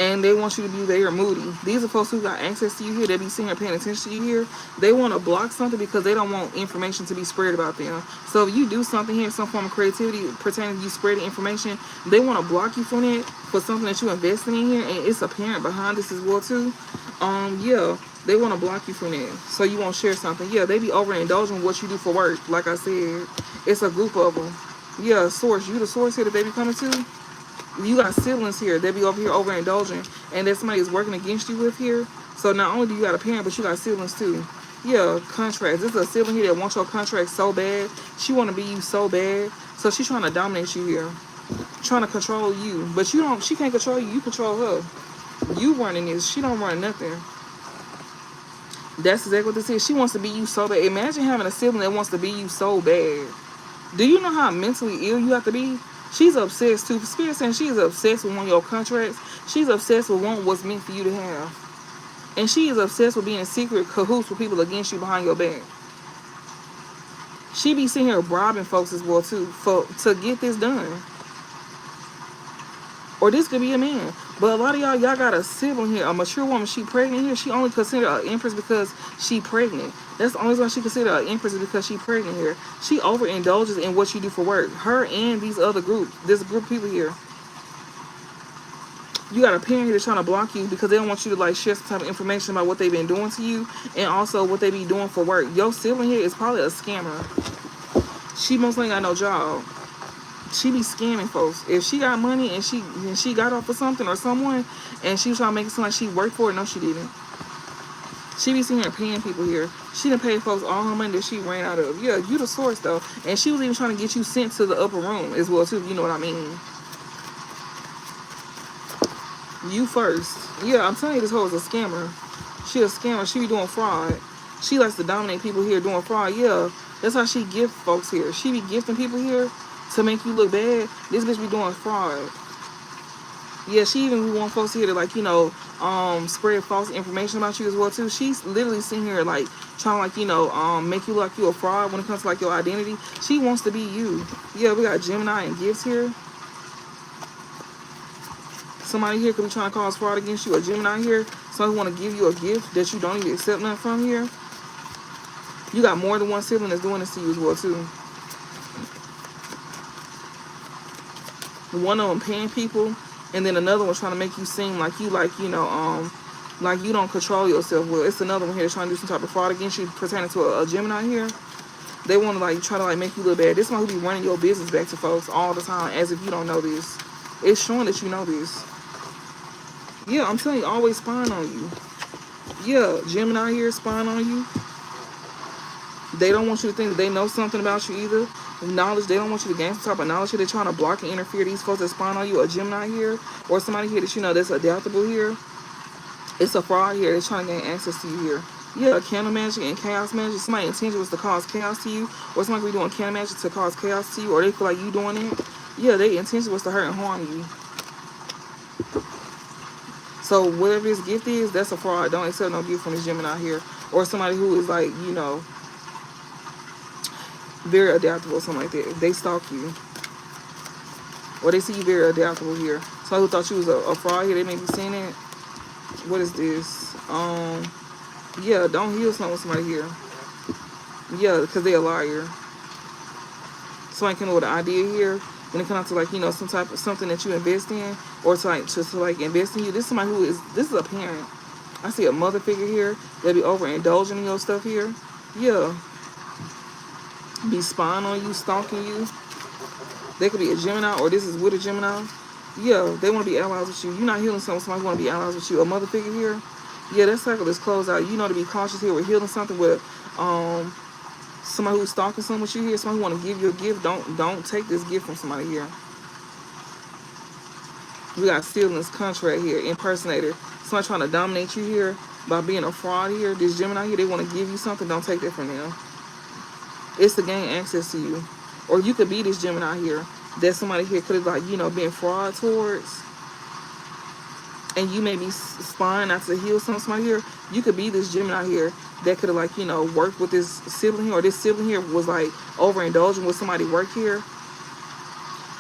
And they want you to be there moody. These are folks who got access to you here. They be sitting here paying attention to you here. They want to block something because they don't want information to be spread about them. So if you do something here, some form of creativity pertaining to you spreading information, they want to block you from it for something that you're investing in here. And it's apparent behind this as well too. Yeah, they want to block you from that so you won't share something. Yeah, they be overindulging what you do for work. Like I said, it's a group of them. Yeah, source. You the source here that they be coming to. You got siblings here. They be over here overindulging, and that somebody is working against you with here. So not only do you got a parent, but you got siblings too. Yeah, contracts. This is a sibling here that wants your contract so bad. She want to be you so bad. So she's trying to dominate you here, trying to control you. But you don't. She can't control you. You control her. You running this. She don't run nothing. That's exactly what this is. She wants to be you so bad. Imagine having a sibling that wants to be you so bad. Do you know how mentally ill you have to be? She's obsessed too. Spirit saying she is obsessed with one of your contracts. She's obsessed with wanting what's meant for you to have. And she is obsessed with being in secret cahoots with people against you behind your back. She be sitting here bribing folks as well too to get this done. Or this could be a man. But a lot of y'all got a sibling here, a mature woman. She pregnant here. She only considered an empress because she pregnant. That's the only reason she considered an empress is because she pregnant here. She overindulges in what you do for work. Her and these other groups, this group of people here. You got a parent here that's trying to block you because they don't want you to like share some type of information about what they've been doing to you and also what they be doing for work. Your sibling here is probably a scammer. She most likely got no job. She be scamming folks. If she got money and she got off of something or someone and she was trying to make it seem like she worked for it, no she didn't. She be sitting here paying people here. She done paid folks all her money that she ran out of. Yeah, you the source though. And she was even trying to get you sent to the upper room as well too, you know what I mean. You first. Yeah, I'm telling you this hoe is a scammer. She a scammer. She be doing fraud. She likes to dominate people here doing fraud. Yeah. That's how she gift folks here. She be gifting people here to make you look bad. This bitch be doing fraud. Yeah, she even be wanting folks here to, like, you know, spread false information about you as well too. She's literally sitting here like trying to, like, you know, make you look like you a fraud when it comes to like your identity. She wants to be you. Yeah, we got Gemini and gifts here. Somebody here could be trying to cause fraud against you. A Gemini here, somebody want to give you a gift that you don't even accept nothing from here. You got more than one sibling that's doing this to you as well too. One of them paying people, and then another one trying to make you seem like you, like, you know, like you don't control yourself well. It's another one here that's trying to do some type of fraud against you pertaining to a Gemini here. They want to, like, try to, like, make you look bad. This one who be running your business back to folks all the time as if you don't know this. It's showing that you know this. Yeah, I'm telling you, always spying on you. Yeah, Gemini here spying on you. They don't want you to think that they know something about you either. Knowledge, they don't want you to gain some type of knowledge here. They're trying to block and interfere. These folks that spying on you, a Gemini here, or somebody here that you know that's adaptable here. It's a fraud here. They're trying to gain access to you here. Yeah, candle magic and chaos magic. Somebody's intention was to cause chaos to you, or somebody could be doing candle magic to cause chaos to you, or they feel like you doing it. Yeah, their intention was to hurt and harm you. So whatever this gift is, that's a fraud. Don't accept no gift from this Gemini here. Or somebody who is, like, you know, very adaptable or something like that. If they stalk you, or they see you very adaptable here. Somebody who thought you was a fraud here, they may be saying that. What is this? Yeah, don't heal something with somebody here. Yeah, because they're a liar. Somebody came up with an idea here. When it comes to, like, you know, some type of something that you invest in, or to like invest in you. This is somebody who is, this is a parent. I see a mother figure here. They'll be overindulging in your stuff here. Yeah. Be spying on you, stalking you. They could be a Gemini, or this is with a Gemini. Yeah, they want to be allies with you. You're not healing something, somebody want to be allies with you. A mother figure here. Yeah, that cycle is closed out. You know to be cautious here. We're healing something with somebody who's stalking someone with you here. Somebody who want to give you a gift. Don't take this gift from somebody here. We got Stillness, contract here, impersonator. Somebody trying to dominate you here by being a fraud here. This Gemini here, they want to give you something. Don't take that from them. It's to gain access to you. Or you could be this Gemini here that somebody here could have, like, you know, been fraud towards. And you may be spying out to heal somebody here. You could be this Gemini here that could have, like, you know, worked with this sibling here. Or this sibling here was, like, overindulging with somebody work here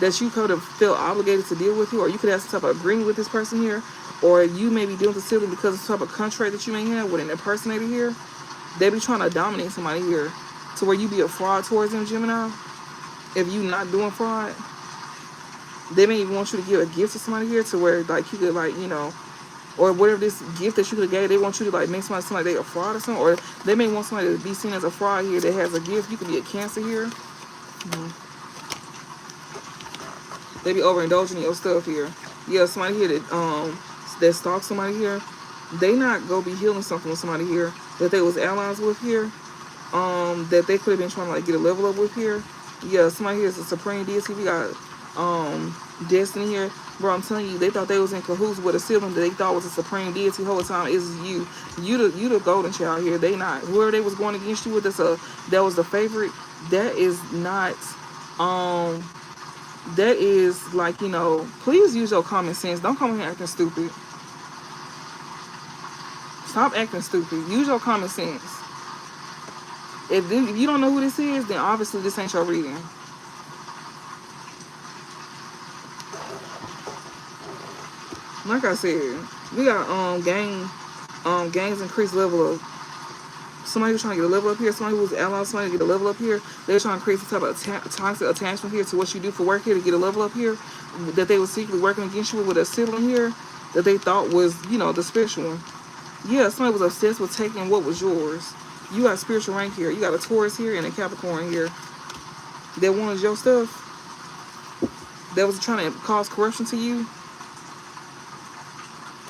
that you could have felt obligated to deal with here. Or you could have some type of agreement with this person here. Or you may be dealing with a sibling because of some type of contract that you may have with an impersonator here. They be trying to dominate somebody here to where you be a fraud towards them, Gemini. If you not doing fraud, they may even want you to give a gift to somebody here to where, like, you could, like, you know, or whatever this gift that you could have gave, they want you to, like, make somebody seem like they a fraud or something. Or they may want somebody to be seen as a fraud here that has a gift. You could be a Cancer here. They be overindulging in your stuff here. Yeah, somebody here that stalks somebody here, they not go be healing something with somebody here that they was allies with here, that they could have been trying to, like, get a level up with here. Yeah, somebody here is a supreme deity. We got Destiny here. Bro, I'm telling you, they thought they was in cahoots with a sibling that they thought was a supreme deity the whole time. Is you the golden child here. They not. Whoever they was going against you with, that was the favorite. That is not that is, like, you know, please use your common sense. Don't come here acting stupid. Stop acting stupid. Use your common sense. If you don't know who this is, then obviously this ain't your reading. Like I said, we got gangs increase level up. Somebody who's trying to get a level up here, somebody who's allied, somebody to get a level up here, they're trying to create some type of toxic attachment here to what you do for work here to get a level up here, that they were secretly working against you with a sibling here that they thought was, you know, the spiritual one. Yeah, somebody was obsessed with taking what was yours. You got spiritual rank here. You got a Taurus here and a Capricorn here that wanted your stuff, that was trying to cause corruption to you.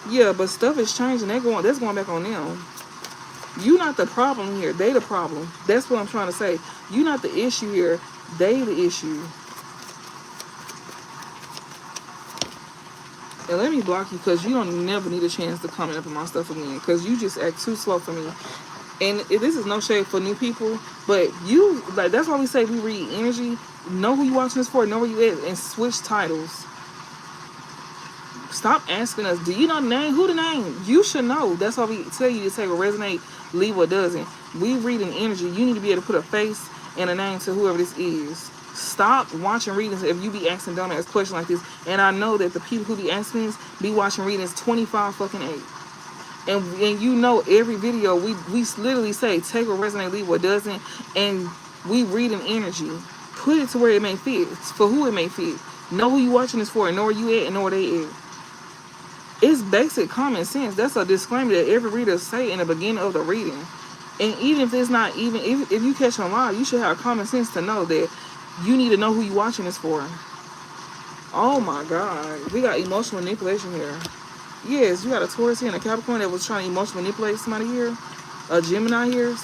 Yeah, but stuff is changing. That's going back on them. You not the problem here. They the problem. That's what I'm trying to say. You not the issue here. They the issue. And let me block you because you don't never need a chance to comment up on my stuff again. Because you just act too slow for me. And this is no shade for new people, but you, like, that's why we say we read energy. Know who you watching this for, know where you at, and switch titles. Stop asking us, do you know the name? Who the name? You should know. That's why we tell you to take what resonate, leave what doesn't. We read an energy. You need to be able to put a face and a name to whoever this is. Stop watching readings if you be asking dumbass questions like this. And I know that the people who be asking this be watching readings 25 fucking 8. And you know every video we literally say take what resonate, leave what doesn't, and we read an energy. Put it to where it may fit, for who it may fit. Know who you watching this for, and know where you at, and know where they at. It's basic common sense. That's a disclaimer that every reader say in the beginning of the reading. And even if it's not even, if you catch them live, you should have common sense to know that you need to know who you watching this for. Oh my God. We got emotional manipulation here. Yes, you got a Taurus here and a Capricorn that was trying to emotionally manipulate somebody here. A Gemini here.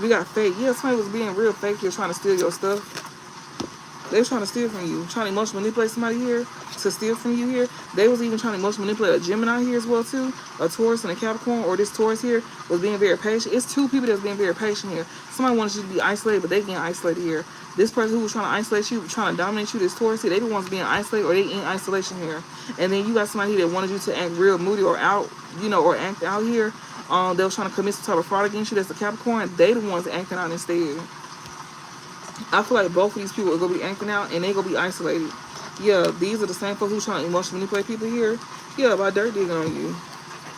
We got fake. Yeah, somebody was being real fake here trying to steal your stuff. They were trying to steal from you. Trying to emotionally manipulate somebody here to steal from you here. They was even trying to emotionally manipulate a Gemini here as well too. A Taurus and a Capricorn, or this Taurus here was being very patient. It's two people that's being very patient here. Somebody wanted you to be isolated, but they getting isolated here. This person who was trying to isolate you, trying to dominate you, this Taurus here, they the ones being isolated or they in isolation here. And then you got somebody here that wanted you to act real moody or out, you know, or act out here. They was trying to commit some type of fraud against you. That's the Capricorn. They the ones acting out instead. I feel like both of these people are going to be acting out and they're going to be isolated. Yeah, these are the same folks who's trying to emotionally manipulate people here. Yeah, by dirt digging on you.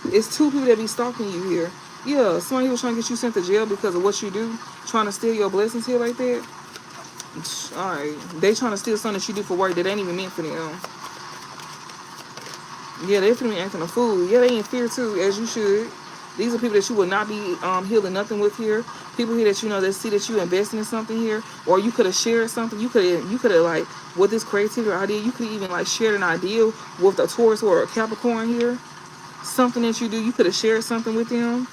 It's two people that be stalking you here. Yeah, somebody who's trying to get you sent to jail because of what you do. Trying to steal your blessings here like that. Alright, they trying to steal something that you do for work that ain't even meant for them. Yeah, they finna be acting a fool. Yeah, they in fear too, as you should. These are people that you will not be healing nothing with here. People here that you know that see that you investing in something here, or you could have shared something. You could have like with this creativity idea, you could even like shared an idea with a Taurus or a Capricorn here. Something that you do, you could have shared something with them.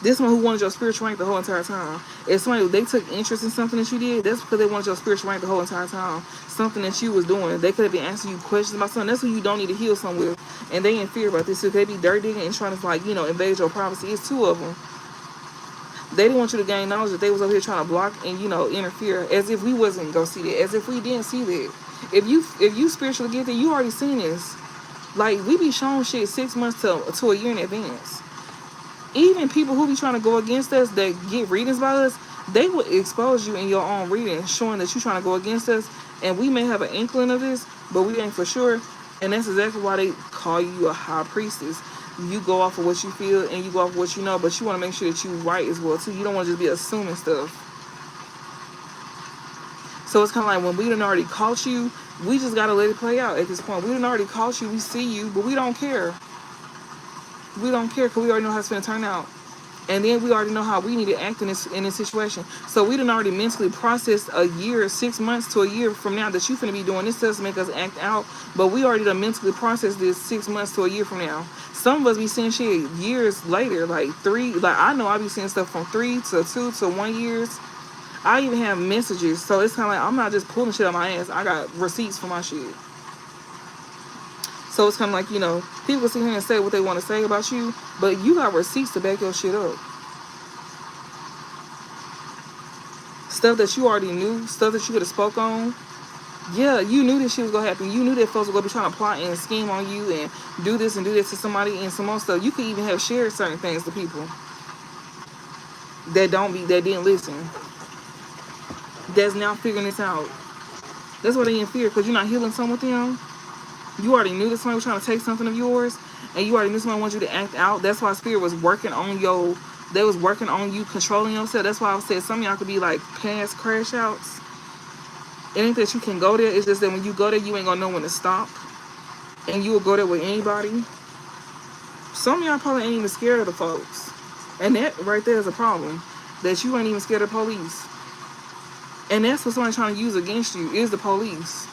This one who wanted your spiritual rank the whole entire time. If somebody, they took interest in something that you did, that's because they wanted your spiritual rank the whole entire time. Something that you was doing. They could have been asking you questions about something. That's who you don't need to heal something with. And they in fear about this. So they be dirt digging and trying to, like, you know, invade your privacy. It's two of them. They didn't want you to gain knowledge that they was over here trying to block and, you know, interfere. As if we wasn't going to see that. As if we didn't see that. If you spiritually gifted, you already seen this. Like, we be showing shit 6 months to a year in advance. Even people who be trying to go against us that get readings by us, they will expose you in your own reading, showing that you're trying to go against us. And we may have an inkling of this, but we ain't for sure. And that's exactly why they call you a high priestess. You go off of what you feel and you go off of what you know, but you want to make sure that you right as well too. You don't want to just be assuming stuff. So it's kind of like when we done already caught you, we just got to let it play out at this point. We done already caught you, we see you, but we don't care. We don't care because we already know how it's going to turn out. And then we already know how we need to act in this situation. So we done already mentally processed a year, 6 months to a year from now that you finna be doing this stuff to make us act out. But we already done mentally processed this 6 months to a year from now. Some of us be seeing shit years later, like 3. Like I know I be seeing stuff from 3 to 2 to 1 years. I even have messages. So it's kind of like I'm not just pulling shit out my ass. I got receipts for my shit. So it's kind of like, you know, people sit here and say what they want to say about you, but you got receipts to back your shit up. Stuff that you already knew, stuff that you could have spoke on. Yeah, you knew this shit was going to happen. You knew that folks were going to be trying to plot and scheme on you and do this and do that to somebody and some more stuff. You could even have shared certain things to people that didn't listen. That's now figuring this out. That's why they in fear, because you're not healing something with them. You already knew that somebody was trying to take something of yours, and you already knew somebody wanted you to act out. That's why Spirit was working on they was working on you controlling yourself. That's why I said some of y'all could be like past crash outs. It ain't that you can go there, it's just that when you go there, you ain't gonna know when to stop. And you will go there with anybody. Some of y'all probably ain't even scared of the folks. And that right there is a problem. That you ain't even scared of police. And that's what somebody's trying to use against you, is the police.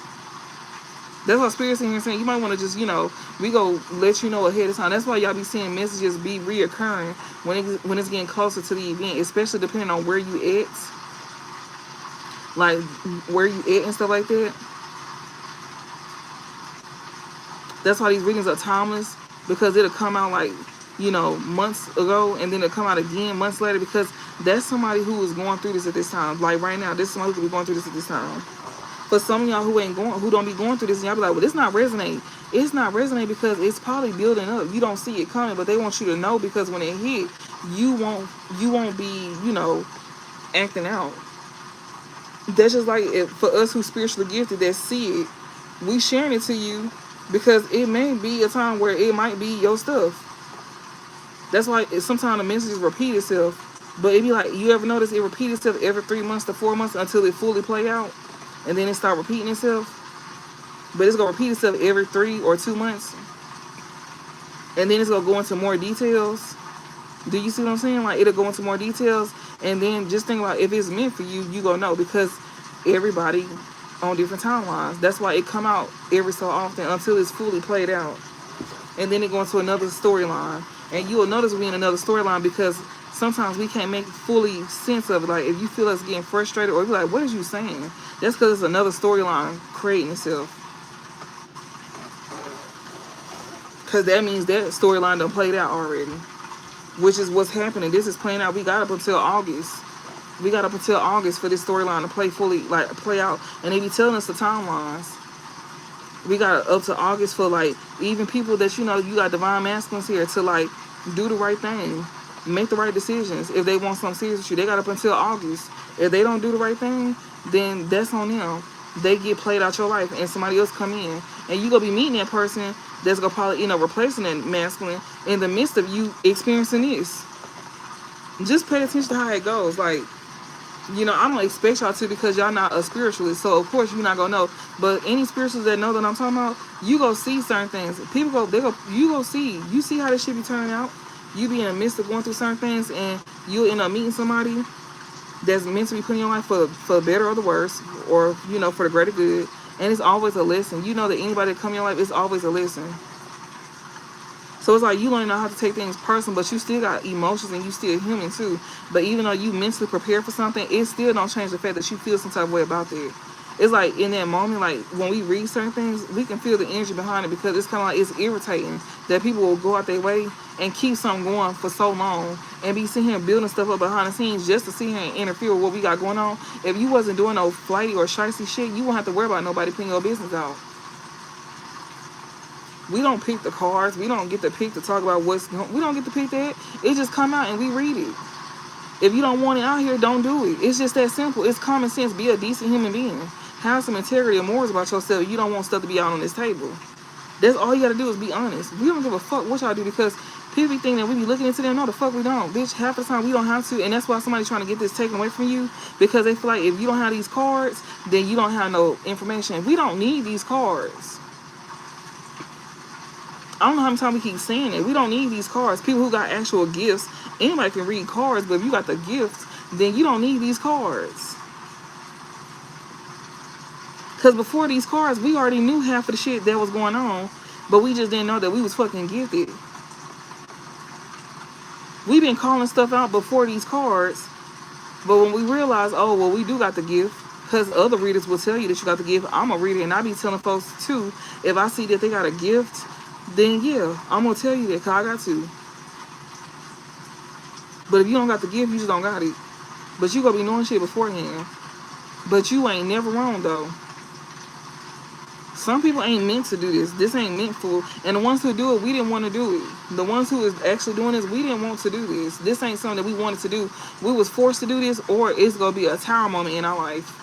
That's why Spirit's in here saying you might want to just, you know, we go let you know ahead of time. That's why y'all be seeing messages be reoccurring when it's getting closer to the event, especially depending on where you at. Like, where you at and stuff like that. That's why these readings are timeless, because it'll come out like, months ago, and then it'll come out again months later, because that's somebody who is going through this at this time. Like right now, this is somebody who could be going through this at this time. For some of y'all who don't be going through this, and y'all be like, well, this not resonate. It's not resonate because it's probably building up. You don't see it coming, but they want you to know, because when it hit, you won't be, acting out. That's just like for us who spiritually gifted that see it, we sharing it to you because it may be a time where it might be your stuff. That's why sometimes the messages repeat itself. But it be like, you ever notice it repeats itself every 3 months to 4 months until it fully play out, and then it start repeating itself. But it's gonna repeat itself every 3 or 2 months, and then it's gonna go into more details. Do you see what I'm saying? Like, it'll go into more details, and then just think about if it's meant for you, you gonna know, because everybody on different timelines. That's why it come out every so often until it's fully played out, and then it go into another storyline. And you will notice we in another storyline because sometimes we can't make fully sense of it. Like, if you feel us getting frustrated, or you're like, what is you saying? That's because it's another storyline creating itself. Because that means that storyline done played out already, which is what's happening. This is playing out. We got up until August. We got up until August for this storyline to play out. And they be telling us the timelines. We got up to August for, like, even people that, you got divine masculines here to, like, do the right thing, make the right decisions. If they want something serious with you, they got up until August. If they don't do the right thing, then that's on them. They get played out your life, and somebody else come in, and you gonna be meeting that person that's gonna probably replacing that masculine in the midst of you experiencing this. Just pay attention to how it goes. Like, I don't expect y'all to, because y'all not a spiritualist, so of course you're not gonna know. But any spiritualists that know that I'm talking about, you go see certain things. You go see. You see how this shit be turning out. You be in the midst of going through certain things, and you'll end up meeting somebody that's meant to be put in your life for better or the worse, or for the greater good. And it's always a lesson. You know that anybody that come in your life, it's always a lesson. So it's like you don't know how to take things personal, but you still got emotions and you still human too. But even though you mentally prepare for something, it still don't change the fact that you feel some type of way about that. It's like in that moment, like when we read certain things, we can feel the energy behind it, because it's kind of like it's irritating that people will go out their way and keep something going for so long and be sitting here building stuff up behind the scenes just to sit here and interfere with what we got going on. If you wasn't doing no flighty or shicey shit, you won't have to worry about nobody putting your business out. We don't pick the cards. We don't get to pick to talk about we don't get to pick that. It just come out and we read it. If you don't want it out here, don't do it. It's just that simple. It's common sense. Be a decent human being. Have some integrity and morals about yourself. You don't want stuff to be out on this table. That's all you got to do is be honest. We don't give a fuck what y'all do, because people think that we be looking into them. No, the fuck we don't. Bitch, half the time we don't have to. And that's why somebody's trying to get this taken away from you, because they feel like if you don't have these cards, then you don't have no information. We don't need these cards. I don't know how many times we keep saying it. We don't need these cards. People who got actual gifts, anybody can read cards, but if you got the gift, then you don't need these cards. Because before these cards, we already knew half of the shit that was going on, but we just didn't know that we was fucking gifted. We've been calling stuff out before these cards, but when we realize, oh, well, we do got the gift, because other readers will tell you that you got the gift. I'm a reader, and I be telling folks, too, if I see that they got a gift, then yeah, I'm gonna tell you that, because I got to. But if you don't got the gift, you just don't got it. But you gonna be knowing shit beforehand. But you ain't never wrong, though. Some people ain't meant to do this. This ain't meant for. And the ones who do it, we didn't want to do it. The ones who is actually doing this, we didn't want to do this. This ain't something that we wanted to do. We was forced to do this, or it's gonna be a tower moment in our life.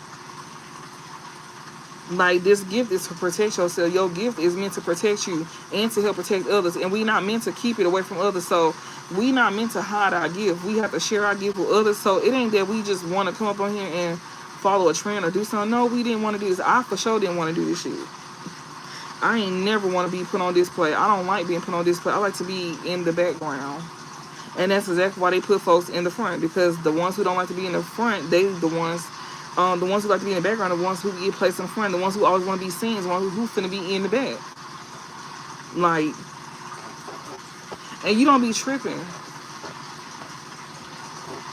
Like, this gift is to protect yourself. Your gift is meant to protect you and to help protect others. And we not meant to keep it away from others. So we not meant to hide our gift. We have to share our gift with others. So it ain't that we just want to come up on here and follow a trend or do something. No, we didn't want to do this. I for sure didn't want to do this shit. I ain't never want to be put on display. I don't like being put on display. I like to be in the background. And that's exactly why they put folks in the front. Because the ones who don't like to be in the front, they the ones who like to be in the background, the ones who get placed in the front, the ones who always want to be seen, the ones who finna be in the back. Like, and you don't be tripping.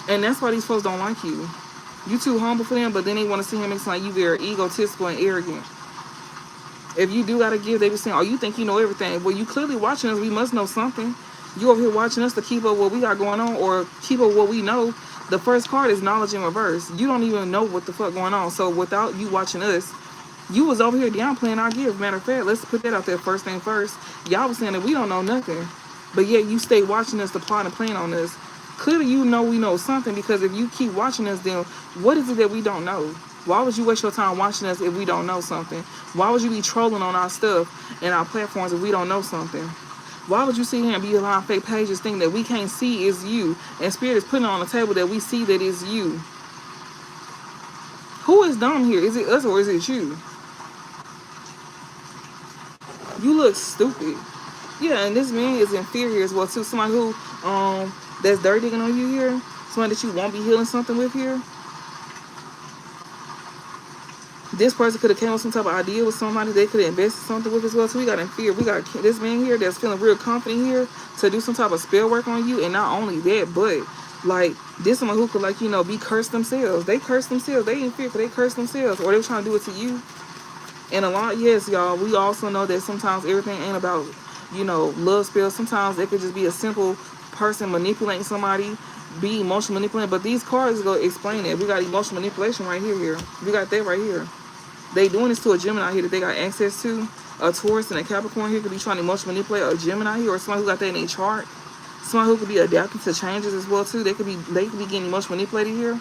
And that's why these folks don't like you. You too humble for them, but then they want to see him make it like you very egotistical and arrogant. If you do got to give, they be saying, oh, you think you know everything. Well, you clearly watching us. We must know something. You over here watching us to keep up what we got going on or keep up what we know. The first card is knowledge in reverse. You don't even know what the fuck going on. So without you watching us, you was over here downplaying our gift. Matter of fact, let's put that out there first thing first. Y'all was saying that we don't know nothing. But yet you stay watching us to plot and plan on us. Clearly you know we know something, because if you keep watching us, then what is it that we don't know? Why would you waste your time watching us if we don't know something? Why would you be trolling on our stuff and our platforms if we don't know something? Why would you sit here and be behind fake pages thinking that we can't see is you, and Spirit is putting on the table that we see that is you? Who is dumb here? Is it us or is it you? You look stupid. Yeah, and this man is inferior as well too. Somebody who that's dirt digging on you here. Somebody that you won't be healing something with here. This person could have came with some type of idea with somebody they could have invested something with as well. So we got in fear. We got this man here that's feeling real confident here to do some type of spell work on you. And not only that, but like this someone who could, like, you know, be cursed themselves. They curse themselves. They in fear because they curse themselves, or they were trying to do it to you. And a lot, yes, y'all, we also know that sometimes everything ain't about, you know, love spells. Sometimes it could just be a simple person manipulating somebody, be emotional manipulating. But these cards go explain it. We got emotional manipulation right here. We got that right here. They doing this to a Gemini here that they got access to. A Taurus and a Capricorn here could be trying to emotionally manipulate a Gemini here, or somebody who got that in their chart. Somebody who could be adapting to changes as well too. They could be getting emotionally manipulated here.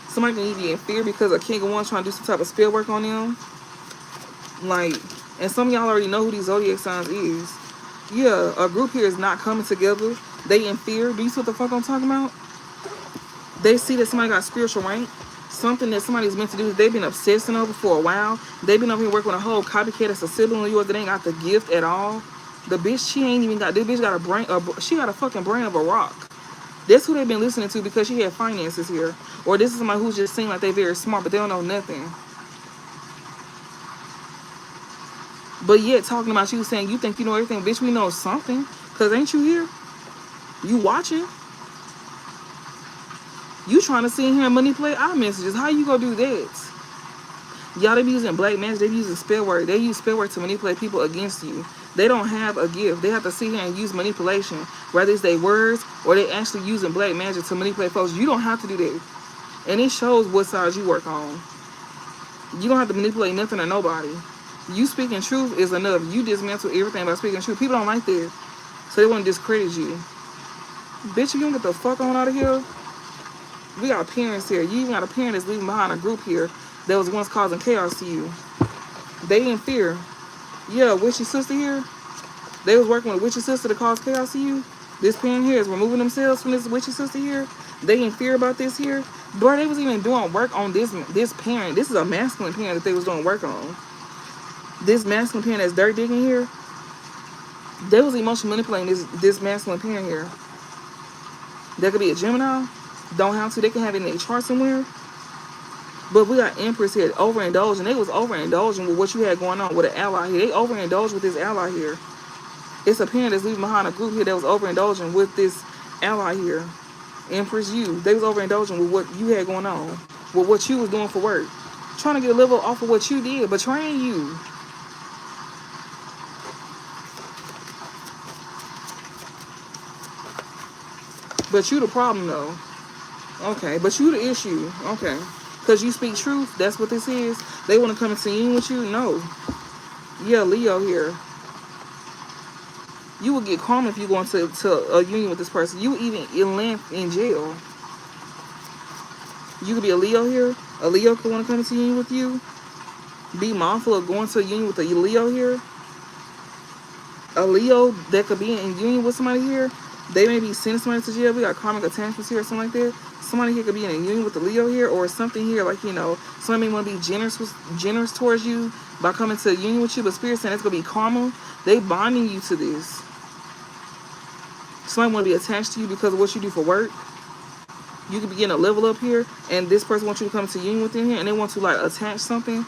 Somebody can be in fear because a King of Wands trying to do some type of spell work on them. Like, and some of y'all already know who these zodiac signs is. Yeah, a group here is not coming together. They in fear. Do you see what the fuck I'm talking about? They see that somebody got spiritual rank. Something that somebody's meant to do that they've been obsessing over for a while. They've been over here working with a whole copycat that's a sibling of yours that ain't got the gift at all. The bitch, she ain't even got, this bitch got a brain, she got a fucking brain of a rock. That's who they've been listening to because she had finances here. Or this is somebody who's just seemed like they very smart, but they don't know nothing. But yet talking about you saying you think you know everything. Bitch, we know something. Because ain't you here? You watching? You trying to sit here and manipulate our messages. How you gonna do that? Y'all, they be using black magic. They be using spell work. They use spell work to manipulate people against you. They don't have a gift. They have to sit here and use manipulation. Whether it's their words or they actually using black magic to manipulate folks. You don't have to do that. And it shows what side you work on. You don't have to manipulate nothing or nobody. You speaking truth is enough. You dismantle everything by speaking truth. People don't like that. So they want to discredit you. Bitch, you don't get the fuck on out of here. We got parents here. You even got a parent that's leaving behind a group here that was once causing chaos to you. They in fear. Yeah, witchy sister here. They was working with a witchy sister to cause chaos to you. This parent here is removing themselves from this witchy sister here. They in fear about this here. Bro, they was even doing work on this parent. This is a masculine parent that they was doing work on. This masculine parent that's dirt digging here. They was emotionally manipulating this masculine parent here. That could be a Gemini. Don't have to. They can have it in their chart somewhere. But we got Empress here overindulging. They was overindulging with what you had going on with an ally here. They overindulged with this ally here. It's a parent that's leaving behind a group here that was overindulging with this ally here. Empress, you. They was overindulging with what you had going on. With what you was doing for work. Trying to get a level off of what you did. Betraying you. But you the problem though. Okay, but you the issue. Okay. Because you speak truth. That's what this is. They want to come into union with you? No. Yeah, Leo here. You would get karma if you go into a union with this person. You would even land in jail. You could be a Leo here. A Leo could want to come into union with you. Be mindful of going to a union with a Leo here. A Leo that could be in union with somebody here. They may be sending somebody to jail. We got karmic attachments here or something like that. Somebody here could be in a union with the Leo here, or something here, like, you know, somebody may want to be generous towards you by coming to a union with you, but Spirit saying it's going to be karma. They bonding you to this. Somebody want to be attached to you because of what you do for work. You could be getting a level up here, and this person wants you to come to union with them here, and they want to, like, attach something.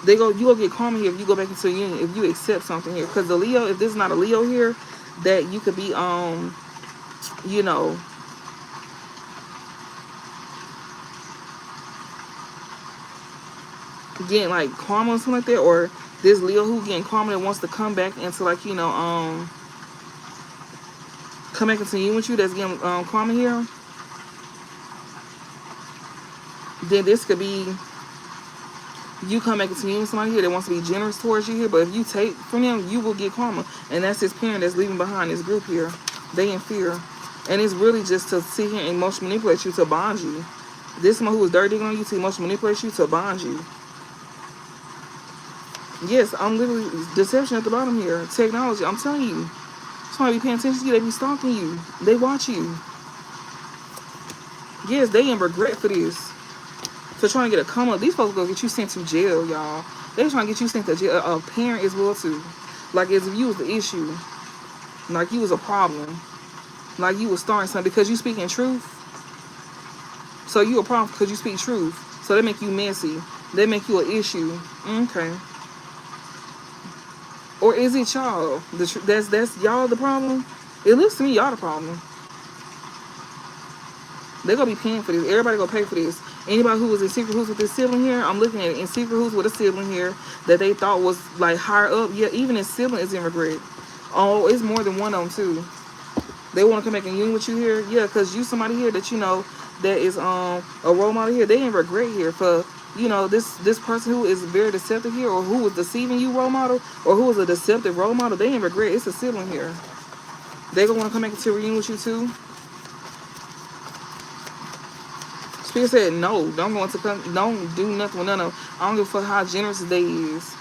You go get karma here if you go back into a union, if you accept something here. Because the Leo, if this is not a Leo here, that you could be, you know, getting like karma or something like that, or This Leo who getting karma that wants to come back into like, you know, come back into you with you, that's getting karma here. Then this could be you come back into you with somebody here that wants to be generous towards you here. But if you take from them, you will get karma. And that's his parent that's leaving behind this group here. They in fear. And it's really just to sit here and emotionally manipulate you, to bond you. This one who is dirty on you, to emotionally manipulate you, to bond you. Yes, I'm literally deception at the bottom here. Technology, I'm telling you. Somebody be paying attention to you, they be stalking you. They watch you. Yes, they in regret for this. For trying to get a come up. These folks gonna get you sent to jail, y'all. They trying to get you sent to jail. A parent as well too. Like as if you was the issue. Like you was a problem. Like you was starting something because you speaking truth. So you a problem because you speak truth. So they make you messy. They make you an issue. Okay. Or is it y'all? That's y'all the problem? It looks to me y'all the problem. They're gonna be paying for this. Everybody gonna pay for this. Anybody who was in secret who's with this sibling here, I'm looking at it. In secret who's with a sibling here that they thought was like higher up. Yeah, even his sibling is in regret. Oh, it's more than one of them too. They want to come back and union with you here. Yeah, because you somebody here that you know that is a role model here. They in regret here for, you know, this person who is very deceptive here, or who was deceiving you role model, or who was a deceptive role model. They in regret. It's a sibling here. They gonna want to come back into reunion with you too. Spirit said no. Don't go into don't do nothing with none of them. I don't give a fuck how generous they is.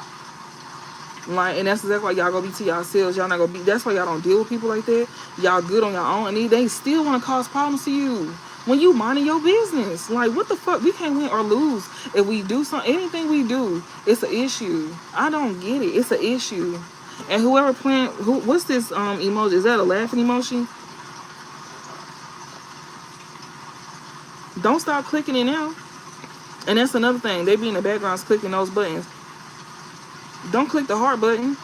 Like, and that's exactly why y'all gonna be to yourselves. Y'all not gonna be. That's why y'all don't deal with people like that. Y'all good on your own, and they still want to cause problems to you when you minding your business. Like, what the fuck? We can't win or lose if we do something. Anything we do, it's an issue. I don't get it. It's an issue. And whoever playing, what's this emoji? Is that a laughing emoji? Don't stop clicking it now. And that's another thing. They be in the backgrounds clicking those buttons. Don't click the heart button.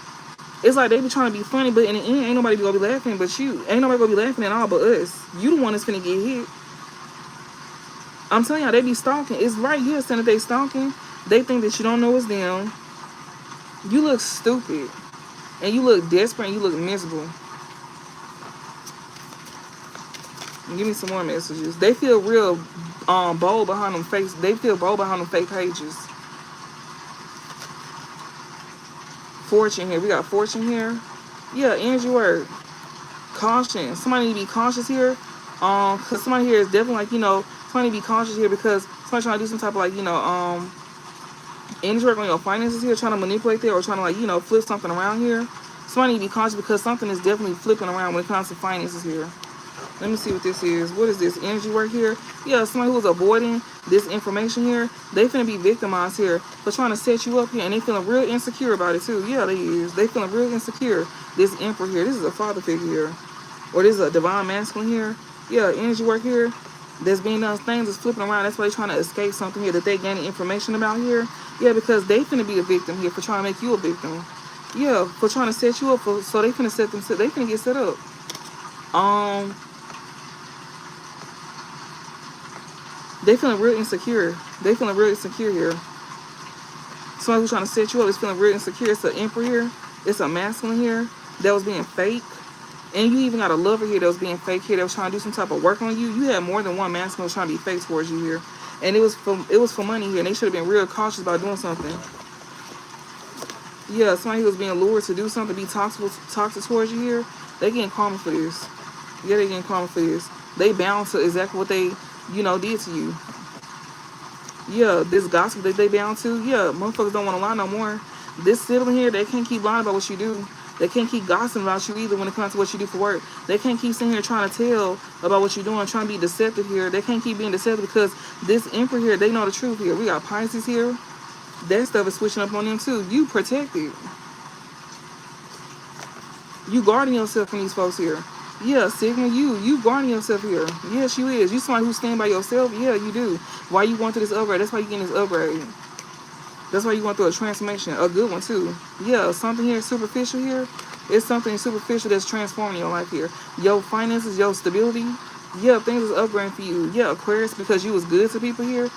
It's like they be trying to be funny, but in the end, ain't nobody gonna be laughing but you. Ain't nobody gonna be laughing at all but us. You the one that's finna get hit. I'm telling y'all, they be stalking. It's right here saying that they stalking. They think that you don't know it's them. You look stupid. And you look desperate and you look miserable. Give me some more messages. They feel real bold behind them face. They feel bold behind them fake pages. Fortune here. We got fortune here. Yeah, energy word. Caution. Somebody need to be cautious here. Because somebody here is definitely like, you know, somebody need to be cautious here because somebody trying to do some type of like, you know, energy work on your finances here, trying to manipulate there or trying to like, you know, flip something around here. Somebody need to be cautious because something is definitely flipping around when it comes to finances here. Let me see what this is. What is this? Energy work here? Yeah, somebody who's avoiding this information here. They finna be victimized here for trying to set you up here. And they feeling real insecure about it too. Yeah, they is. They feeling real insecure. This emperor here. This is a father figure here. Or this is a divine masculine here. Yeah, energy work here. That's being done. Things is flipping around. That's why they're trying to escape something here that they gaining information about here. Yeah, because they finna be a victim here for trying to make you a victim. Yeah, for trying to set you up. So they finna set them. They finna get set up. They feeling real insecure. They feeling real insecure here. Somebody who's trying to set you up is feeling real insecure. It's an emperor here. It's a masculine here that was being fake. And you even got a lover here that was being fake here that was trying to do some type of work on you. You had more than one masculine was trying to be fake towards you here. And it was for money here. And they should have been real cautious about doing something. Yeah, somebody who was being lured to do something, be toxic towards you here. They getting karma for this. Yeah, they getting karma for this. They bound to exactly what they, you know, did to you. Yeah, this gossip that they bound to. Yeah, motherfuckers don't want to lie no more. This sibling here, they can't keep lying about what you do. They can't keep gossiping about you either when it comes to what you do for work. They can't keep sitting here trying to tell about what you're doing, trying to be deceptive here. They can't keep being deceptive because this emperor here, they know the truth here. We got Pisces here. That stuff is switching up on them too. You protected. You guarding yourself from these folks here. Yeah, Sigma, you guarding yourself here. Yes, you is. You somebody who stand by yourself. Yeah, you do. Why you going through this upgrade? That's why you getting this upgrade. That's why you going through a transformation. A good one, too. Yeah, something here superficial here. It's something superficial that's transforming your life here. Your finances, your stability. Yeah, things is upgrading for you. Yeah, Aquarius, because you was good to people here.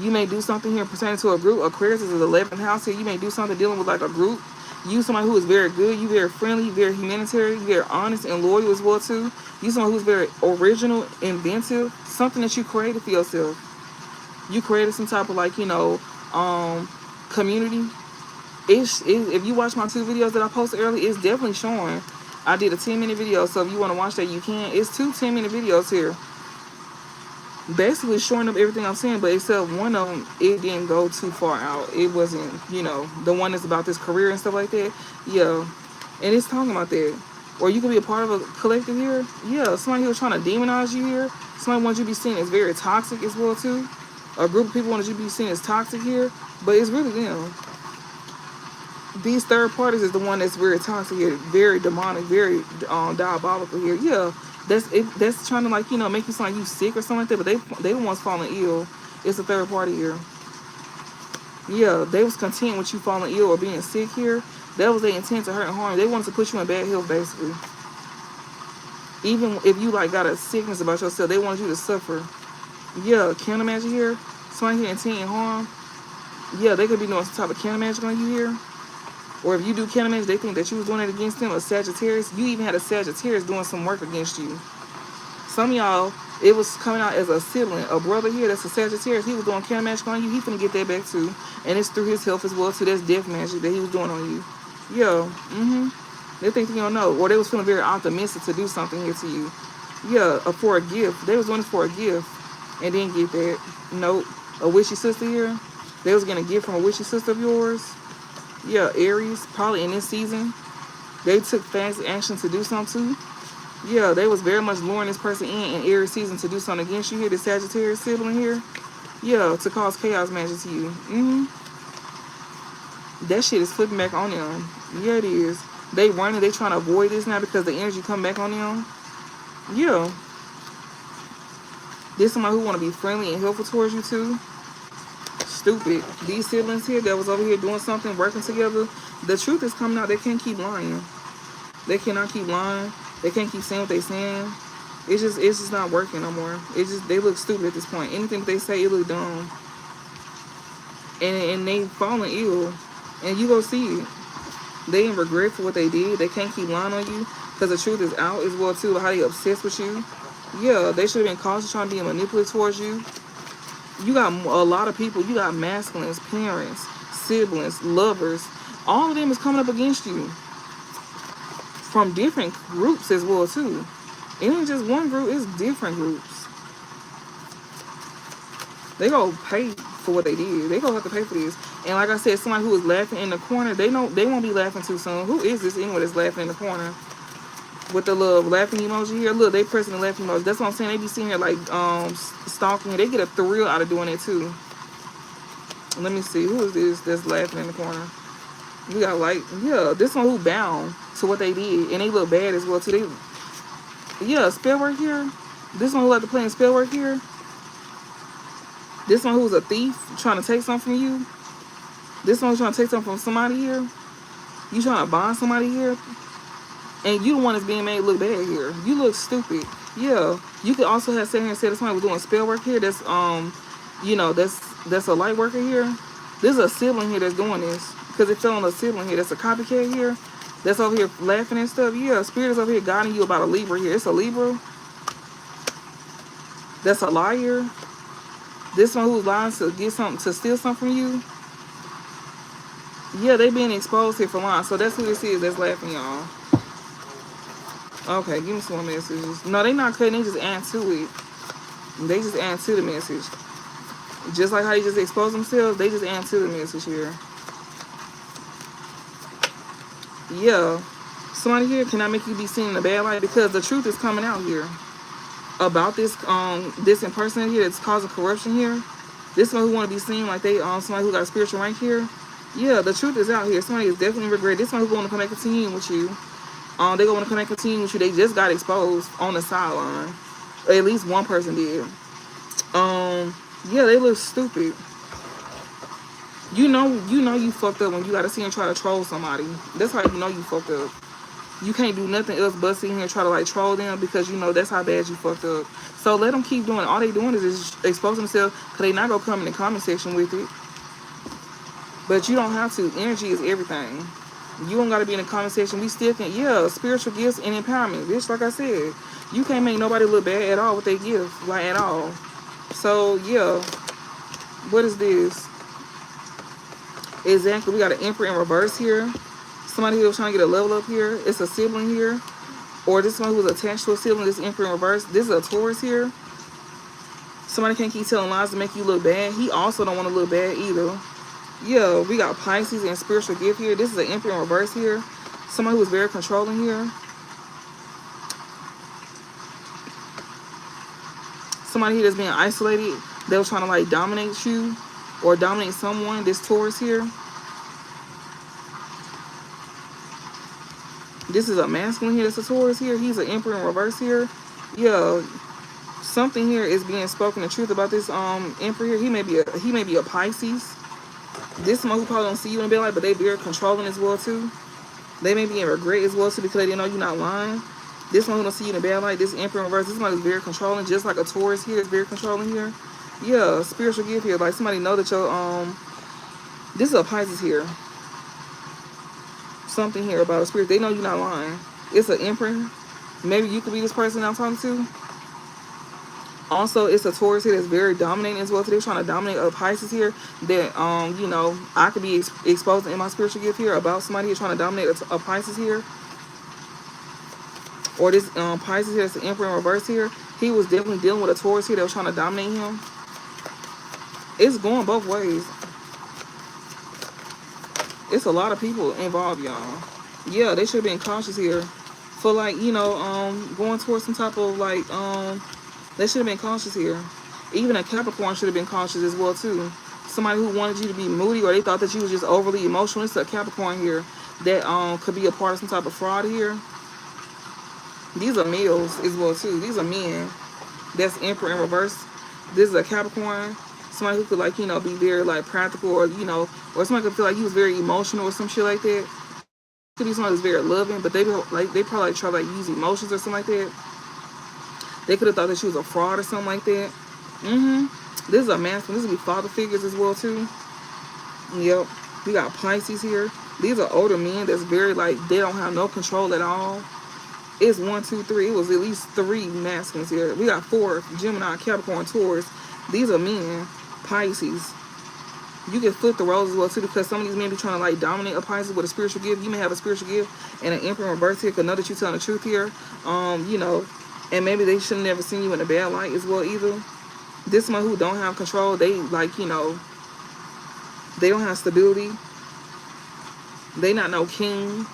You may do something here pertaining to a group. Aquarius is the 11th house here. You may do something dealing with like a group. You somebody who is very good. You very friendly. You very humanitarian. You very honest and loyal as well too. You someone who's very original, inventive. Something that you created for yourself. You created some type of like, you know, community. If you watch my 2 videos that I posted earlier, it's definitely showing. I did a 10-minute video, so if you want to watch that, you can. It's 2 10-minute videos here. Basically showing up everything I'm saying, but except one of them, it didn't go too far out. It wasn't, you know, the one that's about this career and stuff like that. Yeah. And it's talking about that. Or you could be a part of a collective here. Yeah, somebody who's trying to demonize you here. Somebody wants you to be seen as very toxic as well, too. A group of people want you to be seen as toxic here, but it's really them. These third parties is the one that's very toxic here, very demonic, very diabolical here. Yeah, that's trying to, like, you know, make you sound like you sick or something like that, but they the ones falling ill. It's a third party here. Yeah, they was content with you falling ill or being sick here. That was their intent to hurt and harm. They wanted to put you in bad health, basically. Even if you, like, got a sickness about yourself, they wanted you to suffer. Yeah, counter magic here. Somebody here intending harm. Yeah, they could be doing some type of counter magic on you here. Or if you do counter magic, they think that you was doing it against them. A Sagittarius, you even had a Sagittarius doing some work against you. Some of y'all, it was coming out as a sibling, a brother here that's a Sagittarius. He was doing counter magic on you. He finna get that back too. And it's through his health as well too. That's death magic that he was doing on you. Yeah, They think you don't know. Or they was feeling very optimistic to do something here to you. Yeah, for a gift. They was doing this for a gift. And didn't get that. Nope. A wishy sister here. They was getting a gift from a wishy sister of yours. Yeah, Aries, probably in this season. They took fast action to do something too. Yeah, they was very much luring this person in Aries season to do something against you here. The Sagittarius sibling here. Yeah, to cause chaos magic to you. That shit is flipping back on them. Yeah, it is. They running. They trying to avoid this now because the energy come back on them. Yeah. There's somebody who want to be friendly and helpful towards you too. Stupid. These siblings here that was over here doing something, working together. The truth is coming out. They can't keep lying. They cannot keep lying. They can't keep saying what they saying. It's just not working no more. They look stupid at this point. Anything they say, it look dumb. And they falling ill. And you go see it. They in regret for what they did. They can't keep lying on you because the truth is out as well too. How they obsessed with you. Yeah, they should have been cautious trying to be manipulative towards you. You got a lot of people. You got masculines, parents, siblings, lovers. All of them is coming up against you. From different groups as well too. It ain't just one group, it's different groups. They gonna pay for what they did. They gonna have to pay for this. And like I said, somebody who is laughing in the corner, they won't be laughing too soon. Who is this anyway that's laughing in the corner? With the little laughing emoji here. Look, they pressing the laughing emoji. That's what I'm saying. They be sitting here like stalking. They get a thrill out of doing it too. Let me see. Who is this that's laughing in the corner? We got like, yeah, this one who bound to what they did. And they look bad as well too. Yeah, spell work here. This one who like to play in spell work here. This one who's a thief trying to take something from you. This one who's trying to take something from somebody here. You trying to bond somebody here. And you the one that's being made look bad here. You look stupid. Yeah. You could also have sat here and said somebody was doing spell work here. That's you know, that's a light worker here. There's a sibling here that's doing this. Because it fell on a sibling here. That's a copycat here. That's over here laughing and stuff. Yeah, spirit is over here guiding you about a Libra here. It's a Libra. That's a liar. This one who's lying to get something, to steal something from you. Yeah, they being exposed here for lying. So that's who this is that's laughing, y'all. Okay, give me some more messages. No, they not cutting. They just add to it. They just add to the message. Just like how they just expose themselves, they just add to the message here. Yeah. Somebody here cannot make you be seen in a bad light because the truth is coming out here. About this this in person here that's causing corruption here. This one who want to be seen like they somebody who got a spiritual rank here. Yeah, the truth is out here. Somebody is definitely regret. This one who going to come back and continue with you. They going to come back and continue with you. They just got exposed on the sideline. At least one person did. Yeah, they look stupid. You know you fucked up when you gotta see and try to troll somebody. That's how you know you fucked up. You can't do nothing else but sit here and try to like troll them, because you know that's how bad you fucked up. So let them keep doing it. All they doing is just exposing themselves, because they not gonna come in the comment section with it. But you don't have to. Energy is everything. You don't gotta be in the comment section. We still can, yeah, spiritual gifts and empowerment. Bitch, like I said, you can't make nobody look bad at all with their gift, like at all. So yeah, what is this? Exactly, we got an Emperor in reverse here. Somebody who was trying to get a level up here. It's a sibling here. Or this one who was attached to a sibling. This Emperor in reverse. This is a Taurus here. Somebody can't keep telling lies to make you look bad. He also don't want to look bad either. Yeah, we got Pisces and spiritual gift here. This is an Emperor in reverse here. Somebody who was very controlling here. Somebody here that's being isolated. They were trying to like dominate you or dominate someone. This Taurus here. This is a masculine here. That's a Taurus here. He's an Emperor in reverse here. Yeah, something here is being spoken the truth about this Emperor here. He may be a Pisces. This one who probably don't see you in the bad light, but they very controlling as well too. They may be in regret as well too, because they know you're not lying. This one who don't see you in the bad light, this Emperor in reverse, this one is very controlling, just like a Taurus here is very controlling here. Yeah, spiritual gift here. Like somebody know that your this is a Pisces here. Something here about a spirit. They know you're not lying. It's an Emperor. Maybe you could be this person I'm talking to. Also, it's a Taurus here that's very dominating as well. So they're trying to dominate a Pisces here. That you know, I could be exposed in my spiritual gift here about somebody here trying to dominate a Pisces here. Or this Pisces here that's the Emperor in reverse here. He was definitely dealing with a Taurus here that was trying to dominate him. It's going both ways. It's a lot of people involved, y'all. Yeah, they should have been cautious here. For like, you know, going towards some type of like, they should have been cautious here. Even a Capricorn should have been cautious as well too. Somebody who wanted you to be moody, or they thought that you was just overly emotional. It's a Capricorn here that could be a part of some type of fraud here. These are males as well too. These are men. That's Emperor in reverse. This is a Capricorn. Somebody who could like, you know, be very like practical, or you know, or somebody could feel like he was very emotional or some shit like that. Could be somebody who's very loving, but they probably like try to like use emotions or something like that. They could have thought that she was a fraud or something like that. This is a masculine. This would be father figures as well too. Yep. We got Pisces here. These are older men that's very like, they don't have no control at all. It's 1, 2, 3. It was at least 3 masculines here. We got 4 Gemini, Capricorn, Taurus. These are men. Pisces. You can flip the roles as well too, because some of these men be trying to like dominate a Pisces with a spiritual gift. You may have a spiritual gift and an Emperor in reverse here, because know that you're telling the truth here. You know, and maybe they should have never seen you in a bad light as well either. This one who don't have control, they like, you know, they don't have stability. They not no king.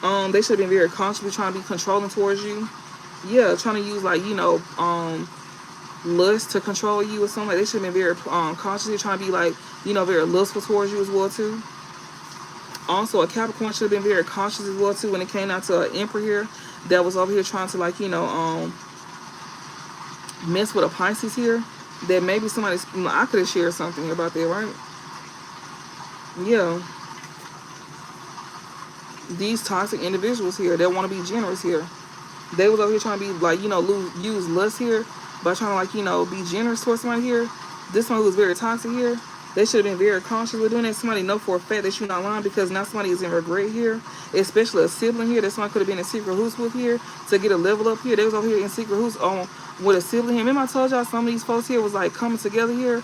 They should have been very consciously trying to be controlling towards you. Yeah, trying to use like, you know, lust to control you or something. Like, they should have been very consciously trying to be like, you know, very lustful towards you as well too. Also, a Capricorn should have been very cautious as well too when it came out to an Emperor here that was over here trying to like, you know, mess with a Pisces here. That maybe somebody, I could have shared something about that, right? Yeah. These toxic individuals here that want to be generous here. They was over here trying to be like, you know, use lust here by trying to like, you know, be generous towards somebody here. This one who was very toxic here, they should have been very conscious with doing that. Somebody know for a fact that you're not lying, because now somebody is in regret here, especially a sibling here that somebody could have been in secret hoops with here to get a level up here. They was over here in secret hoops with a sibling here. Remember I told y'all some of these folks here was like coming together here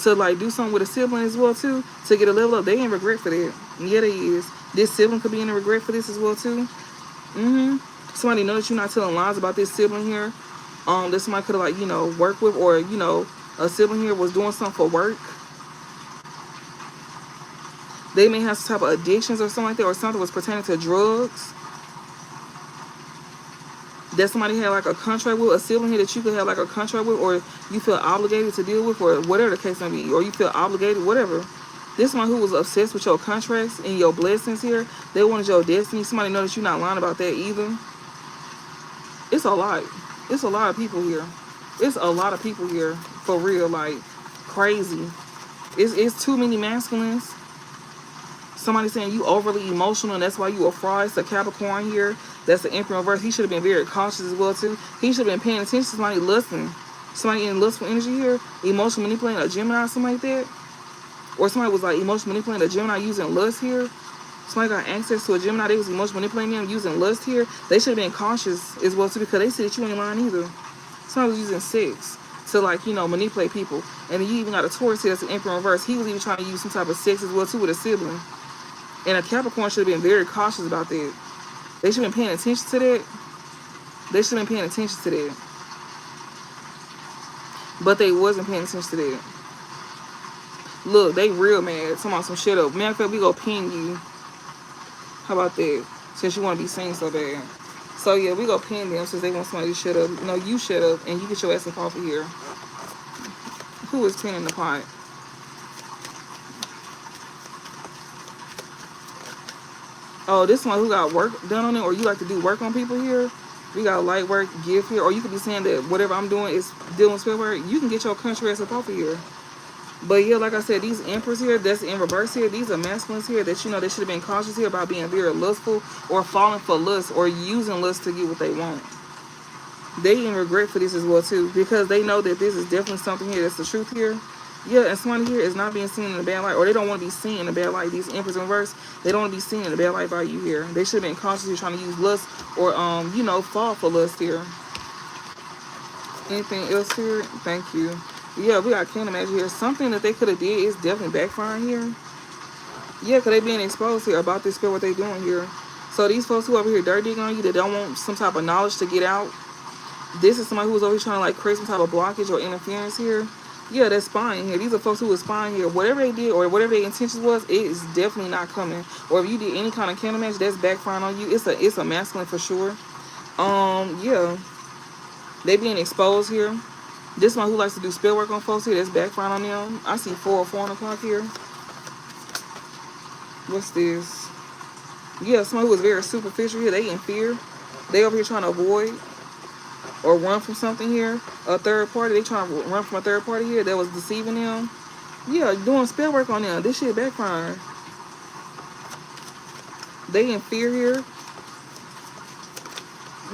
to like do something with a sibling as well too to get a level up. They in regret for that. Yeah, they is. This sibling could be in regret for this as well too. Somebody know that you're not telling lies about this sibling here. That somebody could have like, you know, worked with, or you know, a sibling here was doing something for work. They may have some type of addictions or something like that, or something was pertaining to drugs. That somebody had like a contract with, a sibling here that you could have like a contract with, or you feel obligated to deal with, or whatever the case may be, or you feel obligated, whatever. This one who was obsessed with your contracts and your blessings here, they wanted your destiny. Somebody know that you're not lying about that either. It's a lot. It's a lot of people here. It's a lot of people here, for real, like crazy. It's too many masculines. Somebody saying you overly emotional and that's why you a fraud. It's a Capricorn here. That's the Emperor reverse. He should have been very cautious as well too. He should have been paying attention to somebody listening. Somebody in lustful energy here, emotional manipulating a Gemini or something like that. Or somebody was like emotional manipulating a Gemini using lust here. Somebody got access to a Gemini, they was emotional manipulating them using lust here. They should have been cautious as well too, because they said that you ain't lying either. Somebody was using sex to, like, you know, manipulate people. And then you even got a Taurus here that's an Emperor reverse. He was even trying to use some type of sex as well too with a sibling. And a Capricorn should have been very cautious about that. They should have been paying attention to that. They should have been paying attention to that. But they wasn't paying attention to that. Look, they real mad. Talking about some shit up. Matter of fact, we go ping you. How about that? Since you want to be seen so bad. So yeah, we go ping them since they want somebody to shut up. No, you shut up and you get your ass up off of here. Who is pinning the pot? Oh, this one who got work done on it, or you like to do work on people here. We got light work, gift here, or you could be saying that whatever I'm doing is dealing with spirit work. You can get your country ass up off of here. But yeah, like I said, these emperors here, that's in reverse here, these are masculines here that, you know, they should have been cautious here about being very lustful or falling for lust or using lust to get what they want. They in regret for this as well too, because they know that this is definitely something here that's the truth here. Yeah, and somebody here is not being seen in a bad light, or they don't want to be seen in a bad light. These emperors in reverse, they don't want to be seen in a bad light by you here. They should have been cautiously trying to use lust or, you know, fall for lust here. Anything else here? Thank you. Yeah, we got Kingdom Magic here. Something that they could have did is definitely backfiring here. Yeah, because they being exposed here about this spirit, what they doing here. So these folks who over here dirt digging on you, that don't want some type of knowledge to get out. This is somebody who's over here trying to, like, create some type of blockage or interference here. Yeah, they're spying here. These are folks who are spying here. Whatever they did or whatever their intentions was, it is definitely not coming. Or if you did any kind of Kingdom Magic, that's backfiring on you. It's a masculine for sure. Yeah. They being exposed here. This one who likes to do spell work on folks here, that's backfiring on them. I see 4 o'clock here. What's this? Yeah, someone who is very superficial here. They in fear. They over here trying to avoid or run from something here. A third party. They trying to run from a third party here that was deceiving them. Yeah, doing spell work on them. This shit backfiring. They in fear here.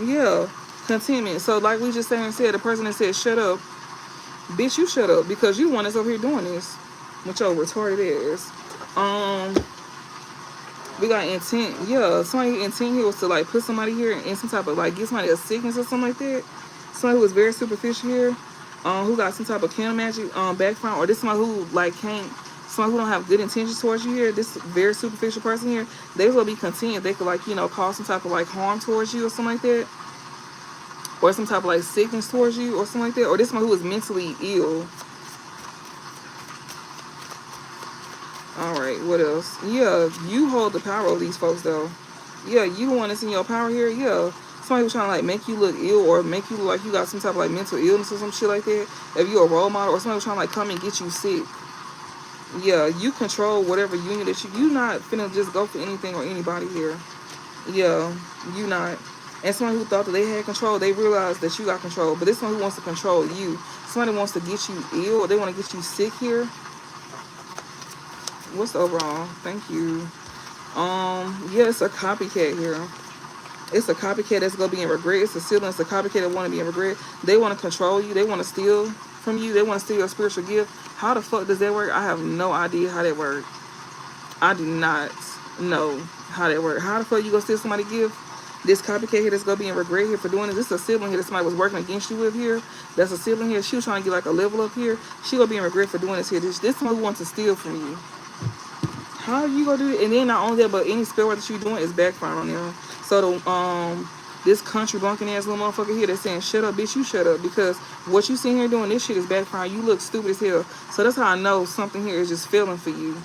Yeah. Contentment. So like we just said, the person that said shut up, bitch, you shut up, because you one that's over here doing this with your retarded ass. We got intent. Yeah, somebody intent here was to, like, put somebody here in some type of, like, get somebody a sickness or something like that. Somebody who was very superficial here, who got some type of Kingdom Magic background, or this somebody who, like, can't, somebody who don't have good intentions towards you here. This very superficial person here, they will be content. They could, like, you know, cause some type of, like, harm towards you or something like that. Or some type of, like, sickness towards you or something like that. Or this one who is mentally ill. Alright, what else? Yeah, you hold the power over these folks, though. Yeah, you the one that's in your power here. Yeah, somebody who's trying to, like, make you look ill or make you look like you got some type of, like, mental illness or some shit like that. If you're a role model, or somebody who's trying to, like, come and get you sick. Yeah, you control whatever union that you not finna just go for anything or anybody here. Yeah, you not. And someone who thought that they had control, they realized that you got control. But this one who wants to control you, somebody wants to get you ill, or they want to get you sick here. What's the overall? Thank you. Yeah, it's a copycat here. It's a copycat that's gonna be in regret. It's a sealing. It's a copycat that want to be in regret. They want to control you. They want to steal from you. They want to steal your spiritual gift. How the fuck does that work? I have no idea how that works. I do not know how that works. How the fuck you gonna steal somebody's gift? This copycat here that's going to be in regret here for doing this. This is a sibling here that somebody was working against you with here. That's a sibling here. She was trying to get, like, a level up here. She going to be in regret for doing this here. This one who wants to steal from you. How are you going to do it? And then not only that, but any spell work that you're doing is backfiring on them. So the, this country bunking ass little motherfucker here that's saying, shut up, bitch, you shut up. Because what you sitting here doing, this shit is backfiring. You look stupid as hell. So that's how I know something here is just failing for you.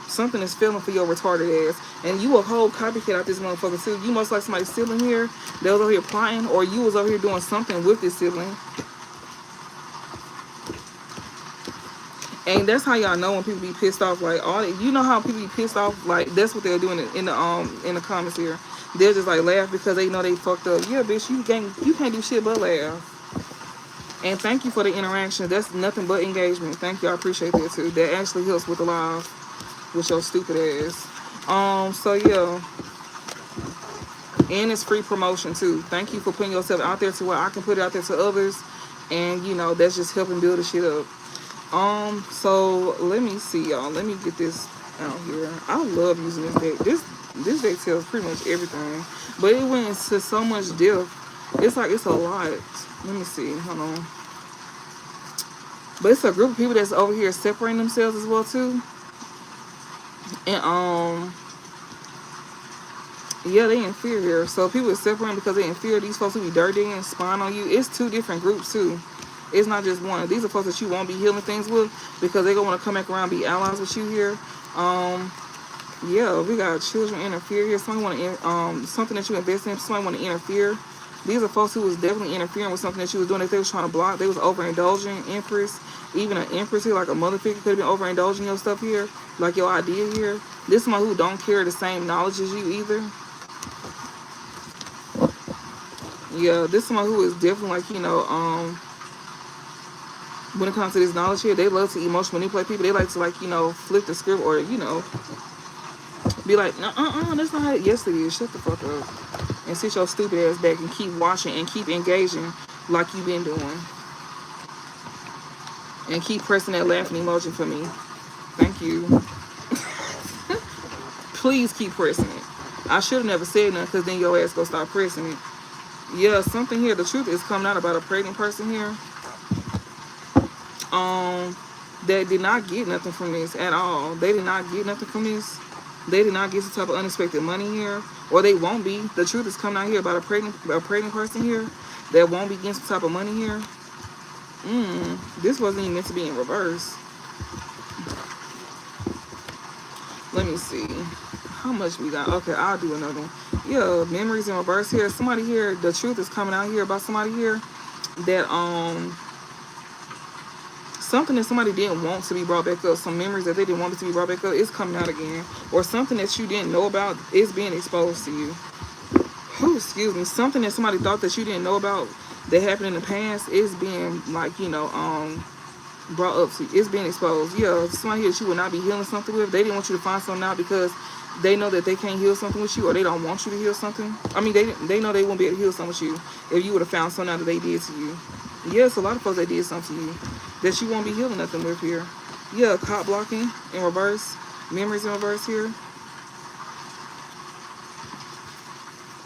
Something is feeling for your retarded ass. And you a whole copycat out this motherfucker too. You must like somebody sibling here that was over here plotting, or you was over here doing something with this sibling. And that's how y'all know when people be pissed off. Like, all you know how people be pissed off, like, that's what they're doing in the comments here. They're just like laugh because they know they fucked up. Yeah, bitch, you can't do shit but laugh. And thank you for the interaction. That's nothing but engagement. Thank you, I appreciate that too. That actually helps with the live. With your stupid ass. So yeah, and it's free promotion too. Thank you for putting yourself out there to where I can put it out there to others, and you know that's just helping build the shit up. So let me see, y'all. Let me get this out here. I love using this deck. This deck tells pretty much everything, but it went into so much depth. It's like it's a lot. Let me see. Hold on. But it's a group of people that's over here separating themselves as well too. And yeah, they in fear here. So people are separating because they in fear. These folks who be dirty and spying on you. It's two different groups too. It's not just one. These are folks that you won't be healing things with because they're gonna want to come back around and be allies with you here. Yeah, we got children interfere here. Somebody want to something that you invest in. Somebody want to interfere. These are folks who was definitely interfering with something that you was doing that they was trying to block. They was overindulging. Empress, even an empress here, like a mother figure, could have been overindulging your stuff here, like your idea here. This one who don't carry the same knowledge as you either. Yeah, this one who is definitely like, you know, when it comes to this knowledge here, they love to emotionally manipulate people. They like to, like, you know, flip the script or, you know, be like, that's not how it, yes it is. Shut the fuck up. And sit your stupid ass back and keep watching and keep engaging like you've been doing. And keep pressing that laughing emoji for me. Thank you. Please keep pressing it. I should have never said nothing because then your ass gonna start pressing it. Yeah, something here. The truth is coming out about a pregnant person here. That did not get nothing from this at all. They did not get nothing from this. They did not get some type of unexpected money here, or they won't be. The truth is coming out here about a pregnant person here that won't be getting some type of money here. This wasn't even meant to be in reverse. Let me see how much we got. Okay, I'll do another one. Yeah, memories in reverse here. Somebody here. The truth is coming out here about somebody here that something that somebody didn't want to be brought back up, some memories that they didn't want it to be brought back up, is coming out again. Or something that you didn't know about is being exposed to you. Oh, excuse me. Something that somebody thought that you didn't know about that happened in the past is being, like, you know, brought up to you. It's being exposed. Yeah, somebody here that you will not be healing something with. They didn't want you to find something out because they know that they can't heal something with you, or they don't want you to heal something. I mean, they know they won't be able to heal something with you if you would have found something out that they did to you. Yes, a lot of folks that did something to you that you won't be healing nothing with here. Yeah, cop blocking in reverse. Memories in reverse here.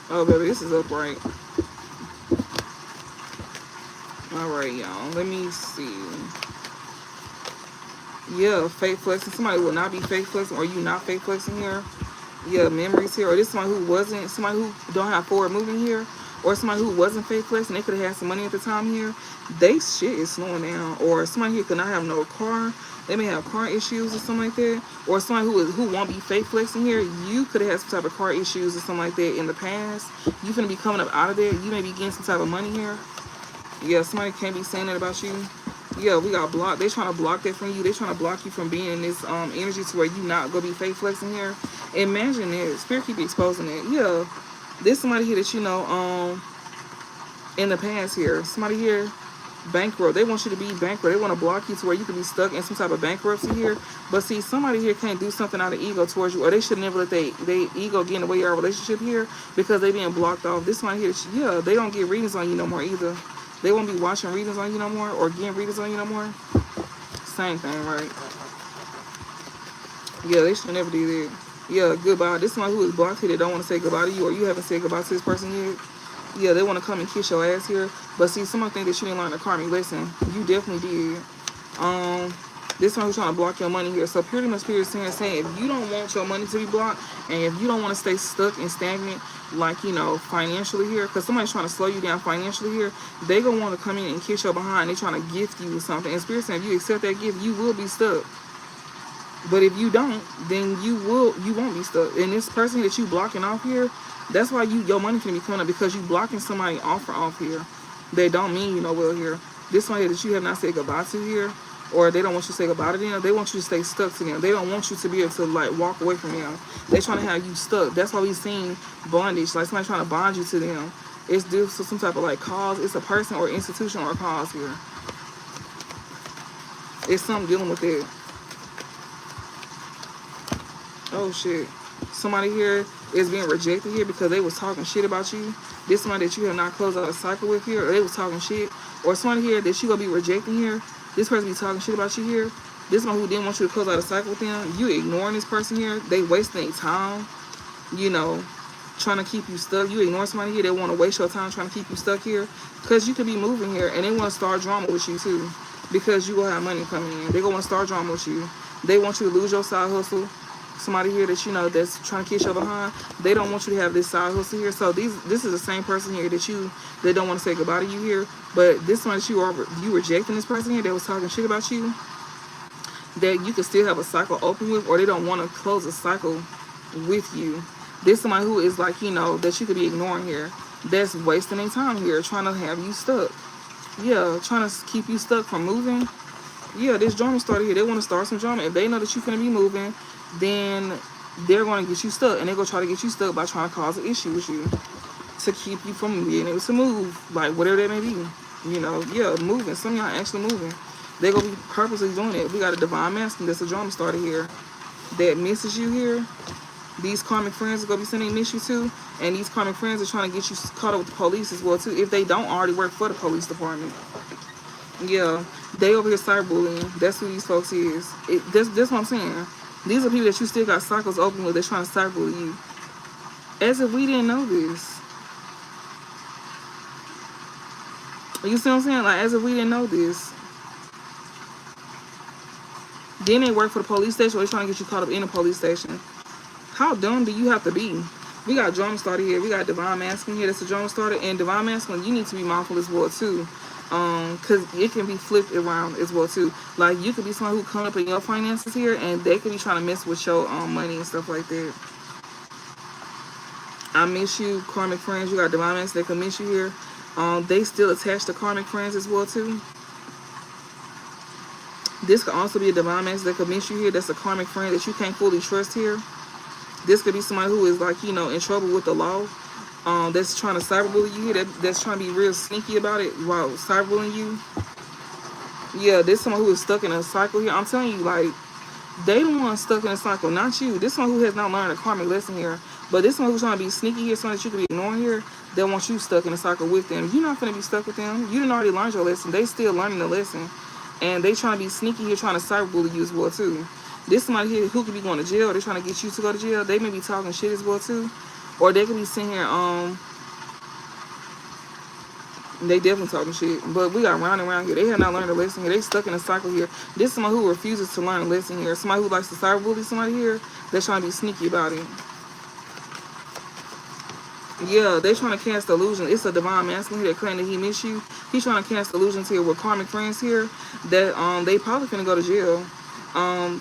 Oh, baby, this is upright. Alright, y'all. Let me see. Yeah, fake flexing. Somebody will not be fake flexing, or you not fake flexing here. Yeah, memories here. Or this somebody who wasn't, somebody who don't have forward moving here. Or somebody who wasn't fake flexing, they could have had some money at the time here. They shit is slowing down. Or somebody here could not have no car. They may have car issues or something like that. Or somebody who won't be fake flexing here, you could have had some type of car issues or something like that in the past. You finna be coming up out of there. You may be getting some type of money here. Yeah, somebody can't be saying that about you. Yeah, we got blocked. They trying to block that from you. They trying to block you from being in this energy to where you not gonna be fake flexing here. Imagine it. Spirit keep exposing it. Yeah. There's somebody here that you know, in the past here. Somebody here, bankrupt. They want you to be bankrupt. They want to block you to where you can be stuck in some type of bankruptcy here. But see, somebody here can't do something out of ego towards you, or they should never let they ego get in the way of your relationship here because they being blocked off. This one here, yeah, they don't get readings on you no more either. They won't be watching readings on you no more, or getting readings on you no more. Same thing, right? Yeah, they should never do that. Yeah, goodbye. This one who is blocked here that don't want to say goodbye to you, or you haven't said goodbye to this person yet. Yeah, they want to come and kiss your ass here. But see, someone think that you didn't learn a karmic lesson. You definitely did. This one who's trying to block your money here. So pretty much Spirit is saying if you don't want your money to be blocked, and if you don't want to stay stuck and stagnant, like, you know, financially here, because somebody's trying to slow you down financially here, they gonna want to come in and kiss your behind. They trying to gift you something. And Spirit saying if you accept that gift, you will be stuck. But if you don't, then you won't be stuck. And this person that you blocking off here, that's why your money can be coming up, because you blocking somebody off here. They don't mean you know well here. This one here that you have not said goodbye to here, or they don't want you to say goodbye to them. They want you to stay stuck to them. They don't want you to be able to, like, walk away from them. They're trying to have you stuck. That's why we've seen bondage, like somebody trying to bond you to them. It's due to some type of, like, cause. It's a person or institution or a cause here. It's something dealing with it. Oh, shit. Somebody here is being rejected here because they was talking shit about you. This somebody that you have not closed out a cycle with here, or they was talking shit. Or somebody here that you gonna be rejecting here. This person be talking shit about you here. This one who didn't want you to close out a cycle with them. You ignoring this person here. They wasting their time. You know, trying to keep you stuck. You ignore somebody here. They want to waste your time trying to keep you stuck here. Because you could be moving here and they want to start drama with you too. Because you will have money coming in. They gonna want to start drama with you. They want you to lose your side hustle. Somebody here that you know that's trying to kiss your behind, they don't want you to have this side hustle here. So this is the same person here that don't want to say goodbye to you here. But this one that you rejecting this person here that was talking shit about you, that you can still have a cycle open with, or they don't want to close a cycle with you. This somebody who is like, you know, that you could be ignoring here, that's wasting their time here, trying to have you stuck. Yeah, trying to keep you stuck from moving. Yeah, this drama started here. They want to start some drama. If they know that you're going to be moving, then they're going to get you stuck. And they're going to try to get you stuck by trying to cause an issue with you to keep you from being able to move. Like, whatever that may be. You know, yeah, moving. Some of y'all actually moving. They're going to be purposely doing it. We got a divine masculine that's a drama starter here that misses you here. These karmic friends are going to be sending miss you too. And these karmic friends are trying to get you caught up with the police as well too, if they don't already work for the police department. Yeah, they over here cyberbullying. That's who these folks is. That's what I'm saying. These are people that you still got cycles open with. They're trying to cyberbully you. As if we didn't know this. You see what I'm saying? Like, as if we didn't know this. Then they work for the police station, or they're trying to get you caught up in a police station. How dumb do you have to be? We got drama starter here. We got divine masculine here. That's a drama starter. And divine masculine, you need to be mindful as well too. Because it can be flipped around as well too. Like, you could be someone who come up in your finances here, and they could be trying to mess with your money and stuff like that. I miss you, karmic friends. You got divine masculine, they can miss you here. They still attached to karmic friends as well too. This could also be a divine masculine that could miss you here. That's a karmic friend that you can't fully trust here. This could be somebody who is, like, you know, in trouble with the law. That's trying to cyberbully you here. That's trying to be real sneaky about it while cyberbullying you. Yeah, this someone who is stuck in a cycle here. I'm telling you, like, they the one stuck in a cycle, not you. This one who has not learned a karmic lesson here. But this one who's trying to be sneaky here, someone that you could be ignoring here, they want you stuck in a cycle with them. You're not going to be stuck with them. You didn't already learn your lesson. They still learning the lesson. And they trying to be sneaky here, trying to cyberbully you as well too. This somebody here who could be going to jail. They're trying to get you to go to jail. They may be talking shit as well too. Or they could be sitting here, they definitely talking shit. But we got round and round here. They have not learned a lesson here. They stuck in a cycle here. This is someone who refuses to learn a lesson here. Somebody who likes to cyberbully somebody here, they're trying to be sneaky about it. Yeah, they trying to cast illusion. It's a divine masculine here that claim that he miss you. He's trying to cast illusions here with karmic friends here that they probably finna go to jail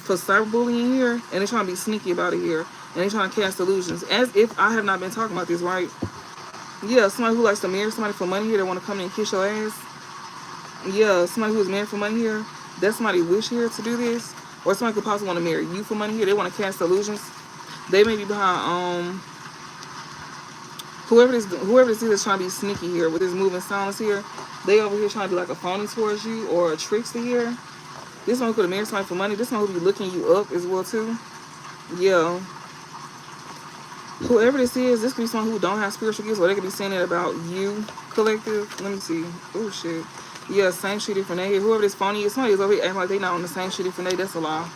for cyberbullying here, and they're trying to be sneaky about it here, and they're trying to cast illusions as if I have not been talking about this, right? Yeah, somebody who likes to marry somebody for money here, that want to come in and kiss your ass. Yeah, somebody who is married for money here, that's somebody wish here to do this, or somebody could possibly want to marry you for money here. They want to cast illusions. They may be behind whoever this is that's trying to be sneaky here with this moving silence here. They over here trying to be like a phony towards you or a trickster here. This one could have married somebody for money. This one will be looking you up as well too. Yeah. Whoever this is, this could be someone who don't have spiritual gifts, or they could be saying it about you, collective. Let me see. Oh shit. Yeah, same shit, different day here. Whoever this phony is, somebody is over here acting like they not on the same shit, different day. That's a lie.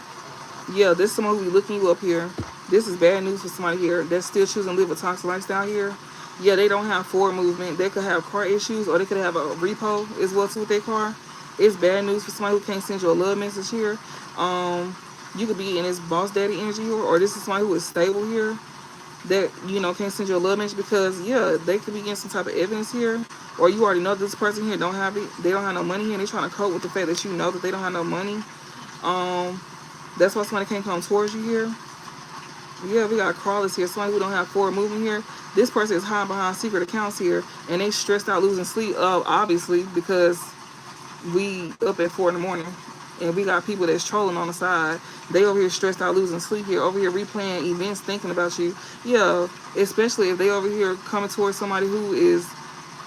Yeah, this is someone who be looking you up here. This is bad news for somebody here that's still choosing to live a toxic lifestyle here. Yeah, they don't have forward movement. They could have car issues, or they could have a repo as well too with their car. It's bad news for somebody who can't send you a love message here. You could be in this boss daddy energy here, or this is somebody who is stable here that, you know, can't send you a love message because, yeah, they could be getting some type of evidence here, or you already know this person here don't have it. They don't have no money here, and they're trying to cope with the fact that you know that they don't have no money. That's why somebody can't come towards you here. Yeah, we got crawlers here. Somebody who don't have forward movement here. This person is hiding behind secret accounts here, and they stressed out losing sleep, obviously, because we up at 4 in the morning, and we got people that's trolling on the side. They over here stressed out losing sleep here, over here replaying events, thinking about you. Yeah, especially if they over here coming towards somebody who is,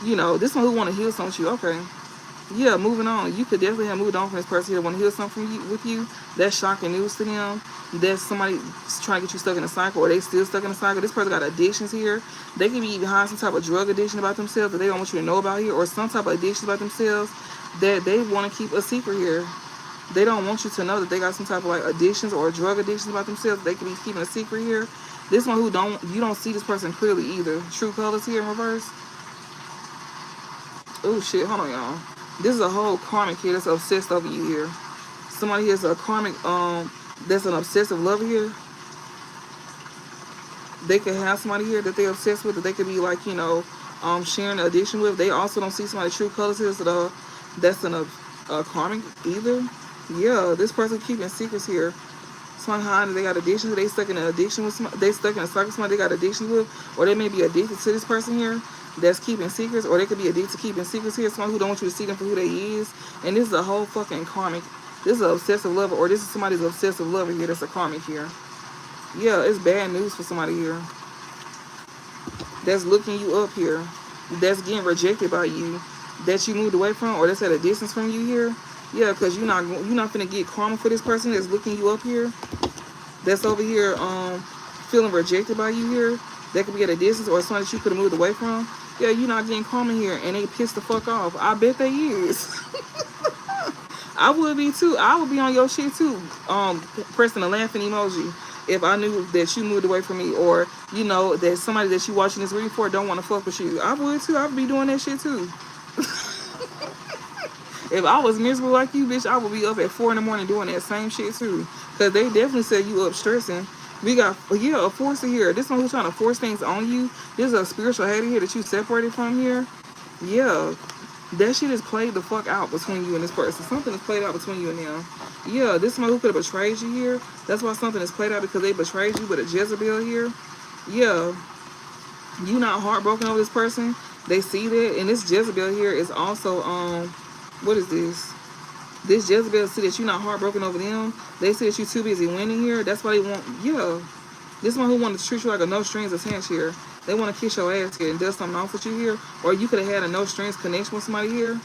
you know, this one who want to heal something with you. Okay. Yeah, moving on. You could definitely have moved on from this person here. Want to hear something from you, with you. That's shocking news to them. That's somebody trying to get you stuck in a cycle, or they still stuck in a cycle. This person got addictions here. They could be behind some type of drug addiction about themselves that they don't want you to know about here, or some type of addiction about themselves that they want to keep a secret here. They don't want you to know that they got some type of like addictions or drug addictions about themselves. They could be keeping a secret here. This one who don't, you don't see this person clearly either. True colors here in reverse. Oh shit, hold on y'all. This is a whole karmic here that's obsessed over you here. Somebody here's a karmic, that's an obsessive lover here. They could have somebody here that they're obsessed with, that they could be like, you know, sharing an addiction with. They also don't see somebody true colors here, so that's an a karmic either. Yeah, this person keeping secrets here. Somebody they got addiction, they stuck in an addiction with somebody, they stuck in a cycle with somebody they got addiction with, or they may be addicted to this person here that's keeping secrets, or they could be addicted to keeping secrets here. Someone who don't want you to see them for who they is. And this is a whole fucking karmic. This is an obsessive lover, or this is somebody's obsessive lover here that's a karmic here. Yeah, it's bad news for somebody here that's looking you up here, that's getting rejected by you, that you moved away from, or that's at a distance from you here. Yeah, because you're not finna get karma for this person that's looking you up here, that's over here feeling rejected by you here. That could be at a distance, or somebody that you could have moved away from. Yeah, you're not getting karma here, and they pissed the fuck off. I bet they is. I would be too. I would be on your shit too, pressing a laughing emoji if I knew that you moved away from me, or you know that somebody that you watching this reading for don't want to fuck with you. I would too. I would be doing that shit too. If I was miserable like you, bitch, I would be up at 4 in the morning doing that same shit too. Cause they definitely said you up stressing. We got, yeah, a forcer here. This one who's trying to force things on you. There's a spiritual hater here that you separated from here. Yeah, that shit is played the fuck out between you and this person. Something is played out between you and them. Yeah, this one who could have betrayed you here. That's why something is played out, because they betrayed you with a Jezebel here. Yeah, you not heartbroken over this person. They see that, and this Jezebel here is also what is this? This Jezebel see that you're not heartbroken over them. They see that you're too busy winning here. That's why they want, yeah. This one who wanted to treat you like a no strings attached here. They want to kiss your ass here and dust something off with you here. Or you could have had a no strings connection with somebody here.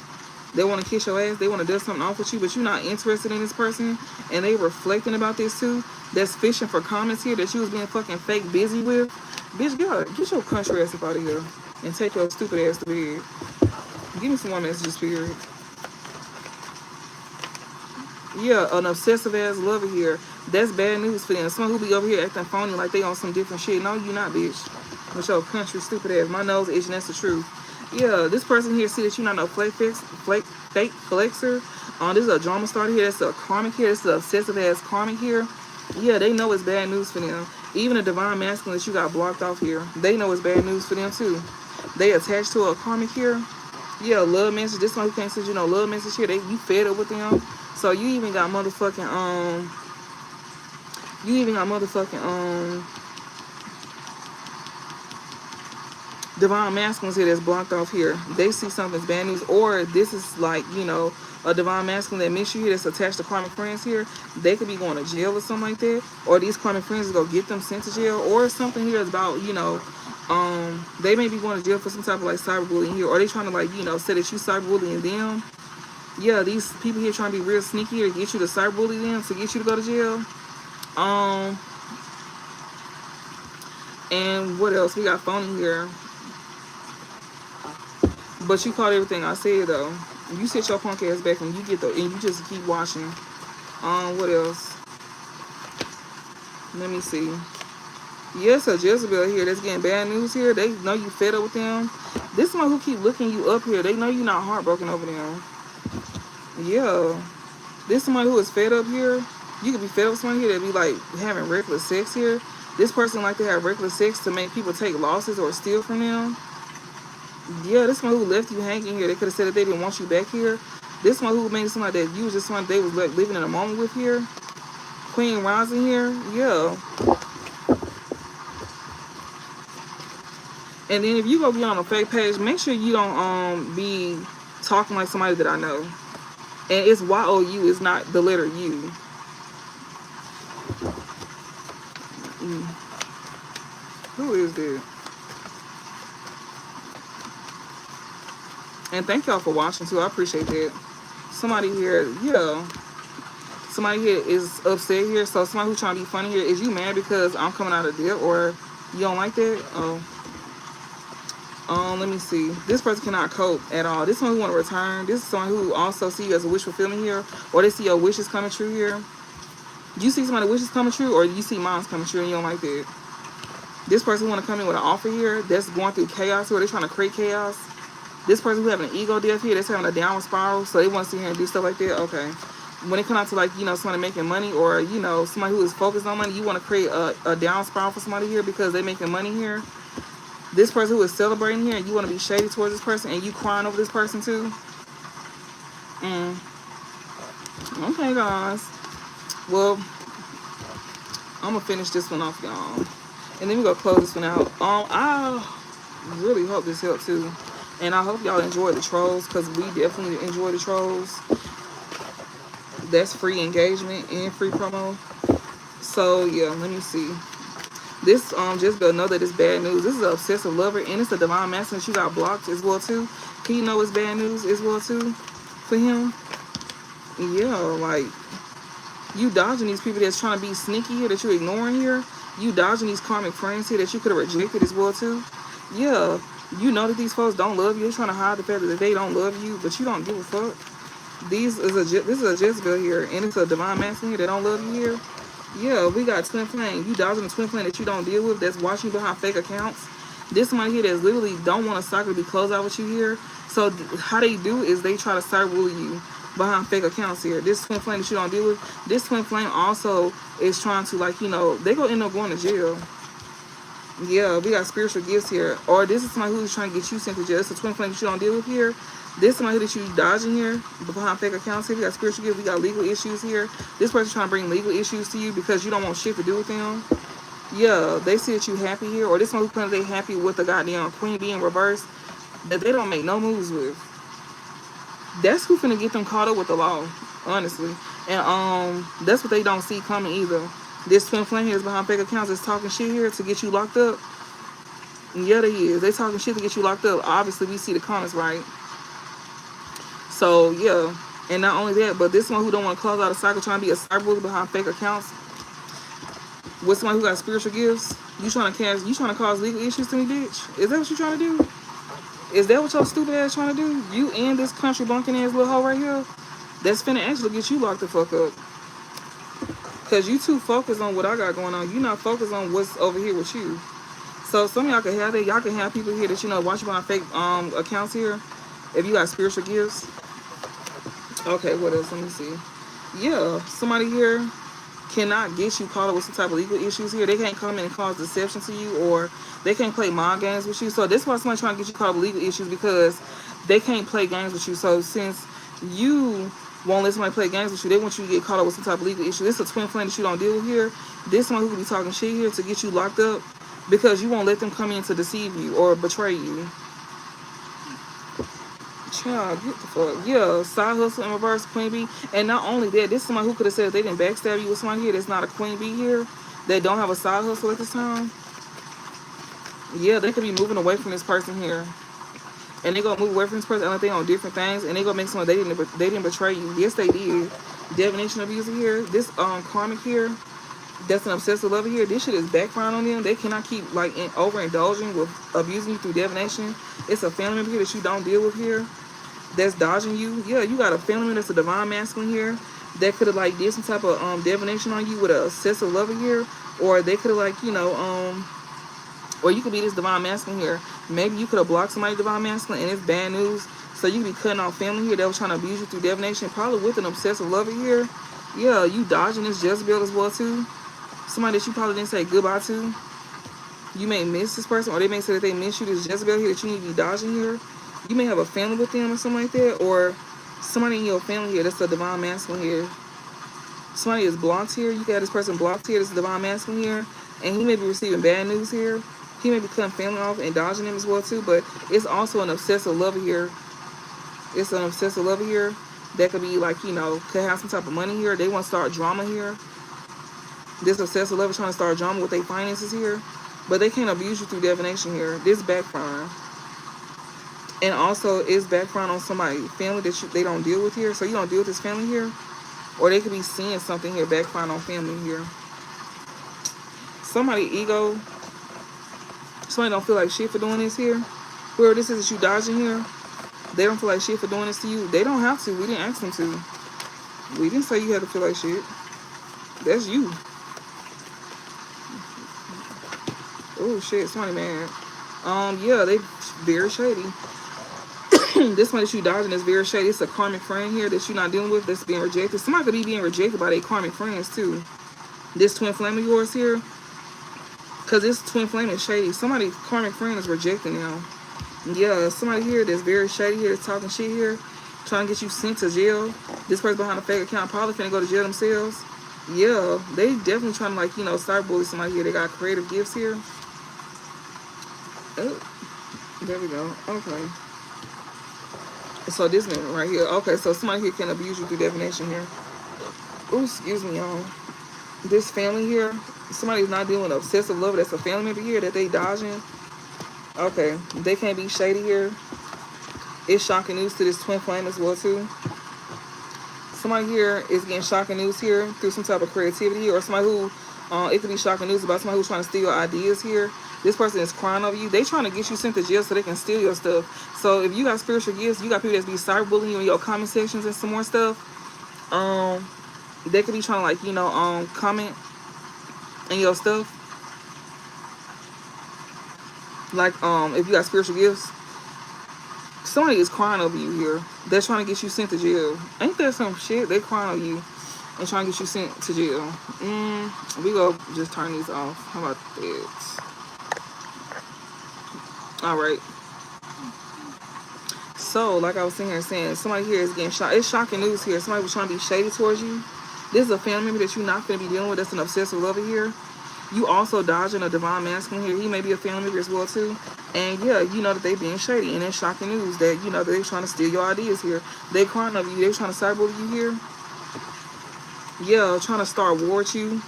They want to kiss your ass. They want to dust something off with you, but you're not interested in this person. And they reflecting about this too. That's fishing for comments here that you was being fucking fake busy with. Bitch, get your country ass up out of here. And take your stupid ass to bed. Give me some more messages, spirit. Yeah, an obsessive ass lover here. That's bad news for them. Someone who be over here acting phony like they on some different shit. No, you not, bitch. With your country stupid ass. My nose itching, that's the truth. Yeah, this person here see that you not no fake flexer. This is a drama starter here. That's a karmic here. This is an obsessive ass karmic here. Yeah, they know it's bad news for them. Even a divine masculine that you got blocked off here, they know it's bad news for them too. They attached to a karmic here. Yeah, love message. This one who can't send you no love message here. You fed up with them. So you even got motherfucking divine masculines here that's blocked off here. They see something's bad news, or this is like, you know, a divine masculine that miss you here that's attached to karmic friends here. They could be going to jail or something like that, or these karmic friends go get them sent to jail, or something here is about, you know, they may be going to jail for some type of like cyberbullying here, or they trying to like, you know, say that you cyberbullying them. Yeah, these people here trying to be real sneaky to get you to cyberbully them, to get you to go to jail. And what else? We got phony here. But you caught everything I said though. You sit your punk ass back and you get and you just keep watching. What else? Let me see. Yes, a Jezebel here that's getting bad news here. They know you fed up with them. This one who keep looking you up here, they know you're not heartbroken over them. Yeah, this somebody who is fed up here. You could be fed up with somebody here that be like having reckless sex here. This person like to have reckless sex to make people take losses or steal from them. Yeah, this one who left you hanging here. They could have said that they didn't want you back here. This one who made somebody that you was just somebody they was like living in a moment with here. Queen Rising here. Yeah. And then if you go be on a fake page, make sure you don't be talking like somebody that I know. And it's Y-O-U, it's not the letter U. Who is that? And thank y'all for watching too. I appreciate that. Somebody here, yeah. Somebody here is upset here. So somebody who's trying to be funny here, is you mad because I'm coming out of debt, or you don't like that? Oh. Let me see. This person cannot cope at all. This one who want to return. This is someone who also see you as a wish fulfillment here, or they see your wishes coming true here. You see somebody's wishes coming true, or you see mine's coming true and you don't like that. This person want to come in with an offer here that's going through chaos, or they're trying to create chaos. This person who having an ego death here, that's having a downward spiral, so they want to sit here and do stuff like that. Okay. When it comes out to, like, you know, somebody making money, or, you know, somebody who is focused on money, you want to create a down spiral for somebody here because they making money here. This person who is celebrating here, and you want to be shady towards this person, and you crying over this person too. Okay, guys. Well, I'm gonna finish this one off, y'all, and then we gonna close this one out. I really hope this helped too, and I hope y'all enjoy the trolls, because we definitely enjoy the trolls. That's free engagement and free promo. So yeah, let me see. This just to know that it's bad news. This is an obsessive lover, and it's a divine masculine. She got blocked as well too. Can you know it's bad news as well too for him? Yeah, like, you dodging these people that's trying to be sneaky here, that you're ignoring here. You dodging these karmic friends here that you could have rejected as well too. Yeah, you know that these folks don't love you. They're trying to hide the fact that they don't love you, but you don't give a fuck. This is a Jezebel here, and it's a divine masculine here that don't love you here. Yeah, we got twin flame. You dodging a twin flame that you don't deal with, that's watching you behind fake accounts. This somebody here that's literally don't want a cycle to be closed out with you here. So how they do is they try to cyberbully you behind fake accounts here. This twin flame that you don't deal with, this twin flame also is trying to, like, you know, they gonna end up going to jail. Yeah, we got spiritual gifts here. Or this is somebody who's trying to get you sent to jail. It's a twin flame that you don't deal with here. This somebody that you dodging here behind fake accounts here. We got spiritual gifts. We got legal issues here. This person trying to bring legal issues to you because you don't want shit to do with them. Yeah, they see that you happy here. Or this one who claims they happy with the goddamn queen being reversed that they don't make no moves with. That's who finna get them caught up with the law, honestly. And that's what they don't see coming either. This twin flame here is behind fake accounts is talking shit here to get you locked up. Yeah, they is. They talking shit to get you locked up. Obviously, we see the comments, right? So, yeah. And not only that, but this one who don't want to close out a cycle, trying to be a cyberbully behind fake accounts. With someone who got spiritual gifts, you trying to cause legal issues to me, bitch? Is that what you trying to do? Is that what your stupid ass trying to do? You and this country bunking ass little hoe right here, that's finna actually get you locked the fuck up. Cause you too focused on what I got going on. You not focused on what's over here with you. So some of y'all can have that. Y'all can have people here that, you know, watch you on fake accounts here. If you got spiritual gifts. Okay, what else? Let me see. Yeah, somebody here cannot get you caught up with some type of legal issues here. They can't come in and cause deception to you, or they can't play mind games with you. So this is why somebody trying to get you caught up with legal issues, because they can't play games with you. So since you won't let somebody play games with you, they want you to get caught up with some type of legal issue. This is a twin flame that you don't deal with here. This is someone who could be talking shit here to get you locked up because you won't let them come in to deceive you or betray you. Child, get the fuck. Yeah, side hustle in reverse, queen bee. And not only that, this is someone who could have said if they didn't backstab you with somebody here that's not a queen bee here, that don't have a side hustle at this time. Yeah, they could be moving away from this person here. And they gonna move away from this person and they on different things, and they gonna make someone they didn't betray you. Yes, they did. Divination abuser here. This karmic here, that's an obsessive lover here. This shit is backfiring on them. They cannot keep like overindulging with abusing you through divination. It's a family member here that you don't deal with here, that's dodging you. Yeah, you got a family member that's a divine masculine here that could have like did some type of divination on you with a obsessive lover here, or they could have like, you know, or you could be this divine masculine here. Maybe you could have blocked somebody divine masculine and it's bad news. So you could be cutting off family here that was trying to abuse you through divination, probably with an obsessive lover here. Yeah, you dodging this Jezebel as well too. Somebody that you probably didn't say goodbye to. You may miss this person, or they may say that they miss you. This Jezebel here that you need to be dodging here. You may have a family with them or something like that, or somebody in your family here that's a divine masculine here. Somebody is blocked here. You got this person blocked here. This is divine masculine here, and he may be receiving bad news here. He may be cutting family off and dodging them as well too, but it's also an obsessive lover here. It's an obsessive lover here that could be like, you know, could have some type of money here. They want to start drama here. This obsessive lover trying to start drama with their finances here, but they can't abuse you through divination here. This backfiring. And also, it's background on somebody's family that they don't deal with here. So you don't deal with this family here. Or they could be seeing something here, background on family here. Somebody ego, somebody don't feel like shit for doing this here. Whoever this is that you dodging here, they don't feel like shit for doing this to you. They don't have to. We didn't ask them to. We didn't say you had to feel like shit. That's you. Oh shit, somebody mad. Yeah, they very shady. This one that you dodging is very shady. It's a karmic friend here that you're not dealing with that's being rejected. Somebody could be being rejected by their karmic friends too. This twin flame of yours here, because this twin flame is shady. Somebody karmic friend is rejecting now. Yeah, somebody here that's very shady here that's talking shit here, trying to get you sent to jail. This person behind a fake account probably finna go to jail themselves. Yeah, they definitely trying to, like, you know, start bullying somebody here. They got creative gifts here. Oh, there we go. Okay. So this man right here. Okay, so somebody here can abuse you through divination here. Oh, excuse me, y'all. This family here, somebody's not dealing with obsessive love. That's a family member here that they dodging. Okay, they can't be shady here. It's shocking news to this twin flame as well too. Somebody here is getting shocking news here through some type of creativity, or somebody who, it could be shocking news about somebody who's trying to steal your ideas here. This person is crying over you. They trying to get you sent to jail so they can steal your stuff. So if you got spiritual gifts, you got people that's be cyberbullying you in your comment sections and some more stuff. They could be trying to, like, you know, comment in your stuff. Like, if you got spiritual gifts, somebody is crying over you here. They're trying to get you sent to jail. Ain't that some shit? They crying over you and trying to get you sent to jail. We go just turn these off. How about that? Alright. So, like I was sitting here saying, somebody here is getting shot. It's shocking news here. Somebody was trying to be shady towards you. This is a family member that you're not going to be dealing with. That's an obsessive lover here. You also dodging a divine masculine here. He may be a family member as well too. And yeah, you know that they being shady. And it's shocking news that, you know, that they're trying to steal your ideas here. They crying over you. They're trying to cyberbully you here. Yeah, trying to start war with you.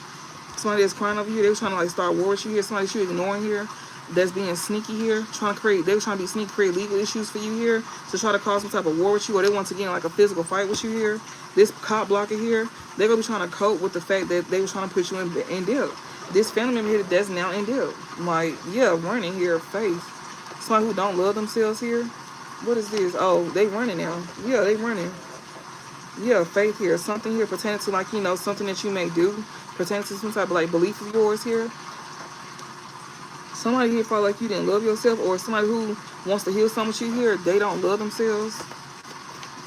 Somebody that's crying over you. They're trying to, like, start war with you here. Somebody that you're ignoring here. That's being sneaky here, trying to create, they're trying to be sneaky, create legal issues for you here, to try to cause some type of war with you, or they want to get in, like, a physical fight with you here. This cop blocker here, they're going to be trying to cope with the fact that they were trying to put you in debt. This family member here that's now in debt. Like, yeah, running here, faith. Somebody who don't love themselves here. What is this? Oh, they running now. Yeah, they running. Yeah, faith here. Something here pertaining to, like, you know, something that you may do, pertaining to some type of, like, belief of yours here. Somebody here felt like you didn't love yourself, or somebody who wants to heal something with you here, they don't love themselves.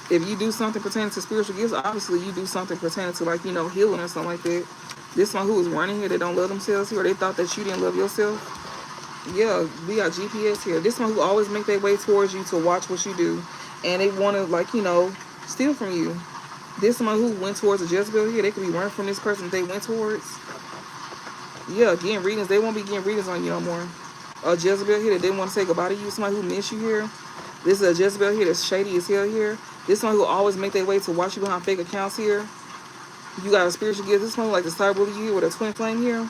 If you do something pertaining to spiritual gifts, obviously you do something pertaining to, like, you know, healing or something like that. This one who is running here, they don't love themselves here, or they thought that you didn't love yourself. Yeah, we got GPS here. This one who always make their way towards you to watch what you do, and they want to, like, you know, steal from you. This one who went towards a Jezebel here, they could be running from this person that they went towards. Yeah, getting readings. They won't be getting readings on you no more. A Jezebel here that didn't want to say goodbye to you. Somebody who miss you here. This is a Jezebel here that's shady as hell here. This one who always make their way to watch you behind fake accounts here. You got a spiritual gift. This one like the cyberbully you with a twin flame here.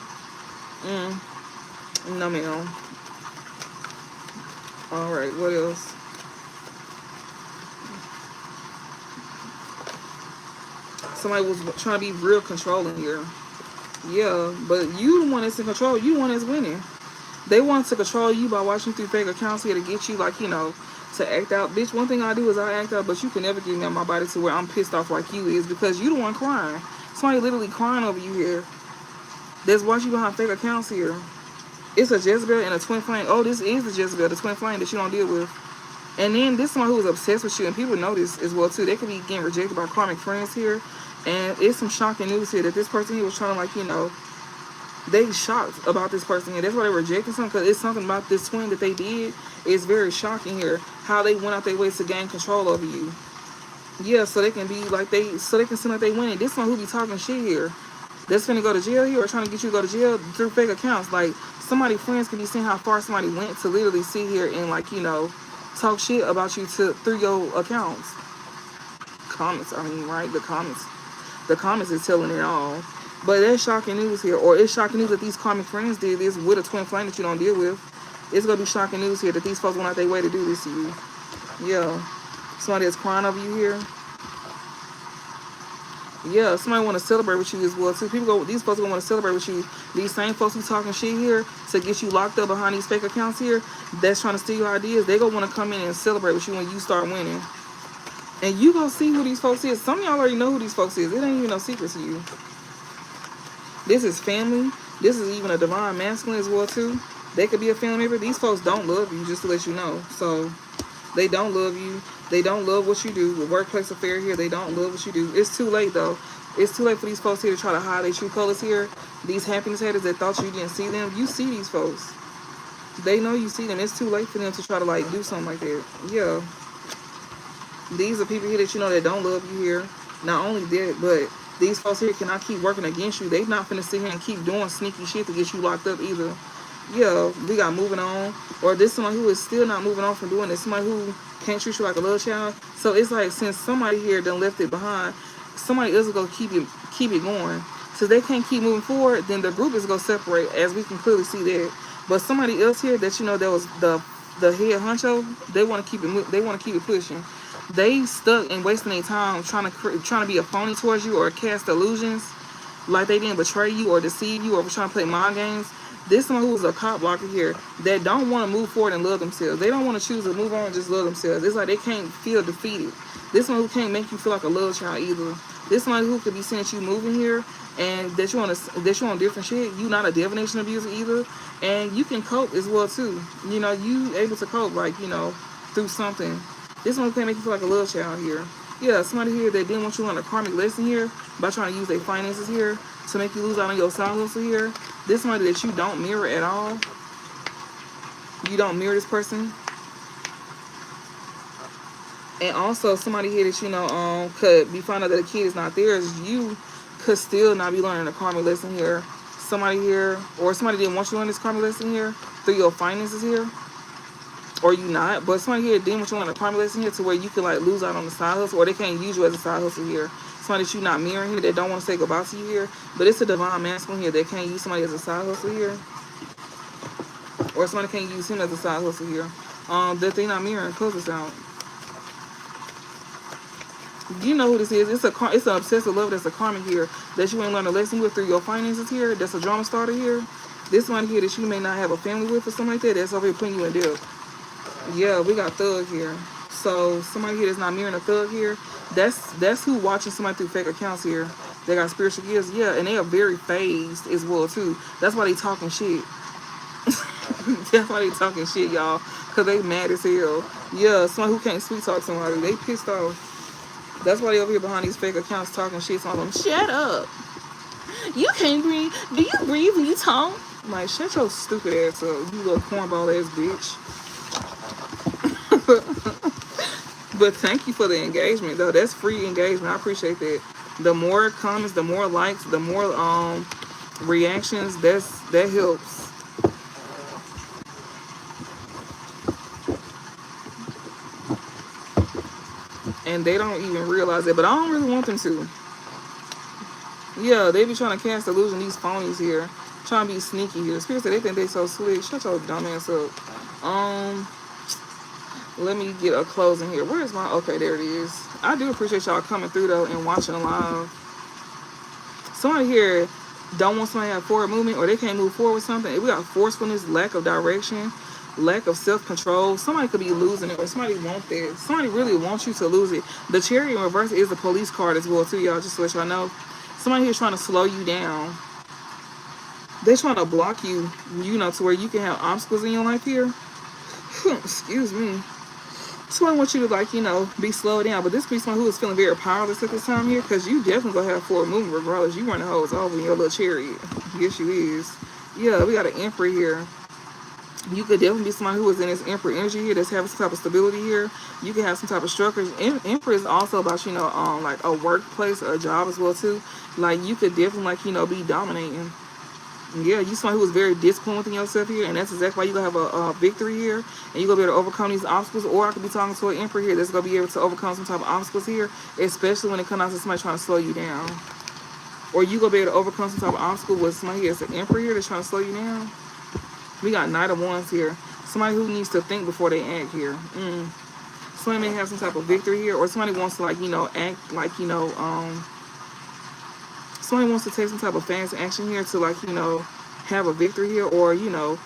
No, ma'am. Alright, what else? Somebody was trying to be real controlling here. Yeah, but you the one that's in control. You the one that's winning. They want to control you by watching through fake accounts here to get you, like, you know, to act out. Bitch, one thing I do is I act out, but you can never get me on my body to where I'm pissed off like you is, because you the one crying. Somebody literally crying over you here. That's watching you behind fake accounts here. It's a Jezebel and a twin flame. Oh, this is the Jezebel, the twin flame that you don't deal with. And then this one who is obsessed with you, and people know this as well too. They could be getting rejected by karmic friends here. And it's some shocking news here that this person here was trying to, like, you know, they shocked about this person here. That's why they rejected something, because it's something about this twin that they did. It's very shocking here how they went out their ways to gain control over you. Yeah, so they can be like so they can seem like they winning. This one who be talking shit here, that's finna go to jail here, or trying to get you to go to jail through fake accounts. Like, somebody friends can be seeing how far somebody went to literally sit here and, like, you know, talk shit about you through your accounts. Comments, I mean, right? The comments is telling it all. But that's shocking news here. Or it's shocking news that these karmic friends did this with a twin flame that you don't deal with. It's going to be shocking news here that these folks went out their way to do this to you. Yeah. Somebody that's crying over you here. Yeah, somebody want to celebrate with you as well too. People go, these folks gonna want to celebrate with you. These same folks who talking shit here to get you locked up behind these fake accounts here, that's trying to steal your ideas. They gonna want to come in and celebrate with you when you start winning. And you gonna see who these folks is. Some of y'all already know who these folks is. It ain't even no secret to you. This is family. This is even a divine masculine as well too. They could be a family member. These folks don't love you, just to let you know. So they don't love you. They don't love what you do. The workplace affair here, they don't love what you do. It's too late though. It's too late for these folks here to try to hide their true colors here. These happiness haters that thought you didn't see them, you see these folks. They know you see them. It's too late for them to try to like do something like that. Yeah. These are people here that you know that don't love you here. Not only that, but these folks here cannot keep working against you. They not finna sit here and keep doing sneaky shit to get you locked up either. Yeah, we got moving on. Or this someone who is still not moving on from doing this. Somebody who can't treat you like a little child. So it's like since somebody here done left it behind, somebody else is gonna keep it going. So they can't keep moving forward, then the group is gonna separate, as we can clearly see that. But somebody else here that you know that was the head honcho, they want to keep it. They want to keep it pushing. They stuck and wasting their time trying to be a phony towards you or cast illusions, like they didn't betray you or deceive you or trying to play mind games. This someone who's a cop blocker here that don't want to move forward and love themselves. They don't want to choose to move on and just love themselves. It's like they can't feel defeated. This one who can't make you feel like a little child either. This one who could be seeing you moving here and that you're on different shit. You not a divination abuser either, and you can cope as well too. You know, you able to cope like through something. This one can't make you feel like a little child here. Yeah, somebody here that didn't want you to learn a karmic lesson here by trying to use their finances here to make you lose out on your side hustle here. This somebody that you don't mirror at all. You don't mirror this person. And also somebody here that could be found out that the kid is not theirs. You could still not be learning a karmic lesson here. Somebody here, or somebody didn't want you to learn this karmic lesson here through your finances here. Or you not, but somebody here didn't want you to learn a karmic lesson here to where you can like lose out on the side hustle, or they can't use you as a side hustle here. Somebody that you not mirroring here that don't want to say goodbye to you here, but it's a divine masculine here that can't use somebody as a side hustle here, or somebody can't use him as a side hustle here. That they not mirroring. Close this out. You know who this is. It's an obsessive love that's a karmic here that you ain't learned a lesson with through your finances here. That's a drama starter here. This one here that you may not have a family with or something like that. That's over here putting you in debt. Yeah, we got thug here. So somebody here that's not mirroring a thug here, that's who watching somebody through fake accounts here. They got spiritual gifts, yeah, and they are very phased as well too. That's why they talking shit. That's why they talking shit, y'all, because they mad as hell. Yeah, someone who can't sweet talk somebody, they pissed off. That's why they over here behind these fake accounts talking shit. So them, shut up. You can't breathe. Do you breathe when you talk? I'm like, shut your stupid ass up, you little cornball ass bitch. But thank you for the engagement though. That's free engagement. I appreciate that. The more comments, the more likes, the more reactions, that helps. And they don't even realize it, but I don't really want them to. Yeah, they be trying to cast illusion, these phonies here, trying to be sneaky here. Spirits, they think they so slick. Shut your dumb ass up. Let me get a closing here. Where is my... Okay, there it is. I do appreciate y'all coming through, though, and watching live. Somebody here don't want somebody to have forward movement, or they can't move forward with something. If we got forcefulness, lack of direction, lack of self-control, somebody could be losing it, or somebody want that. Somebody really wants you to lose it. The Chariot in reverse is the police card as well, too, y'all, just to let y'all know. Somebody here trying to slow you down. They're trying to block you, to where you can have obstacles in your life here. Excuse me. Somebody wants you to, be slowed down. But this could be someone who is feeling very powerless at this time here, because you definitely going to have forward movement regardless. You run the hose over in your little chariot. Yes, you is. Yeah, we got an Emperor here. You could definitely be somebody who is in this Emperor energy here that's having some type of stability here. You can have some type of structure. Emperor is also about, like a workplace or a job as well, too. Like, you could definitely, be dominating. Yeah, you somebody who is very disciplined within yourself here, and that's exactly why you're going to have a victory here, and you're going to be able to overcome these obstacles. Or I could be talking to an Emperor here that's going to be able to overcome some type of obstacles here, especially when it comes out to somebody trying to slow you down. Or you're going to be able to overcome some type of obstacle with somebody here that's an Emperor here that's trying to slow you down. We got Knight of Wands here. Somebody who needs to think before they act here. somebody may have some type of victory here, or somebody wants to, like, you know, act like, you know, somebody wants to take some type of fast action here to, like, you know, have a victory here, or, you know,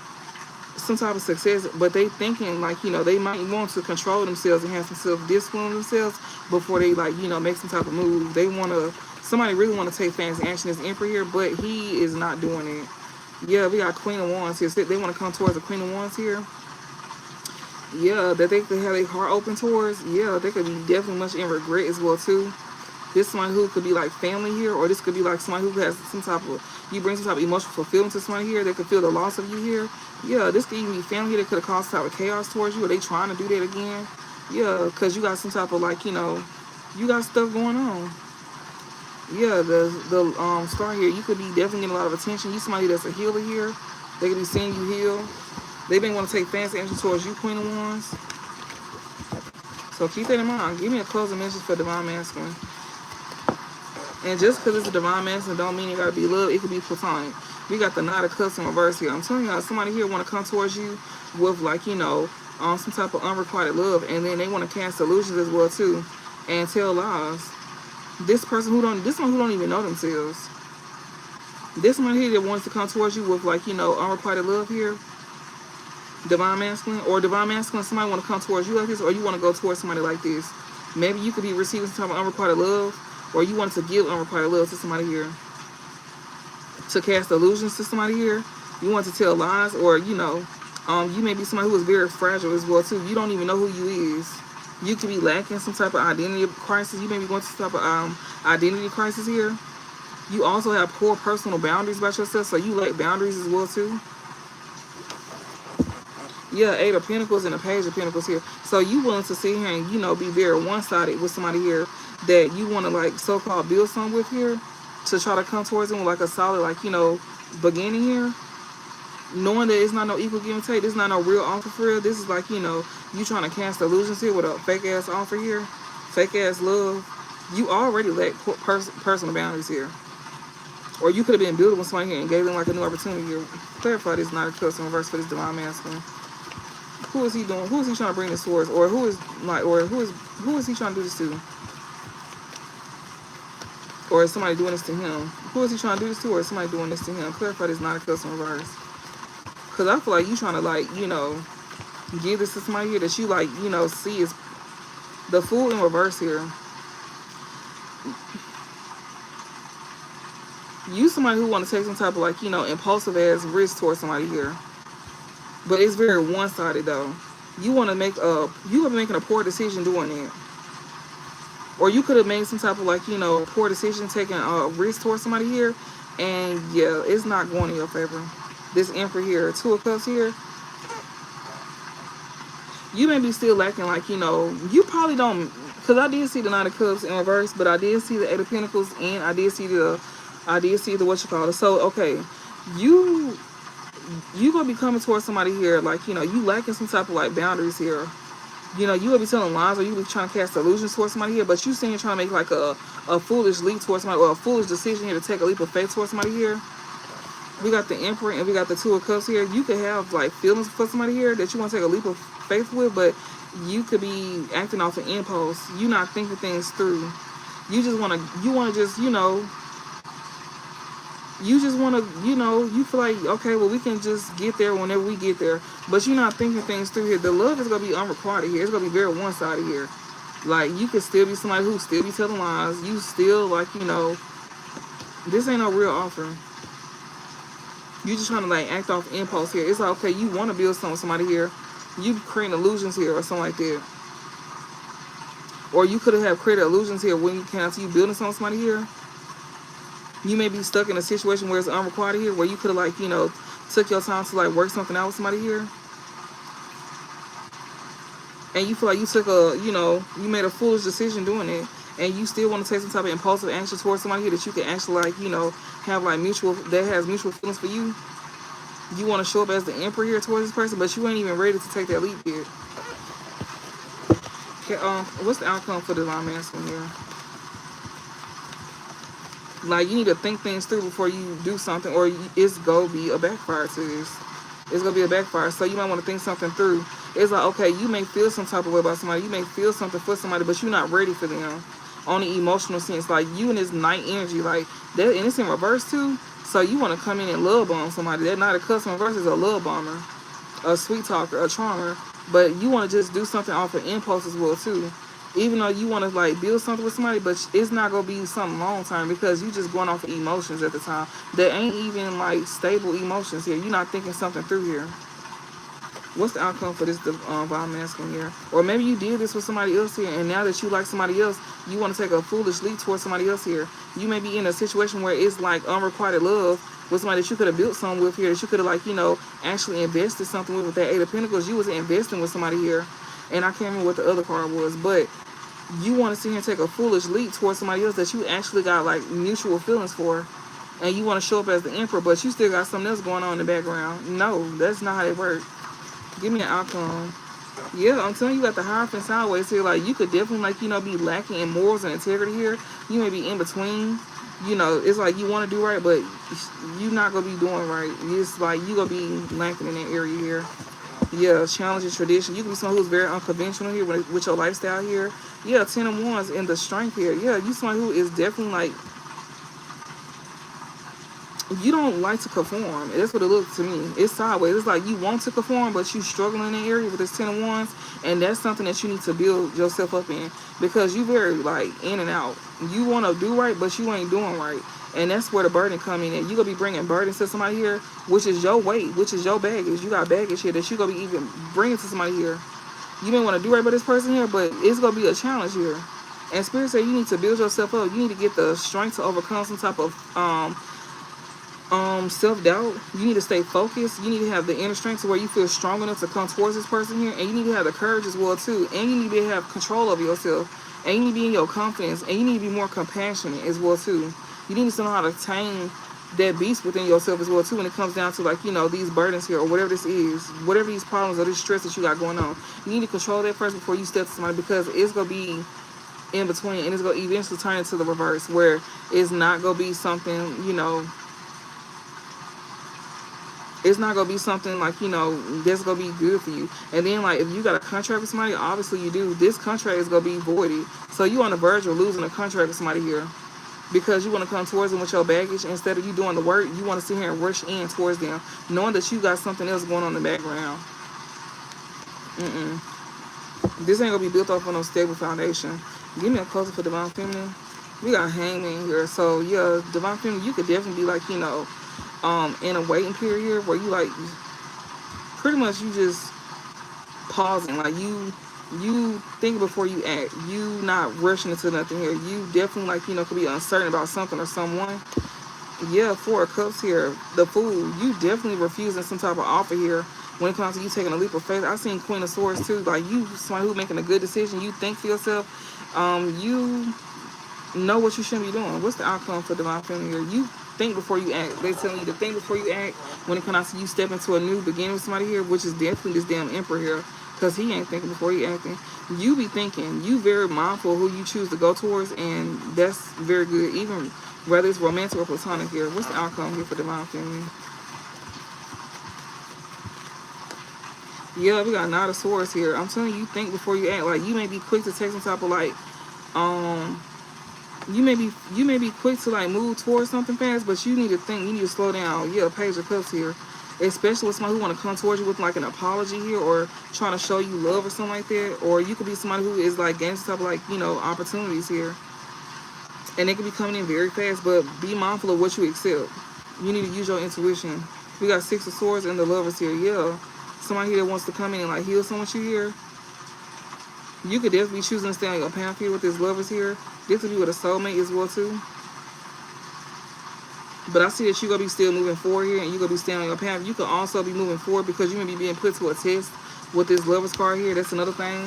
some type of success, but they thinking, like, you know, they might want to control themselves and have some self-discipline themselves before they, like, you know, make some type of move. They want to, somebody really want to take fast action as Emperor here, but he is not doing it. Yeah, we got Queen of Wands here. They want to come towards the Queen of Wands here. Yeah, that they could have their heart open towards. Yeah, they could be definitely much in regret as well too. This somebody who could be like family here, or this could be like somebody who has some type of, you bring some type of emotional fulfillment to somebody here. They could feel the loss of you here. Yeah, this could even be family here. They could have caused some type of chaos towards you. Are they trying to do that again? Yeah, because you got some type of, like, you know, you got stuff going on. Yeah, the star here, you could be definitely getting a lot of attention. You somebody that's a healer here. They could be seeing you heal. They may want to take fast action towards you, Queen of Wands. So keep that in mind. Give me a closing message for Divine Masculine. And just because it's a Divine Masculine don't mean it got to be love. It could be platonic. We got the Knight of Cups in reverse here. I'm telling y'all, somebody here want to come towards you with, like, you know, some type of unrequited love. And then they want to cast illusions as well too. And tell lies. This one who don't even know themselves. This one here that wants to come towards you with, like, you know, unrequited love here. Divine Masculine, or Divine Masculine, somebody want to come towards you like this, or you want to go towards somebody like this. Maybe you could be receiving some type of unrequited love, or you want to give unrequited love to somebody here. To cast illusions to somebody here. You want to tell lies, or, you know, you may be somebody who is very fragile as well too. You don't even know who you is. You could be lacking some type of identity crisis. You may be going through some type of identity crisis here. You also have poor personal boundaries about yourself, so you lack boundaries as well too. Yeah, Eight of Pentacles and a Page of Pentacles here. So you willing to sit here and, you know, be very one-sided with somebody here that you want to, like, so-called build something with here, to try to come towards them with, like, a solid, like, you know, beginning here. Knowing that it's not no equal give and take. This is not no real offer for real. This is like, you know, you trying to cast illusions here with a fake-ass offer here. Fake-ass love. You already lack personal boundaries here. Or you could have been building with somebody here and gave them, like, a new opportunity here. Clarify this Knight of Cups in reverse for this Divine Masculine. Who is he doing? Who is he trying to bring this towards? Or who is, like, or who is he trying to do this to? Or is somebody doing this to him? Who is he trying to do this to? Or is somebody doing this to him? Clarify this Knight of Cups in reverse. Because I feel like you trying to, like, you know, give this to somebody here that you, like, you know, see is the Fool in reverse here. You somebody who want to take some type of, like, you know, impulsive ass risk towards somebody here. But it's very one-sided though. You want to make you have been making a poor decision doing it. Or you could have made some type of, like, you know, poor decision taking a risk towards somebody here. And yeah, it's not going in your favor. This Emperor here, Two of Cups here. You may be still lacking, like, you know, you probably don't, because I did see the Knight of Cups in reverse, but I did see the Eight of Pentacles, and I did see the what you call it. So, okay, you gonna be coming towards somebody here, like, you know, you lacking some type of, like, boundaries here. You know, you will be telling lies, or you will be trying to cast illusions towards somebody here, but you seeing you're trying to make, like, a foolish leap towards somebody, or a foolish decision here to take a leap of faith towards somebody here. We got the Emperor and we got the Two of Cups here. You could have, like, feelings for somebody here that you want to take a leap of faith with, but you could be acting off an impulse. You not thinking things through. You just want to, you know, you just want to, you know, you feel like, okay, well, we can just get there whenever we get there. But you're not thinking things through here. The love is going to be unrequited here. It's going to be very one-sided here. Like, you could still be somebody who still be telling lies. You still, like, you know, this ain't no real offer. You just trying to, like, act off impulse here. It's like, okay, you want to build something with somebody here. You creating illusions here or something like that. Or you could have created illusions here when you came out to you building something with somebody here. You may be stuck in a situation where it's unrequited here, where you could have, like, you know, took your time to, like, work something out with somebody here. And you feel like you took a, you know, you made a foolish decision doing it. And you still want to take some type of impulsive action towards somebody here that you can actually, like, you know, have, like, that has mutual feelings for you. You want to show up as the Emperor here towards this person, but you ain't even ready to take that leap yet. Okay, what's the outcome for the Divine Masculine here? Like, you need to think things through before you do something, or it's going to be a backfire to this. It's going to be a backfire. So you might want to think something through. It's like, okay, you may feel some type of way about somebody. You may feel something for somebody, but you're not ready for them on the emotional sense. Like, you and this night energy, like, that, and it's in reverse, too. So you want to come in and love bomb somebody. That night of customer reverse is a love bomber, a sweet talker, a charmer. But you want to just do something off of impulse as well, too. Even though you want to, like, build something with somebody, but it's not going to be something long term because you just going off of emotions at the time. There ain't even, like, stable emotions here. You're not thinking something through here. What's the outcome for this divine masculine here? Or maybe you did this with somebody else here, and now that you like somebody else, you want to take a foolish leap towards somebody else here. You may be in a situation where it's like unrequited love with somebody that you could have built something with here, that you could have, like, you know, actually invested something with that Eight of Pentacles. You was investing with somebody here, and I can't remember what the other card was, but you want to sit here and take a foolish leap towards somebody else that you actually got, like, mutual feelings for, and you want to show up as the emperor, but you still got something else going on in the background. No, that's not how it works. Give me an outcome. Yeah, I'm telling you, got the Hierophant sideways here. Like, you could definitely, like, you know, be lacking in morals and integrity here. You may be in between. You know, it's like you want to do right, but you're not going to be doing right. It's like you going to be lacking in that area here. Yeah, challenging tradition. You can be someone who's very unconventional here with your lifestyle here. Yeah, 10 of Wands and the strength here. Yeah, you someone who is definitely, like, you don't like to conform. That's what it looks to me. It's sideways. It's like you want to conform, but you struggle in that area with this 10 of Wands, and that's something that you need to build yourself up in, because you very, like, in and out. You want to do right, but you ain't doing right, and that's where the burden come in. And you gonna be bringing burdens to somebody here, which is your weight, which is your baggage. You got baggage here that you gonna be even bringing to somebody here. You may want to do right by this person here, but it's gonna be a challenge here. And Spirit said you need to build yourself up. You need to get the strength to overcome some type of self-doubt. You need to stay focused. You need to have the inner strength to where you feel strong enough to come towards this person here, and you need to have the courage as well too, and you need to have control of yourself, and you need to be in your confidence, and you need to be more compassionate as well too. You need to know how to tame that beast within yourself as well too, when it comes down to, like, you know, these burdens here, or whatever this is, whatever these problems or this stress that you got going on. You need to control that first before you step to somebody, because it's gonna be in between, and it's gonna eventually turn into the reverse, where it's not gonna be something, you know, it's not going to be something, like, you know, that's going to be good for you. And then, like, if you got a contract with somebody, obviously you do. This contract is going to be voided. So you on the verge of losing a contract with somebody here, because you want to come towards them with your baggage. Instead of you doing the work, you want to sit here and rush in towards them, knowing that you got something else going on in the background. This ain't going to be built off on no stable foundation. Give me a closer for Divine Feminine. We got Hangman here. So, yeah, Divine Feminine, you could definitely be, like, you know, in a waiting period here, where you, like, pretty much you just pausing, like, you think before you act. You not rushing into nothing here. You definitely, like, you know, could be uncertain about something or someone. Yeah, Four of Cups here, the Fool. You definitely refusing some type of offer here when it comes to you taking a leap of faith. I've seen Queen of Swords too. Like, you somebody who's making a good decision. You think for yourself. You know what you shouldn't be doing. What's the outcome for Divine Feminine here? You think before you act. They're telling you to think before you act when it comes to you step into a new beginning with somebody here, which is definitely this damn Emperor here, because he ain't thinking before he acting. You be thinking. You very mindful of who you choose to go towards, and that's very good, even whether it's romantic or platonic here. What's the outcome here for Divine Feminine? Yeah, we got Knight of Swords here. I'm telling you, you think before you act. Like, you may be quick to take some type of, like, you may be quick to, like, move towards something fast, but you need to think. You need to slow down. Yeah, Page of Cups here, especially with somebody who want to come towards you with, like, an apology here, or trying to show you love or something like that. Or you could be somebody who is, like, gaining some type of, like, you know, opportunities here, and they could be coming in very fast. But be mindful of what you accept. You need to use your intuition. We got Six of Swords and the Lovers here. Yeah, somebody here that wants to come in and, like, heal someone you here. You could definitely be choosing to stay on your path here with this Lovers here. This could be with a soulmate as well too. But I see that you're going to be still moving forward here, and you're going to be staying on your path. You could also be moving forward because you may be being put to a test with this Lovers card here. That's another thing.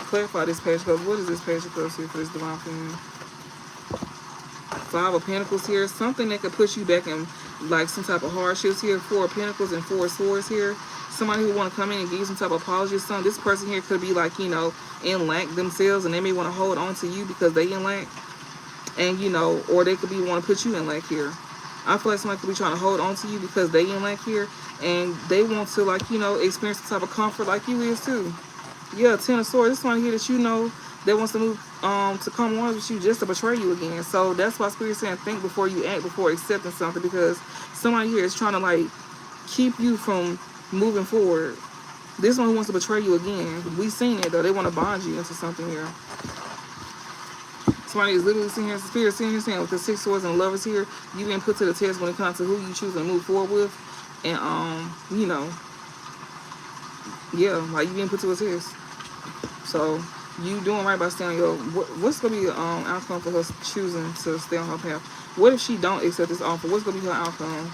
Clarify this Page of Cups. What is this Page of Cups here for this Divine Feminine? Five of Pentacles here. Something that could push you back in, like, some type of hardships here. Four of Pentacles and Four of Swords here. Somebody who want to come in and give you some type of apology or something. This person here could be, like, you know, in lack themselves, and they may want to hold on to you because they in lack. And, you know, or they could be want to put you in lack here. I feel like somebody could be trying to hold on to you because they in lack here, and they want to, like, you know, experience the type of comfort like you is too. Yeah, Ten of Swords. This is somebody here that you know that wants to move to come on with you just to betray you again. So that's why Spirit's saying think before you act, before accepting something, because somebody here is trying to, like, keep you from moving forward. This one who wants to betray you again. We seen it though. They want to bond you into something here. Somebody is literally sitting here, Spirit sitting here saying with the Six of Swords and Lovers here, you being put to the test when it comes to who you choose to move forward with. And you know, yeah, like you being put to a test. So you doing right by staying on your, what's gonna be the outcome for her choosing to stay on her path? What if she don't accept this offer? What's gonna be her outcome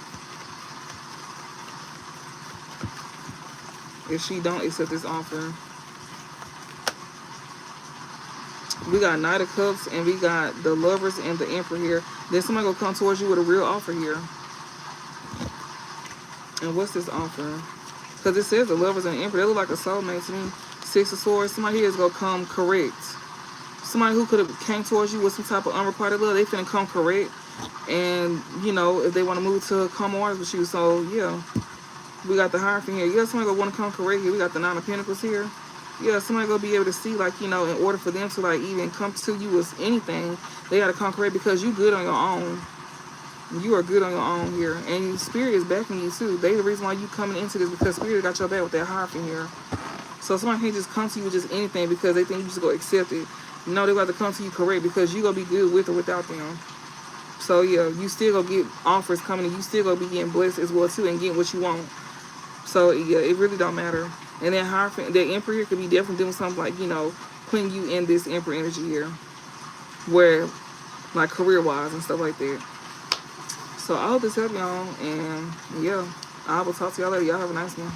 if she don't accept this offer? We got Knight of Cups and we got the Lovers and the Emperor here. Then somebody gonna come towards you with a real offer here. And what's this offer? Because it says the Lovers and the Emperor. They look like a soulmate to me. Six of Swords. Somebody here is gonna come correct. Somebody who could have came towards you with some type of unrequited love, they finna come correct. And, you know, if they want to move to come on with you. So, yeah. We got the Hierophant here. Yeah, somebody gonna want to come correct here. We got the Nine of Pentacles here. Yeah, somebody gonna be able to see, like, you know, in order for them to, like, even come to you with anything, they gotta come correct because you good on your own. You are good on your own here. And Spirit is backing you too. They the reason why you coming into this, because Spirit got your back with that Hierophant here. So somebody can't just come to you with just anything because they think you just go accept it. No, they got to come to you correct because you gonna be good with or without them. So yeah, you still gonna get offers coming and you still gonna be getting blessed as well too and getting what you want. So yeah, it really don't matter. And then Hierophant, that Emperor here could be definitely doing something like, you know, putting you in this Emperor energy here. Where, like, career-wise and stuff like that. So I hope this helped y'all. And yeah, I will talk to y'all later. Y'all have a nice one.